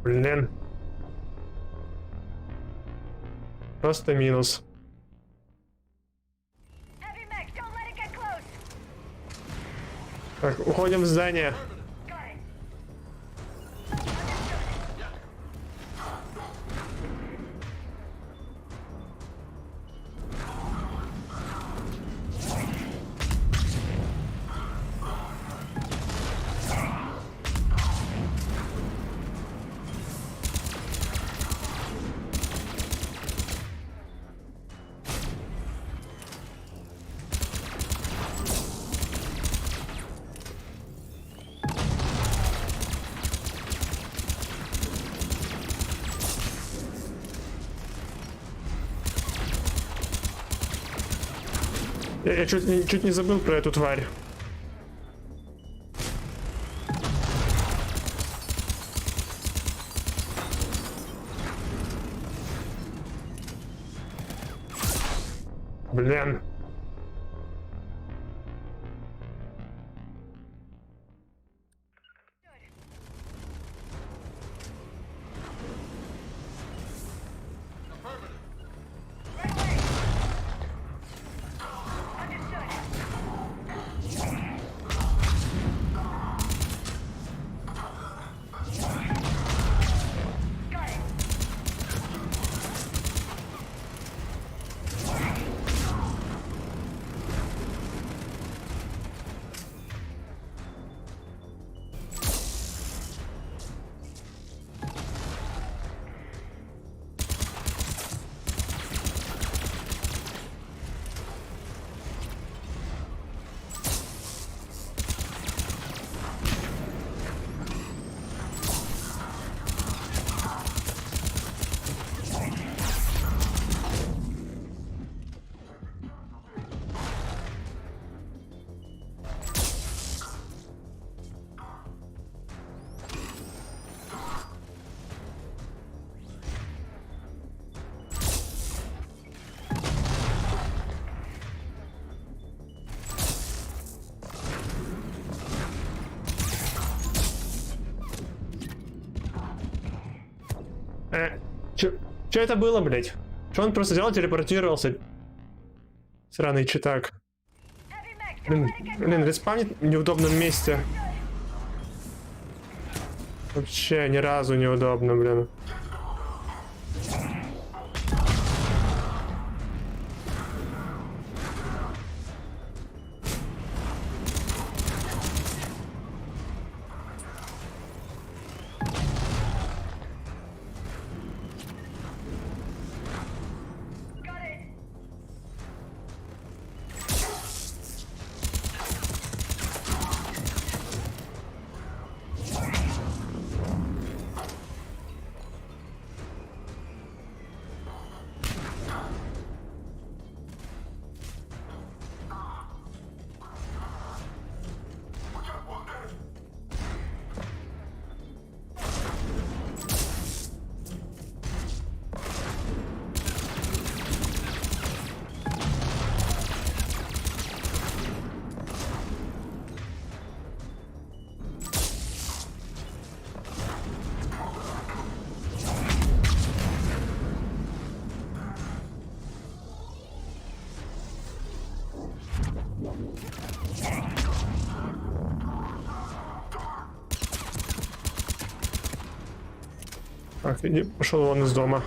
Блин. Просто минус. Так, уходим в здание. Я чуть не забыл про эту тварь. Блин. Чё это было, блять? Что он просто взял и телепортировался? Сраный читак. Блин, респавнит в неудобном месте. Вообще ни разу неудобно, блин. Так, иди, пошел вон из дома.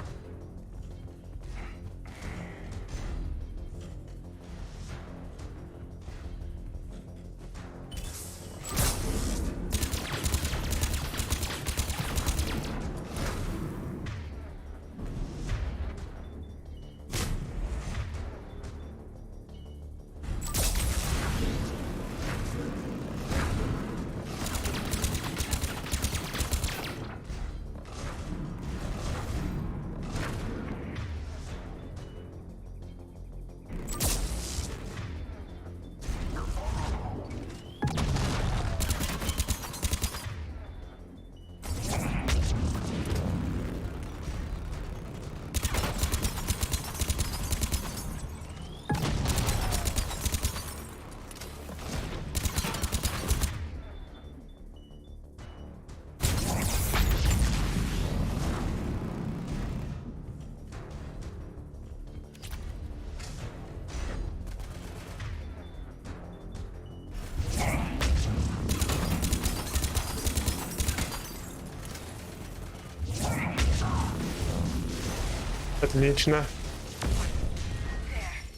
Отлично.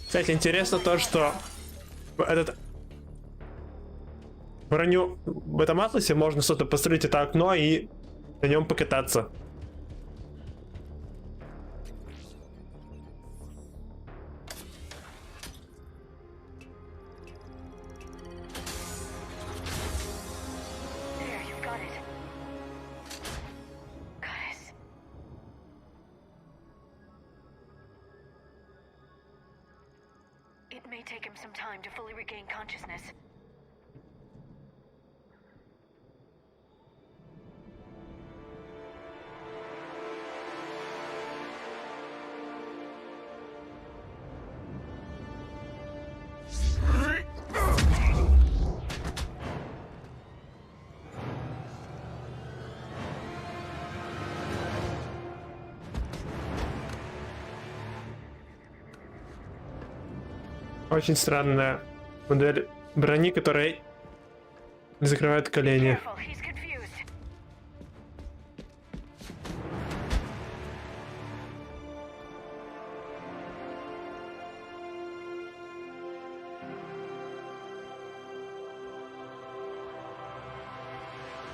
Кстати, интересно то, что этот броню в этом атласе можно что-то построить это окно и на нем покататься. It may take him some time to fully regain consciousness. Очень странная модель брони, которая не закрывает колени.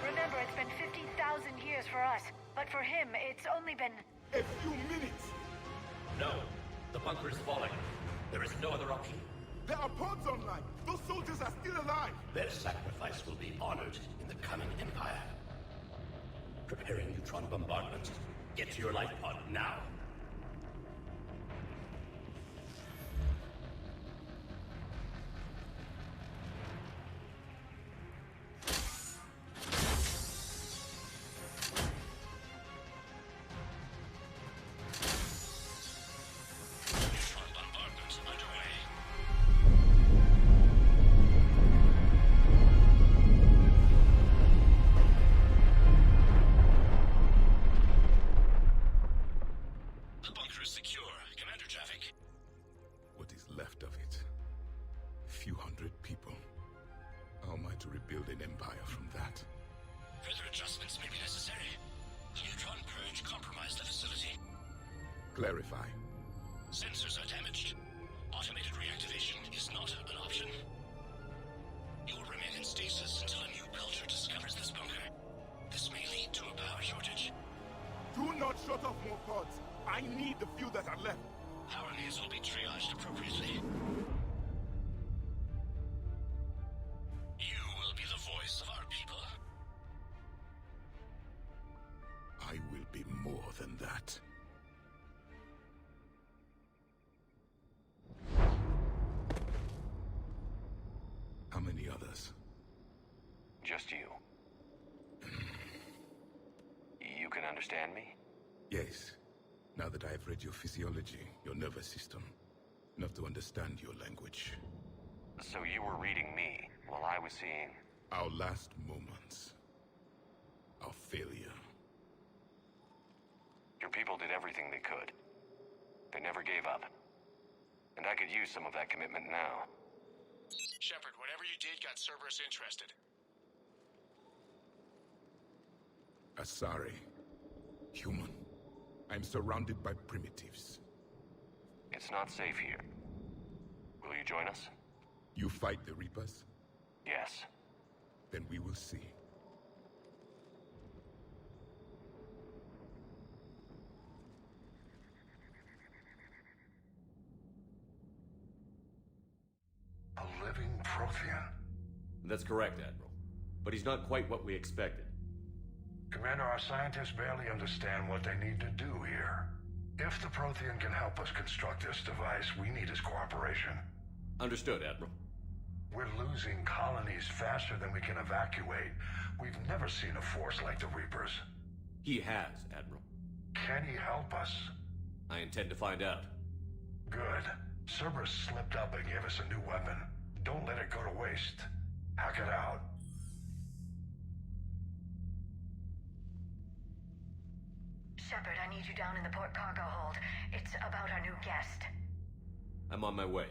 Remember, it's been 50,000 years for us, but for him, it's only been a few minutes. No, the bunker is falling. There is no other option. There are pods online. Those soldiers are still alive. Their sacrifice will be honored in the coming Empire. Preparing neutron bombardment. Get to your life pod now. Clarify. Sensors are damaged. Automated reactivation is not an option. You will remain in stasis until a new culture discovers this bunker. This may lead to a power shortage. Do not shut off more pods. I need the few that are left. Power needs will be triaged appropriately. You will be the voice of our people. I will be more than that. How many others? Just you. You can understand me? Yes. Now that I have read your physiology, your nervous system, enough to understand your language. So you were reading me while I was seeing... Our last moments. Our failure. Your people did everything they could. They never gave up. And I could use some of that commitment now. Shepard, whatever you did got Cerberus interested. Asari. Human. I'm surrounded by primitives. It's not safe here. Will you join us? You fight the Reapers? Yes. Then we will see. A living Prothean. That's correct, Admiral. But he's not quite what we expected. Commander, our scientists barely understand what they need to do here. If the Prothean can help us construct this device, we need his cooperation. Understood, Admiral. We're losing colonies faster than we can evacuate. We've never seen a force like the Reapers. He has, Admiral. Can he help us? I intend to find out. Good. Cerberus slipped up and gave us a new weapon. Don't let it go to waste. Hack it out. Shepard, I need you down in the port cargo hold. It's about our new guest. I'm on my way.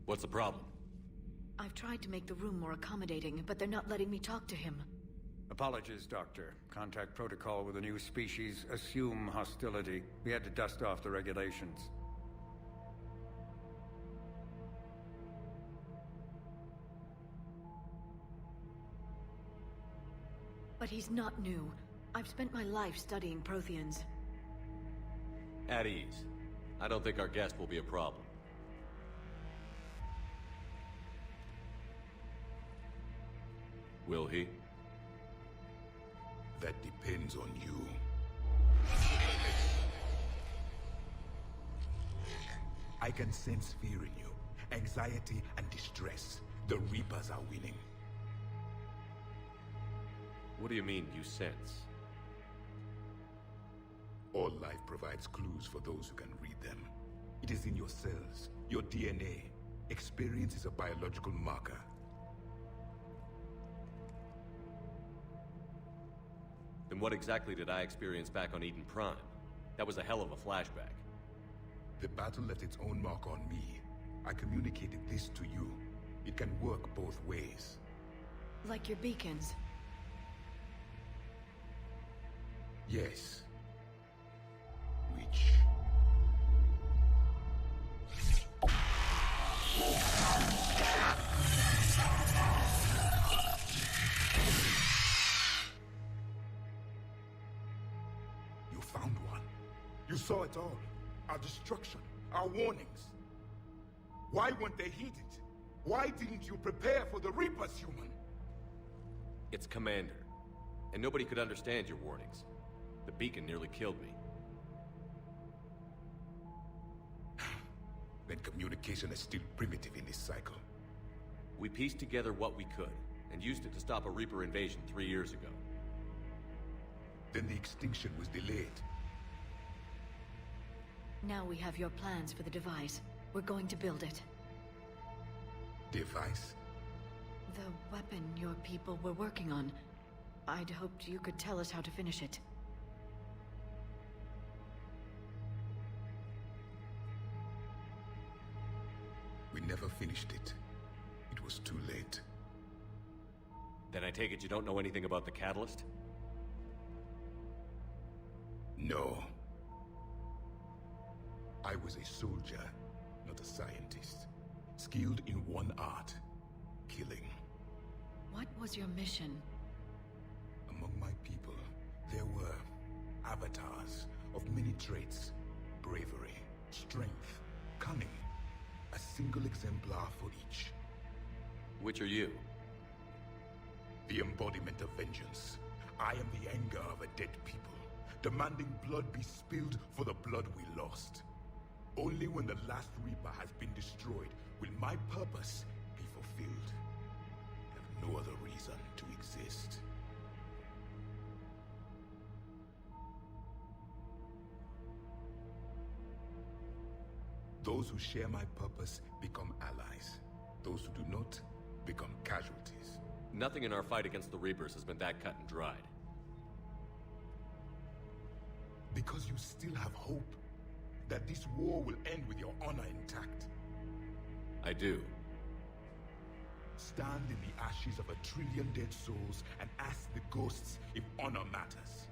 What's the problem? I've tried to make the room more accommodating, but they're not letting me talk to him. Apologies, Doctor. Contact protocol with a new species. Assume hostility. We had to dust off the regulations. But he's not new. I've spent my life studying Protheans. At ease. I don't think our guest will be a problem. Will he? That depends on you. I can sense fear in you, anxiety and distress. The Reapers are winning. What do you mean, you sense? All life provides clues for those who can read them. It is in your cells, your DNA. Experience is a biological marker. Then what exactly did I experience back on Eden Prime? That was a hell of a flashback. The battle left its own mark on me. I communicated this to you. It can work both ways. Like your beacons. Yes. Which... You found one. You saw it all. Our destruction, our warnings. Why weren't they heeded? Why didn't you prepare for the Reapers, human? It's Commander. And nobody could understand your warnings. The beacon nearly killed me. Then communication is still primitive in this cycle. We pieced together what we could, and used it to stop a Reaper invasion 3 years ago. Then the extinction was delayed. Now we have your plans for the device. We're going to build it. Device? The weapon your people were working on. I'd hoped you could tell us how to finish it. We never finished it. It was too late. Then I take it you don't know anything about the catalyst? No. I was a soldier, not a scientist. Skilled in one art, killing. What was your mission? Among my people, there were avatars of many traits. Bravery, strength, cunning. A single exemplar for each. Which are you? The embodiment of vengeance. I am the anger of a dead people, demanding blood be spilled for the blood we lost. Only when the last Reaper has been destroyed will my purpose be fulfilled. I have no other reason to exist. Those who share my purpose become allies. Those who do not become casualties. Nothing in our fight against the Reapers has been that cut and dried. Because you still have hope that this war will end with your honor intact. I do. Stand in the ashes of 1 trillion dead souls and ask the ghosts if honor matters.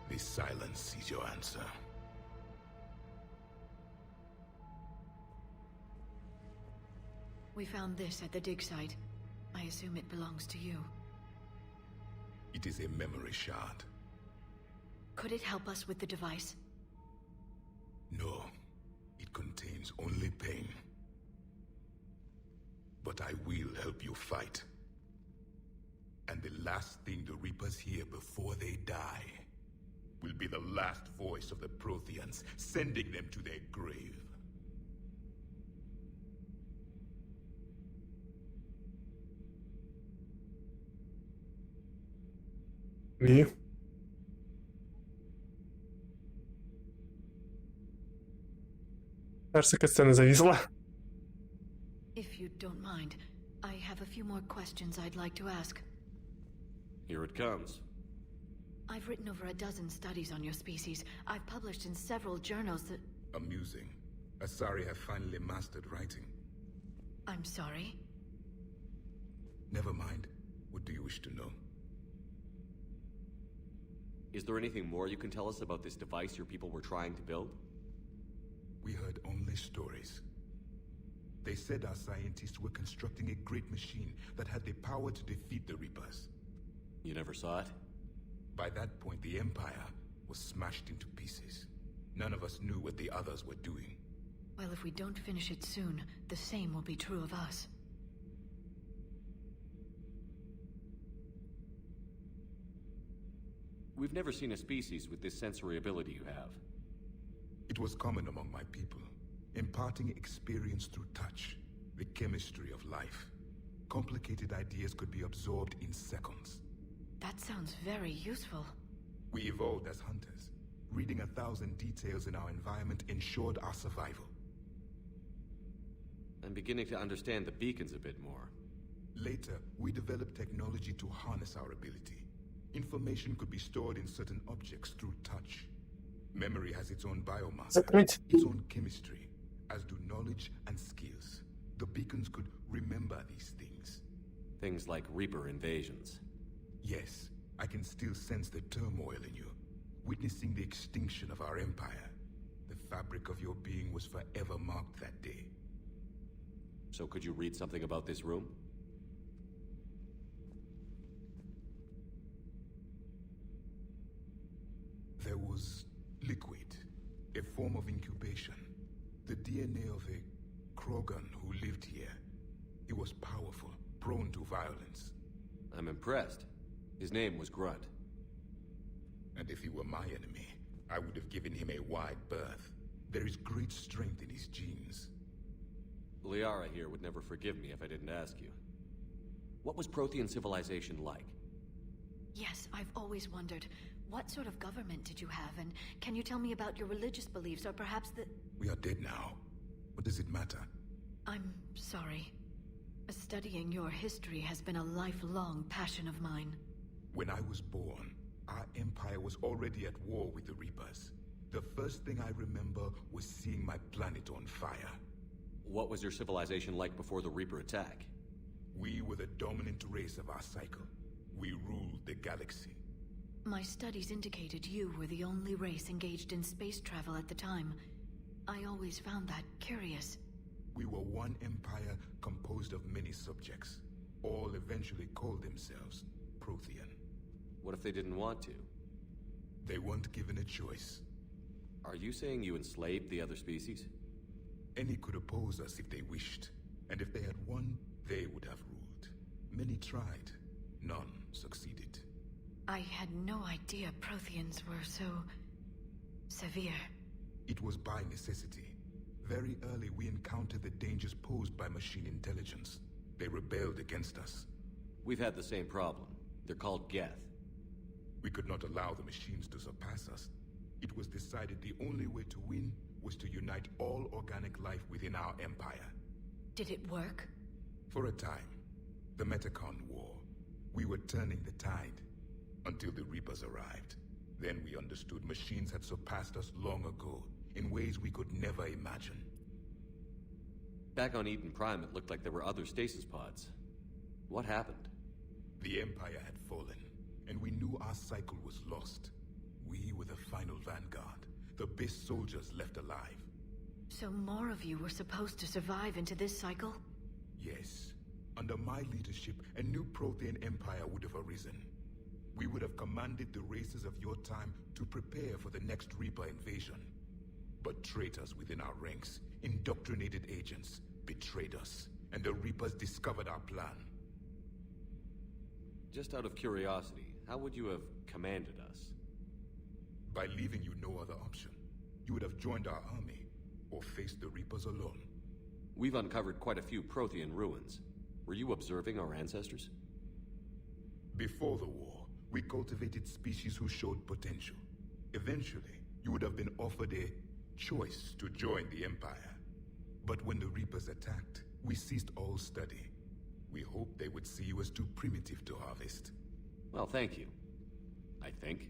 This silence is your answer. We found this at the dig site. I assume it belongs to you. It is a memory shard. Could it help us with the device? No, it contains only pain. But I will help you fight. And the last thing the Reapers hear before they die will be the last voice of the Protheans, sending them to their grave. И? Кажется, катсцена зависла. If you don't mind, I have a few more questions I'd like to ask. Here it comes. I've written over a dozen studies on your species. I've published in several journals that... Amusing. Asari have finally mastered writing. I'm sorry? Never mind. What do you wish to know? Is there anything more you can tell us about this device your people were trying to build? We heard only stories. They said our scientists were constructing a great machine that had the power to defeat the Reapers. You never saw it? By that point, the Empire was smashed into pieces. None of us knew what the others were doing. Well, if we don't finish it soon, the same will be true of us. We've never seen a species with this sensory ability you have. It was common among my people, imparting experience through touch, the chemistry of life. Complicated ideas could be absorbed in seconds. That sounds very useful. We evolved as hunters. Reading 1,000 details in our environment ensured our survival. I'm beginning to understand the beacons a bit more. Later, we developed technology to harness our ability. Information could be stored in certain objects through touch. Memory has its own biomarker, its own chemistry, as do knowledge and skills. The beacons could remember these things. Things like Reaper invasions. Yes, I can still sense the turmoil in you, witnessing the extinction of our empire. The fabric of your being was forever marked that day. So could you read something about this room? There was liquid, a form of incubation. The DNA of a Krogan who lived here. He was powerful, prone to violence. I'm impressed. His name was Grunt. And if he were my enemy, I would have given him a wide berth. There is great strength in his genes. Liara here would never forgive me if I didn't ask you. What was Prothean civilization like? Yes, I've always wondered. What sort of government did you have, and can you tell me about your religious beliefs, or perhaps the... We are dead now. What does it matter? I'm sorry. Studying your history has been a lifelong passion of mine. When I was born, our empire was already at war with the Reapers. The first thing I remember was seeing my planet on fire. What was your civilization like before the Reaper attack? We were the dominant race of our cycle. We ruled the galaxy. My studies indicated you were the only race engaged in space travel at the time. I always found that curious. We were one empire composed of many subjects. All eventually called themselves Prothean. What if they didn't want to? They weren't given a choice. Are you saying you enslaved the other species? Any could oppose us if they wished. And if they had won, they would have ruled. Many tried. None succeeded. I had no idea Protheans were so... severe. It was by necessity. Very early we encountered the dangers posed by machine intelligence. They rebelled against us. We've had the same problem. They're called Geth. We could not allow the machines to surpass us. It was decided the only way to win was to unite all organic life within our empire. Did it work? For a time. The Metacon War. We were turning the tide. Until the Reapers arrived. Then we understood machines had surpassed us long ago, in ways we could never imagine. Back on Eden Prime, it looked like there were other stasis pods. What happened? The Empire had fallen, and we knew our cycle was lost. We were the final vanguard, the best soldiers left alive. So more of you were supposed to survive into this cycle? Yes. Under my leadership, a new Prothean empire would have arisen. We would have commanded the races of your time to prepare for the next Reaper invasion. But traitors within our ranks, indoctrinated agents, betrayed us, and the Reapers discovered our plan. Just out of curiosity, how would you have commanded us? By leaving you no other option. You would have joined our army, or faced the Reapers alone. We've uncovered quite a few Prothean ruins. Were you observing our ancestors? Before the war, we cultivated species who showed potential. Eventually, you would have been offered a choice to join the Empire. But when the Reapers attacked, we ceased all study. We hoped they would see you as too primitive to harvest. Well, thank you. I think.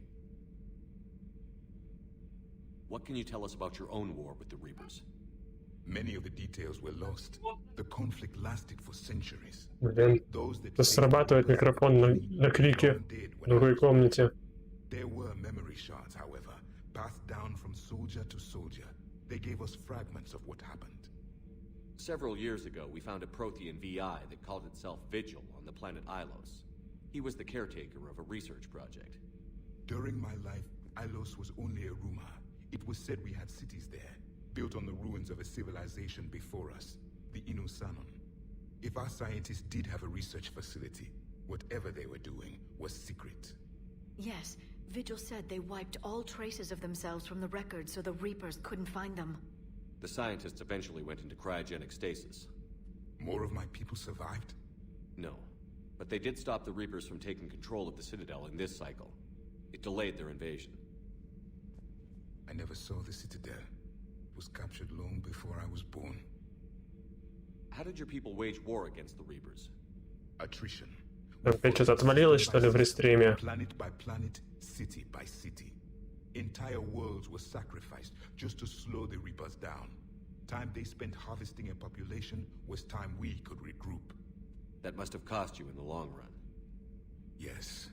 What can you tell us about your own war with the Reapers? Many of the details were lost. The conflict lasted for centuries. Блин, срабатывает микрофон на клике в другой комнате. There were memory shards, however, passed down from soldier to soldier. They gave us fragments of what happened. Several years ago, we found a Prothean VI that called itself Vigil on the planet Ilos. He was the caretaker of a research project. During my life, Ilos was only a rumor. It was said we had cities there, built on the ruins of a civilization before us, the Inusanon. If our scientists did have a research facility, whatever they were doing was secret. Yes, Vigil said they wiped all traces of themselves from the records so the Reapers couldn't find them. The scientists eventually went into cryogenic stasis. More of my people survived? No, but they did stop the Reapers from taking control of the Citadel in this cycle. It delayed their invasion. I never saw the Citadel. It was captured long before I was born. How did your people wage war against the Reapers? Attrition. Опять что-то отвалилось, что ли, в рестриме? Planet by planet, city by city. Entire worlds were sacrificed just to slow the Reapers down. Time they spent harvesting a population was time we could regroup. That must have cost you in the long run. Yes.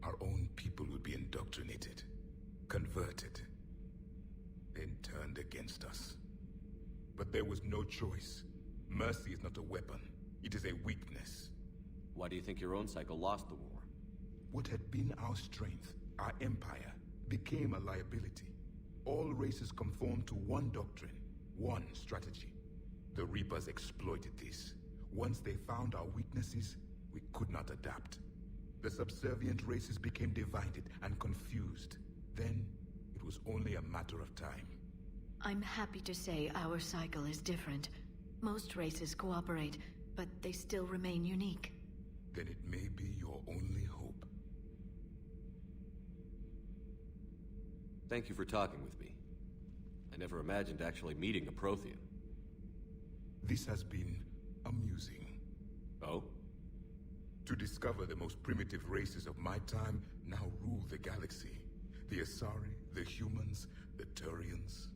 Our own people would be indoctrinated, converted, then turned against us. But there was no choice. Mercy is not a weapon. It is a weakness. Why do you think your own cycle lost the war? What had been our strength, our empire, became a liability. All races conformed to one doctrine, one strategy. The Reapers exploited this. Once they found our weaknesses, we could not adapt. The subservient races became divided and confused. Then, it was only a matter of time. I'm happy to say our cycle is different. Most races cooperate, but they still remain unique. Then it may be your only hope. Thank you for talking with me. I never imagined actually meeting a Prothean. This has been amusing. Oh? To discover the most primitive races of my time now rule the galaxy. The Asari, the humans, the Turians.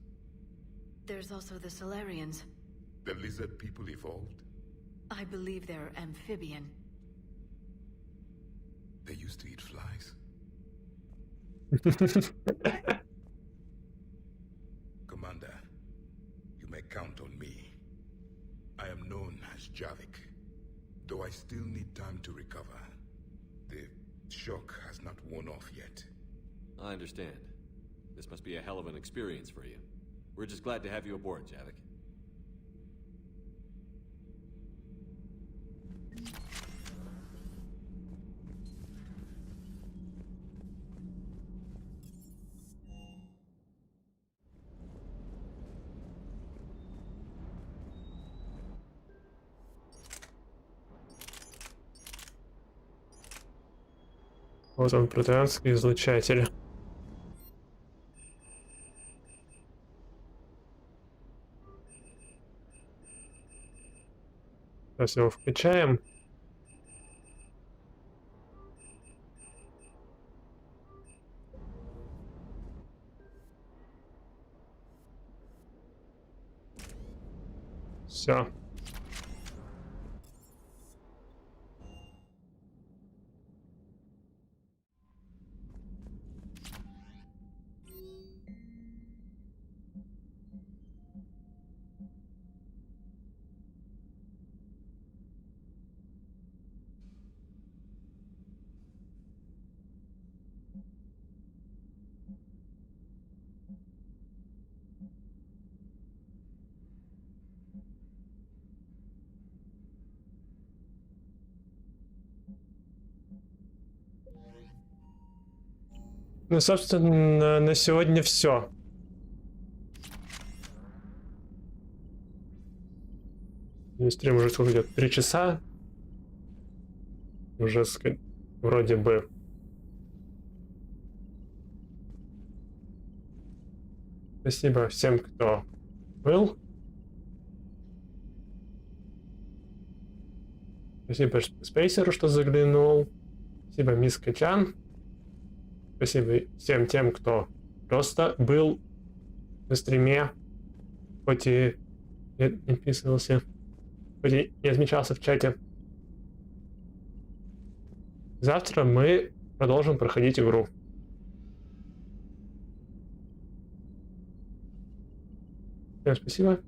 There's also the Solarians. The lizard people evolved? I believe they're amphibian. They used to eat flies. Commander, you may count on me. I am known as Javik, though I still need time to recover. The shock has not worn off yet. I understand. This must be a hell of an experience for you. We're just glad to have you aboard, Javik. Вот он, протеанский излучатель. Сейчас его включаем. Все. Ну, собственно, на сегодня все. Стрим уже сколько идет? 3 часа. Уже вроде бы. Спасибо всем, кто был. Спасибо Спейсеру, что заглянул. Спасибо Мискачан. Спасибо всем тем, кто просто был на стриме, хоть и не отписывался, хоть и не отмечался в чате. Завтра мы продолжим проходить игру. Всем спасибо.